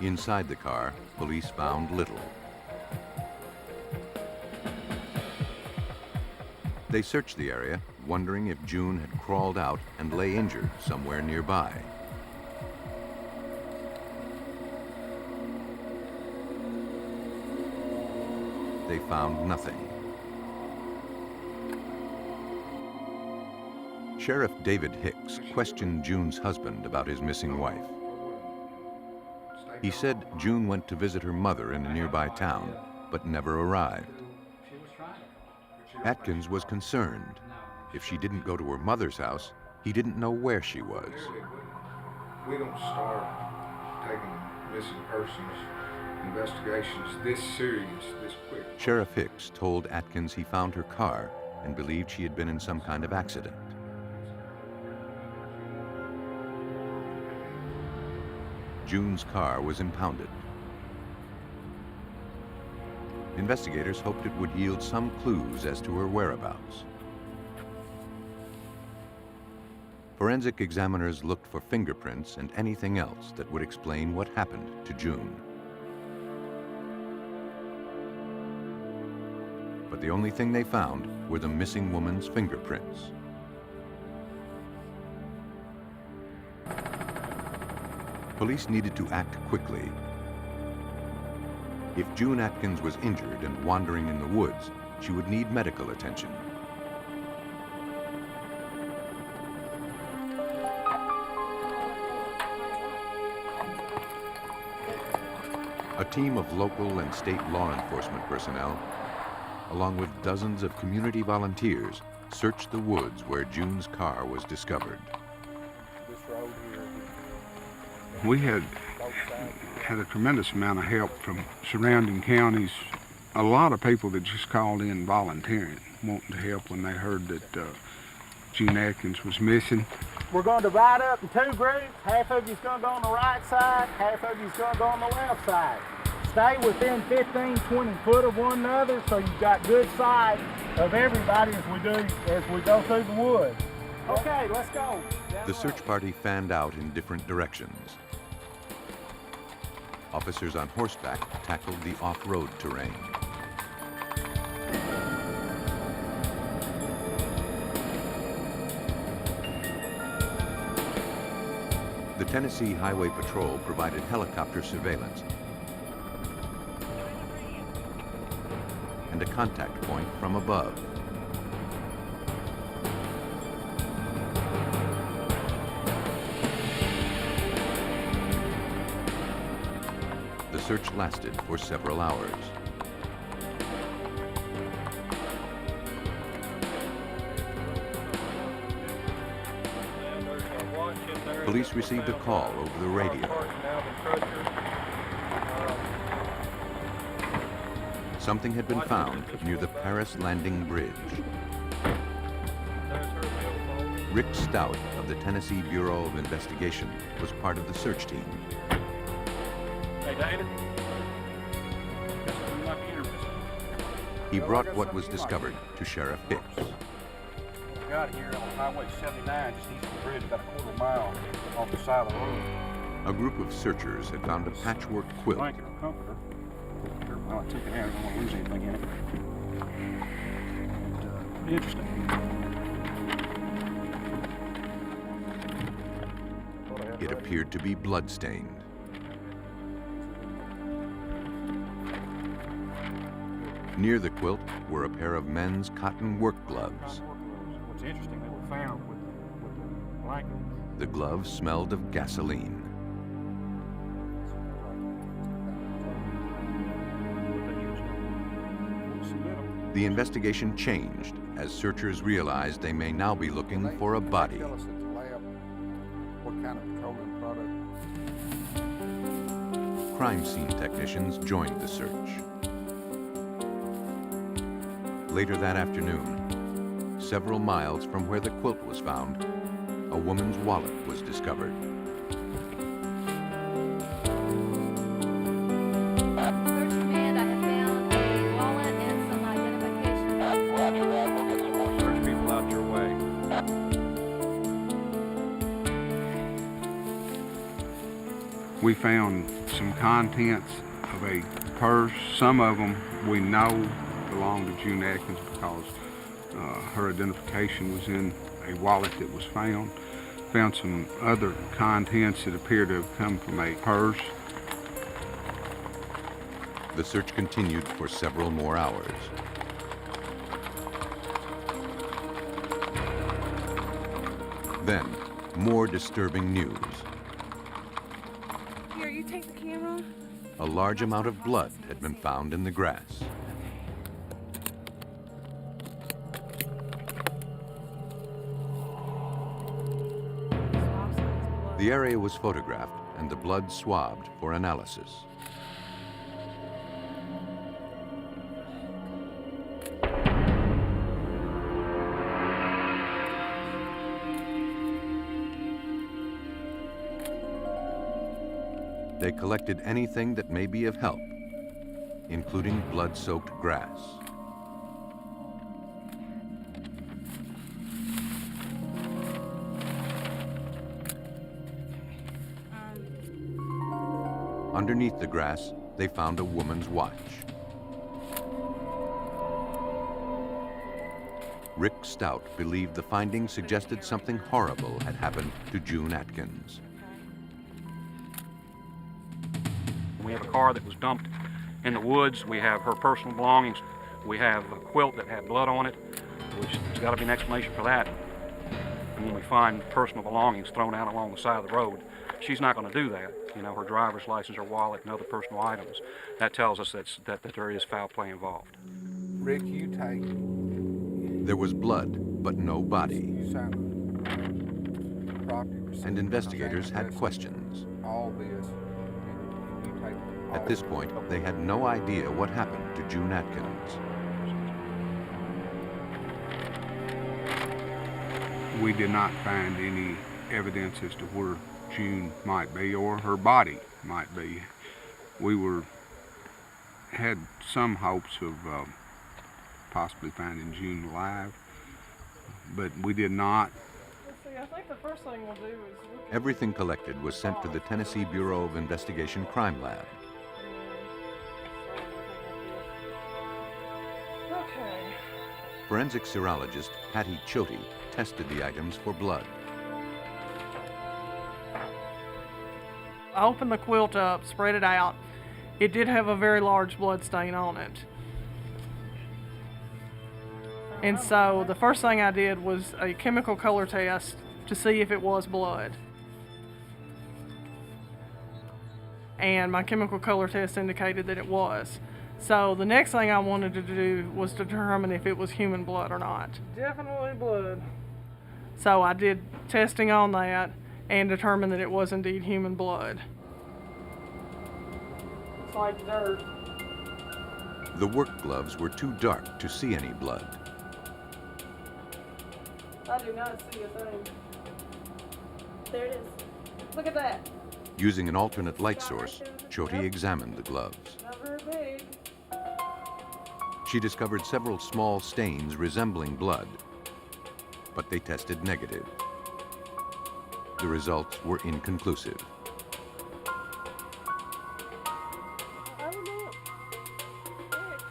Speaker 1: Inside the car, police found little. They searched the area, wondering if June had crawled out and lay injured somewhere nearby. They found nothing. Sheriff David Hicks questioned June's husband about his missing wife. He said June went to visit her mother in a nearby town, but never arrived. Atkins was concerned. If she didn't go to her mother's house, he didn't know where she was.
Speaker 7: We don't start taking missing persons investigations this serious, this quick.
Speaker 1: Sheriff Hicks told Atkins he found her car and believed she had been in some kind of accident. June's car was impounded. Investigators hoped it would yield some clues as to her whereabouts. Forensic examiners looked for fingerprints and anything else that would explain what happened to June. but the only thing they found were the missing woman's fingerprints. Police needed to act quickly. If June Atkins was injured and wandering in the woods, she would need medical attention. A team of local and state law enforcement personnel, along with dozens of community volunteers, searched the woods where June's car was discovered.
Speaker 7: We had a tremendous amount of help from surrounding counties. A lot of people that just called in volunteering, wanting to help when they heard that June Atkins was missing.
Speaker 10: We're going to divide up in two groups. Half of you's going to go on the right side, half of you's going to go on the left side. Stay within 15, 20 foot of one another so you've got good sight of everybody as we go through the woods. Okay, let's go.
Speaker 1: The search party fanned out in different directions. Officers on horseback tackled the off-road terrain. The Tennessee Highway Patrol provided helicopter surveillance and a contact point from above. The search lasted for several hours. Police received a call over the radio. Something had been found near the Paris Landing Bridge. Rick Stout of the Tennessee Bureau of Investigation was part of the search team.
Speaker 10: Hey, David.
Speaker 1: He brought what was discovered to Sheriff Hicks.
Speaker 10: We got here on Highway 79, just east of the bridge, about a quarter mile off the side of the road.
Speaker 1: A group of searchers had found a patchwork quilt.
Speaker 10: Blanket or comforter. Well, I took it out. I don't want to lose anything in it. And, pretty interesting.
Speaker 1: It appeared to be blood-stained. Near the quilt were a pair of men's cotton work gloves.
Speaker 10: What's interesting, they were found with the blanket.
Speaker 1: The gloves smelled of gasoline. The investigation changed as searchers realized they may now be looking for a body.
Speaker 7: Tell us at the lab what kind of petroleum product.
Speaker 1: Crime scene technicians joined the search. Later that afternoon, several miles from where the quilt was found, a woman's wallet was discovered.
Speaker 7: We found some contents of a purse. Some of them we know belonged to June Atkins because her identification was in a wallet that was found. Found some other contents that appear to have come from a purse.
Speaker 1: The search continued for several more hours. Then, more disturbing news.
Speaker 14: Here, you take the camera.
Speaker 1: A large amount of blood had been found in the grass. The area was photographed and the blood swabbed for analysis. They collected anything that may be of help, including blood-soaked grass. Underneath the grass, they found a woman's watch. Rick Stout believed the findings suggested something horrible had happened to June Atkins.
Speaker 4: We have a car that was dumped in the woods. We have her personal belongings. We have a quilt that had blood on it, which there's got to be an explanation for that. And when we find personal belongings thrown out along the side of the road, she's not going to do that. You know, her driver's license, her wallet, and other personal items. That tells us that there is foul play involved.
Speaker 7: Rick, you take.
Speaker 1: There was blood, but no body. And investigators had questions.
Speaker 7: All this.
Speaker 1: At this point, they had no idea what happened to June Atkins.
Speaker 7: We did not find any evidence as to where June might be or her body might be. We had some hopes of possibly finding June alive, but we did not.
Speaker 2: Let's see, I think the first thing we'll do is
Speaker 1: Everything collected was sent to the Tennessee Bureau of Investigation Crime Lab.
Speaker 2: Okay.
Speaker 1: Forensic serologist Patty Choate tested the items for blood.
Speaker 2: I opened the quilt up, spread it out. It did have a very large blood stain on it. And so the first thing I did was a chemical color test to see if it was blood. And my chemical color test indicated that it was. So the next thing I wanted to do was determine if it was human blood or not. Definitely blood. So I did testing on that and determined that it was indeed human blood. It's like dirt.
Speaker 1: The work gloves were too dark to see any blood.
Speaker 2: I do not see a thing. There it is. Look at that.
Speaker 1: Using an alternate light source, Choate examined the gloves.
Speaker 2: Not very big.
Speaker 1: She discovered several small stains resembling blood, but they tested negative. The results were inconclusive.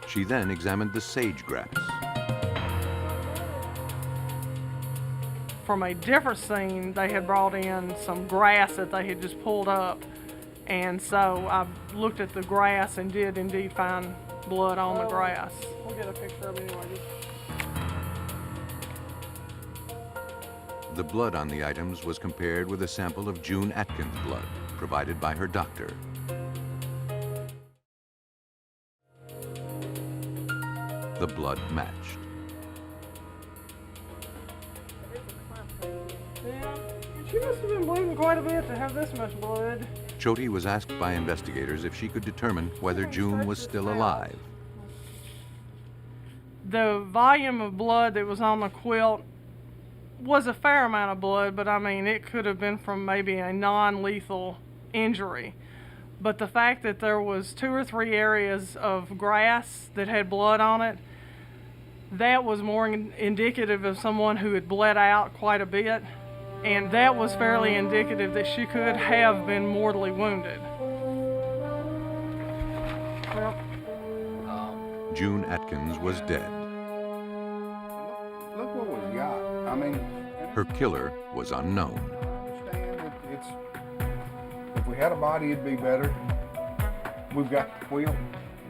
Speaker 1: She then examined the sage grass.
Speaker 2: From a different scene, they had brought in some grass that they had just pulled up. And so I looked at the grass and did indeed find blood on the grass. We'll get a picture of it anyway.
Speaker 1: The blood on the items was compared with a sample of June Atkins' blood provided by her doctor. The blood matched.
Speaker 2: Yeah, she must have been bleeding quite a bit to have this much blood.
Speaker 1: Choate was asked by investigators if she could determine whether June was still alive.
Speaker 2: The volume of blood that was on the quilt was a fair amount of blood, but I mean, it could have been from maybe a non-lethal injury. But the fact that there was 2 or 3 areas of grass that had blood on it, that was more indicative of someone who had bled out quite a bit. And that was fairly indicative that she could have been mortally wounded. Well,
Speaker 1: June Atkins was dead.
Speaker 7: Look what we got. I mean,
Speaker 1: her killer was unknown.
Speaker 7: If we had a body, it'd be better. We've got the quilt,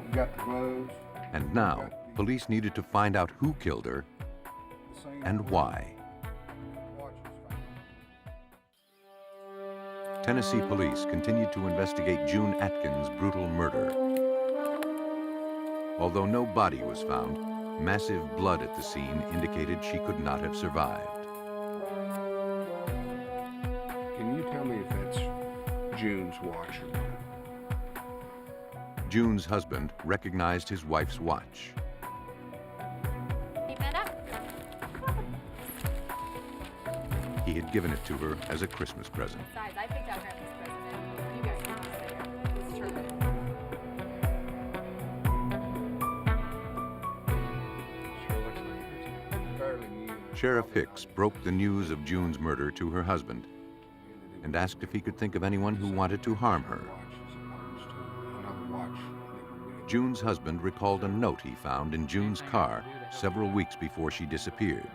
Speaker 7: we've got the gloves.
Speaker 1: And now, police needed to find out who killed her and why. Tennessee police continued to investigate June Atkins' brutal murder. Although no body was found, massive blood at the scene indicated she could not have survived.
Speaker 7: Can you tell me if that's June's watch or not?
Speaker 1: June's husband recognized his wife's watch.
Speaker 17: Keep that up.
Speaker 1: He had given it to her as a Christmas present.
Speaker 17: Besides, I picked out Grandma's present. You guys can just sit here. It's true.
Speaker 1: Sheriff Hicks broke the news of June's murder to her husband and asked if he could think of anyone who wanted to harm her. June's husband recalled a note he found in June's car several weeks before she disappeared.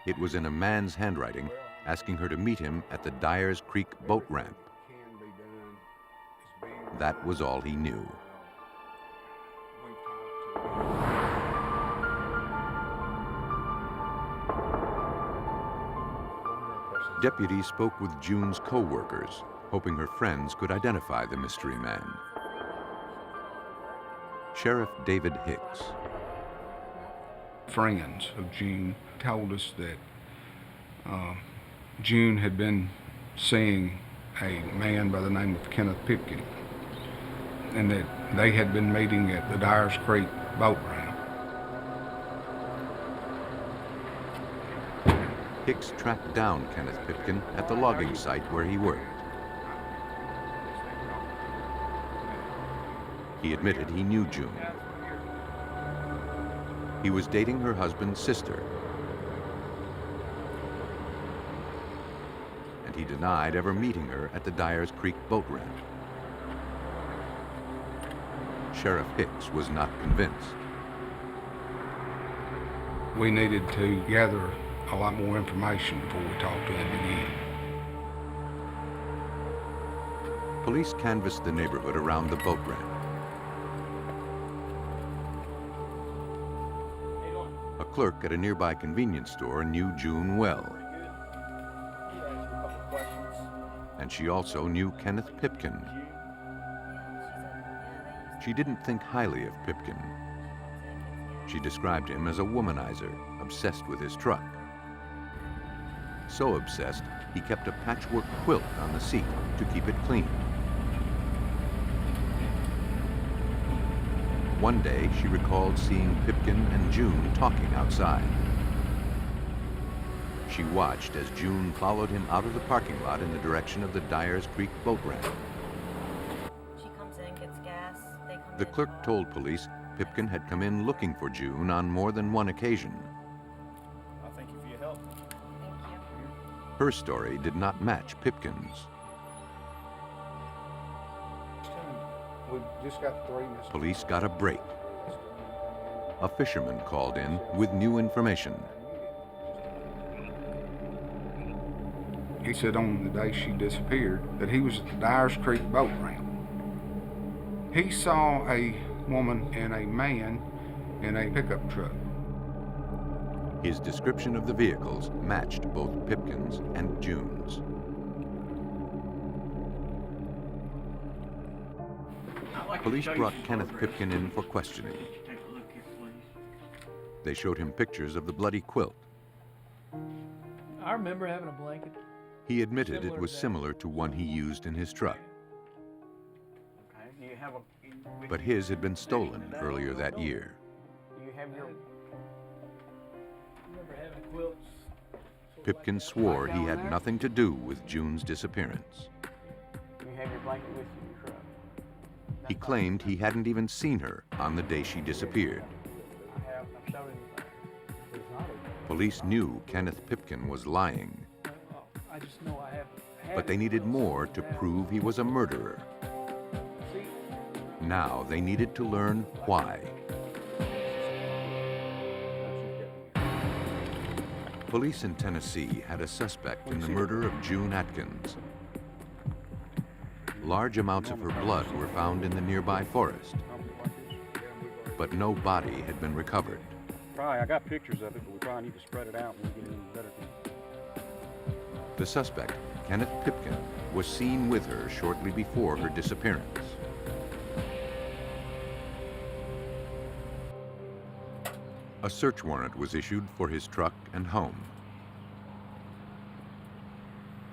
Speaker 1: It was in a man's handwriting asking her to meet him at the Dyers Creek boat ramp. That was all he knew. Deputies spoke with June's co-workers, hoping her friends could identify the mystery man. Sheriff David Hicks.
Speaker 7: Friends of June told us that June had been seeing a man by the name of Kenneth Pipkin, and that they had been meeting at the Dyers Creek boat ramp.
Speaker 1: Hicks tracked down Kenneth Pipkin at the logging site where he worked. He admitted he knew June. He was dating her husband's sister. And he denied ever meeting her at the Dyers Creek boat ramp. Sheriff Hicks was not convinced.
Speaker 7: We needed to gather a lot more information before we talked to him again.
Speaker 1: Police canvassed the neighborhood around the boat ramp. A clerk at a nearby convenience store knew June well. And she also knew Kenneth Pipkin. She didn't think highly of Pipkin. She described him as a womanizer, obsessed with his truck. So obsessed, he kept a patchwork quilt on the seat to keep it clean. One day, she recalled seeing Pipkin and June talking outside. She watched as June followed him out of the parking lot in the direction of the Dyers Creek boat ramp.
Speaker 24: She comes in, gets gas.
Speaker 1: The clerk told police Pipkin had come in looking for June on more than one occasion.
Speaker 10: Thank you for your help.
Speaker 1: Her story did not match Pipkin's.
Speaker 7: We just got 3 missing.
Speaker 1: Police got a break. A fisherman called in with new information.
Speaker 7: He said on the day she disappeared that he was at the Dyers Creek boat ramp. He saw a woman and a man in a pickup truck.
Speaker 1: His description of the vehicles matched both Pipkin's and June's. Police brought Kenneth Pipkin in for questioning. They showed him pictures of the bloody quilt.
Speaker 11: I remember having a blanket.
Speaker 1: He admitted it was similar to one he used in his truck.
Speaker 11: Okay. Do you have a?
Speaker 1: But his had been stolen earlier that year.
Speaker 11: Do you have your? You remember having quilts?
Speaker 1: Pipkin swore he had nothing to do with June's disappearance.
Speaker 11: Do you have your blanket with you in your truck?
Speaker 1: He claimed he hadn't even seen her on the day she disappeared.
Speaker 11: I have. I'm showing you.
Speaker 1: Police knew Kenneth Pipkin was lying,
Speaker 11: I just know I have.
Speaker 1: but they needed more to prove he was a murderer. Now they needed to learn why. Police in Tennessee had a suspect in the murder of June Atkins. Large amounts of her blood were found in the nearby forest, but no body had been recovered.
Speaker 4: I got pictures of it, but we probably need to spread it out and we get in better.
Speaker 1: The suspect, Kenneth Pipkin, was seen with her shortly before her disappearance. A search warrant was issued for his truck and home.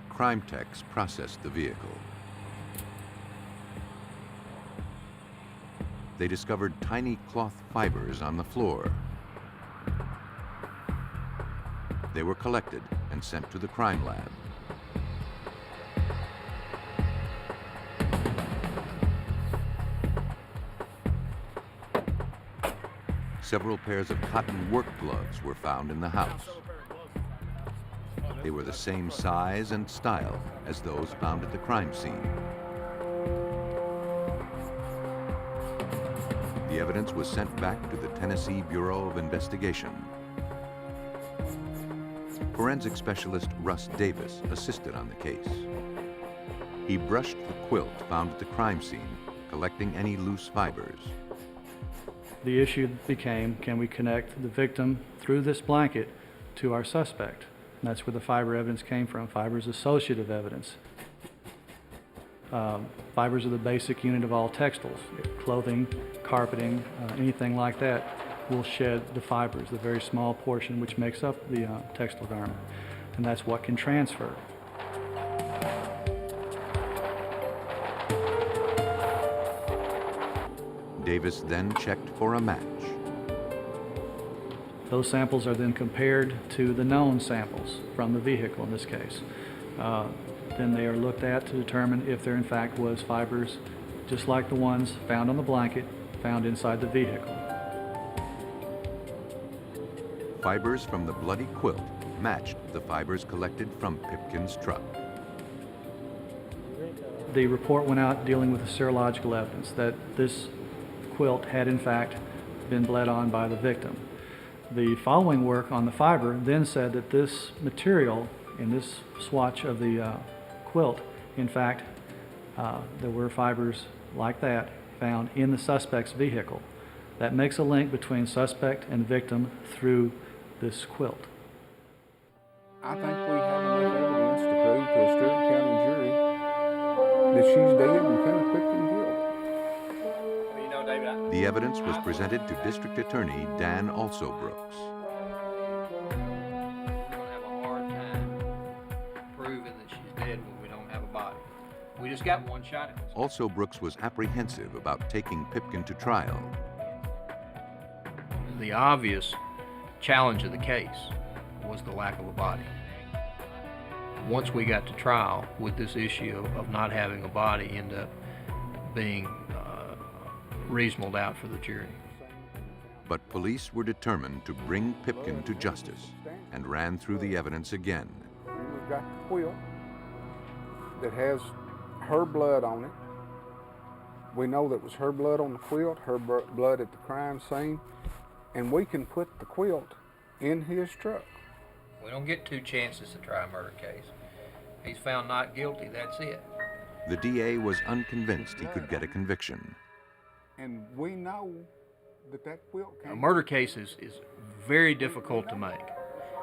Speaker 1: Crime techs processed the vehicle. They discovered tiny cloth fibers on the floor. They were collected and sent to the crime lab. Several pairs of cotton work gloves were found in the house. They were the same size and style as those found at the crime scene. the evidence was sent back to the Tennessee Bureau of Investigation. Forensic specialist Russ Davis assisted on the case. He brushed the quilt found at the crime scene, collecting any loose fibers.
Speaker 9: The issue became, can we connect the victim through this blanket to our suspect? And that's where the fiber evidence came from. Fiber is associative evidence. Fibers are the basic unit of all textiles. Clothing, carpeting, anything like that will shed the fibers, the very small portion which makes up the textile garment. And that's what can transfer.
Speaker 1: Davis then checked for a match.
Speaker 9: Those samples are then compared to the known samples from the vehicle in this case. Then they are looked at to determine if there in fact was fibers just like the ones found on the blanket, found inside the vehicle.
Speaker 1: Fibers from the bloody quilt matched the fibers collected from Pipkin's truck.
Speaker 9: The report went out dealing with the serological evidence that this quilt had in fact been bled on by the victim. The following work on the fiber then said that this material in this swatch of the quilt, in fact, there were fibers like that found in the suspect's vehicle. That makes a link between suspect and victim through this quilt.
Speaker 7: I think we have enough evidence to prove to a Stewart County jury that she's dead and Kenneth Pipkin guilty.
Speaker 19: You know, David,
Speaker 1: The evidence was presented to District Attorney Dan Also Brooks.
Speaker 11: we're gonna have a hard time proving that she's dead when we don't have a body. We just got one shot at this.
Speaker 1: Also Brooks was apprehensive about taking Pipkin to trial.
Speaker 11: The obvious challenge of the case was the lack of a body. Once we got to trial, with this issue of not having a body end up being reasonable doubt for the jury.
Speaker 1: But police were determined to bring Pipkin to justice and ran through the evidence again.
Speaker 7: We've got the quilt that has her blood on it. We know that was her blood on the quilt, her blood at the crime scene, and we can put the quilt in his truck.
Speaker 11: We don't get two chances to try a murder case. He's found not guilty, that's it.
Speaker 1: The DA was unconvinced he could get a conviction.
Speaker 7: And we know that that quilt came.
Speaker 11: A murder case is very difficult to make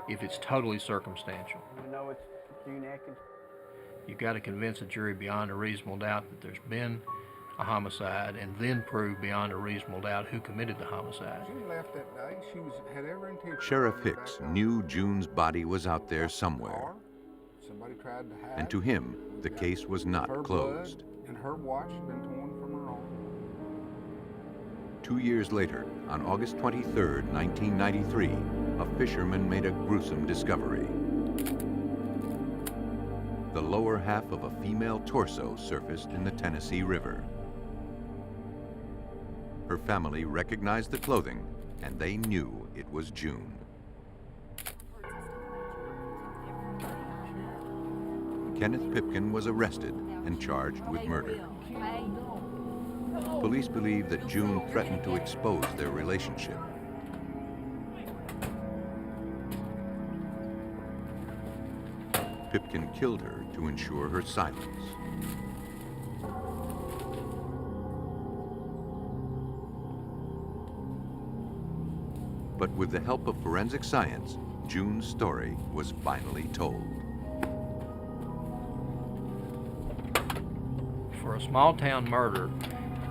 Speaker 11: if it's totally circumstantial.
Speaker 10: We know it's June Atkins.
Speaker 11: You've got to convince a jury beyond a reasonable doubt that there's been a homicide and then prove beyond a reasonable doubt who committed the homicide.
Speaker 7: She left that day. She had every intention.
Speaker 1: Sheriff Hicks knew June's body was out there somewhere,
Speaker 7: Somebody tried to hide.
Speaker 1: and to him, the case was not
Speaker 7: her
Speaker 1: closed.
Speaker 7: blood and her watch had been torn from her arm.
Speaker 1: 2 years later, on August 23, 1993, a fisherman made a gruesome discovery. The lower half of a female torso surfaced in the Tennessee River. Her family recognized the clothing, and they knew it was June. Kenneth Pipkin was arrested and charged with murder. Police believe that June threatened to expose their relationship. Pipkin killed her to ensure her silence. But with the help of forensic science, June's story was finally told.
Speaker 11: For a small town murder,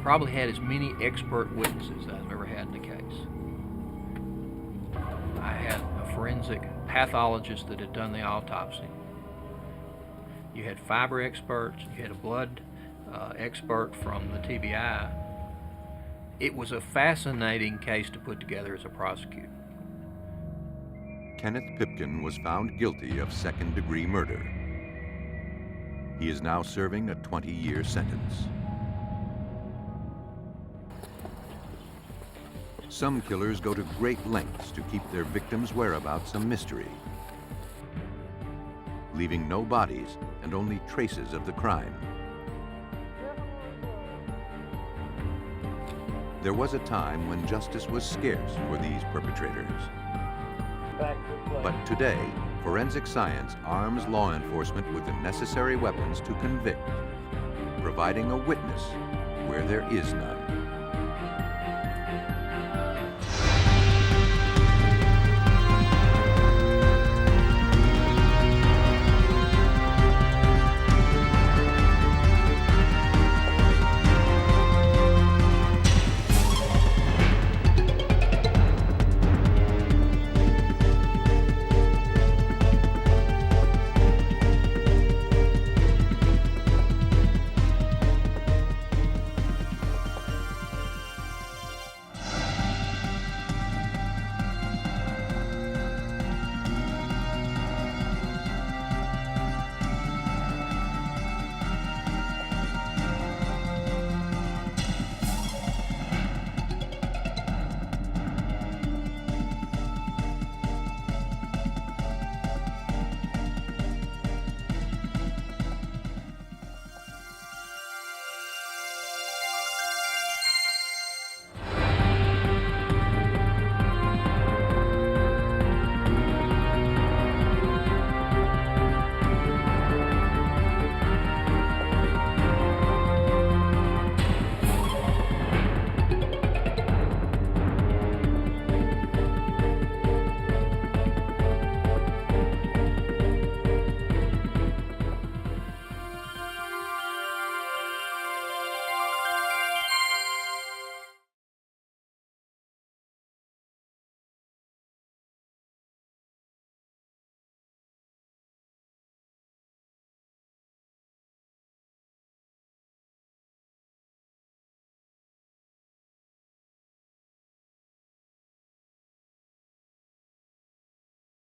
Speaker 11: probably had as many expert witnesses as I've ever had in the case. I had a forensic pathologist that had done the autopsy. You had fiber experts, you had a blood expert from the TBI. It was a fascinating case to put together as a prosecutor.
Speaker 1: Kenneth Pipkin was found guilty of second-degree murder. He is now serving a 20-year sentence. Some killers go to great lengths to keep their victims' whereabouts a mystery, leaving no bodies and only traces of the crime. There was a time when justice was scarce for these perpetrators. But today, forensic science arms law enforcement with the necessary weapons to convict, providing a witness where there is none.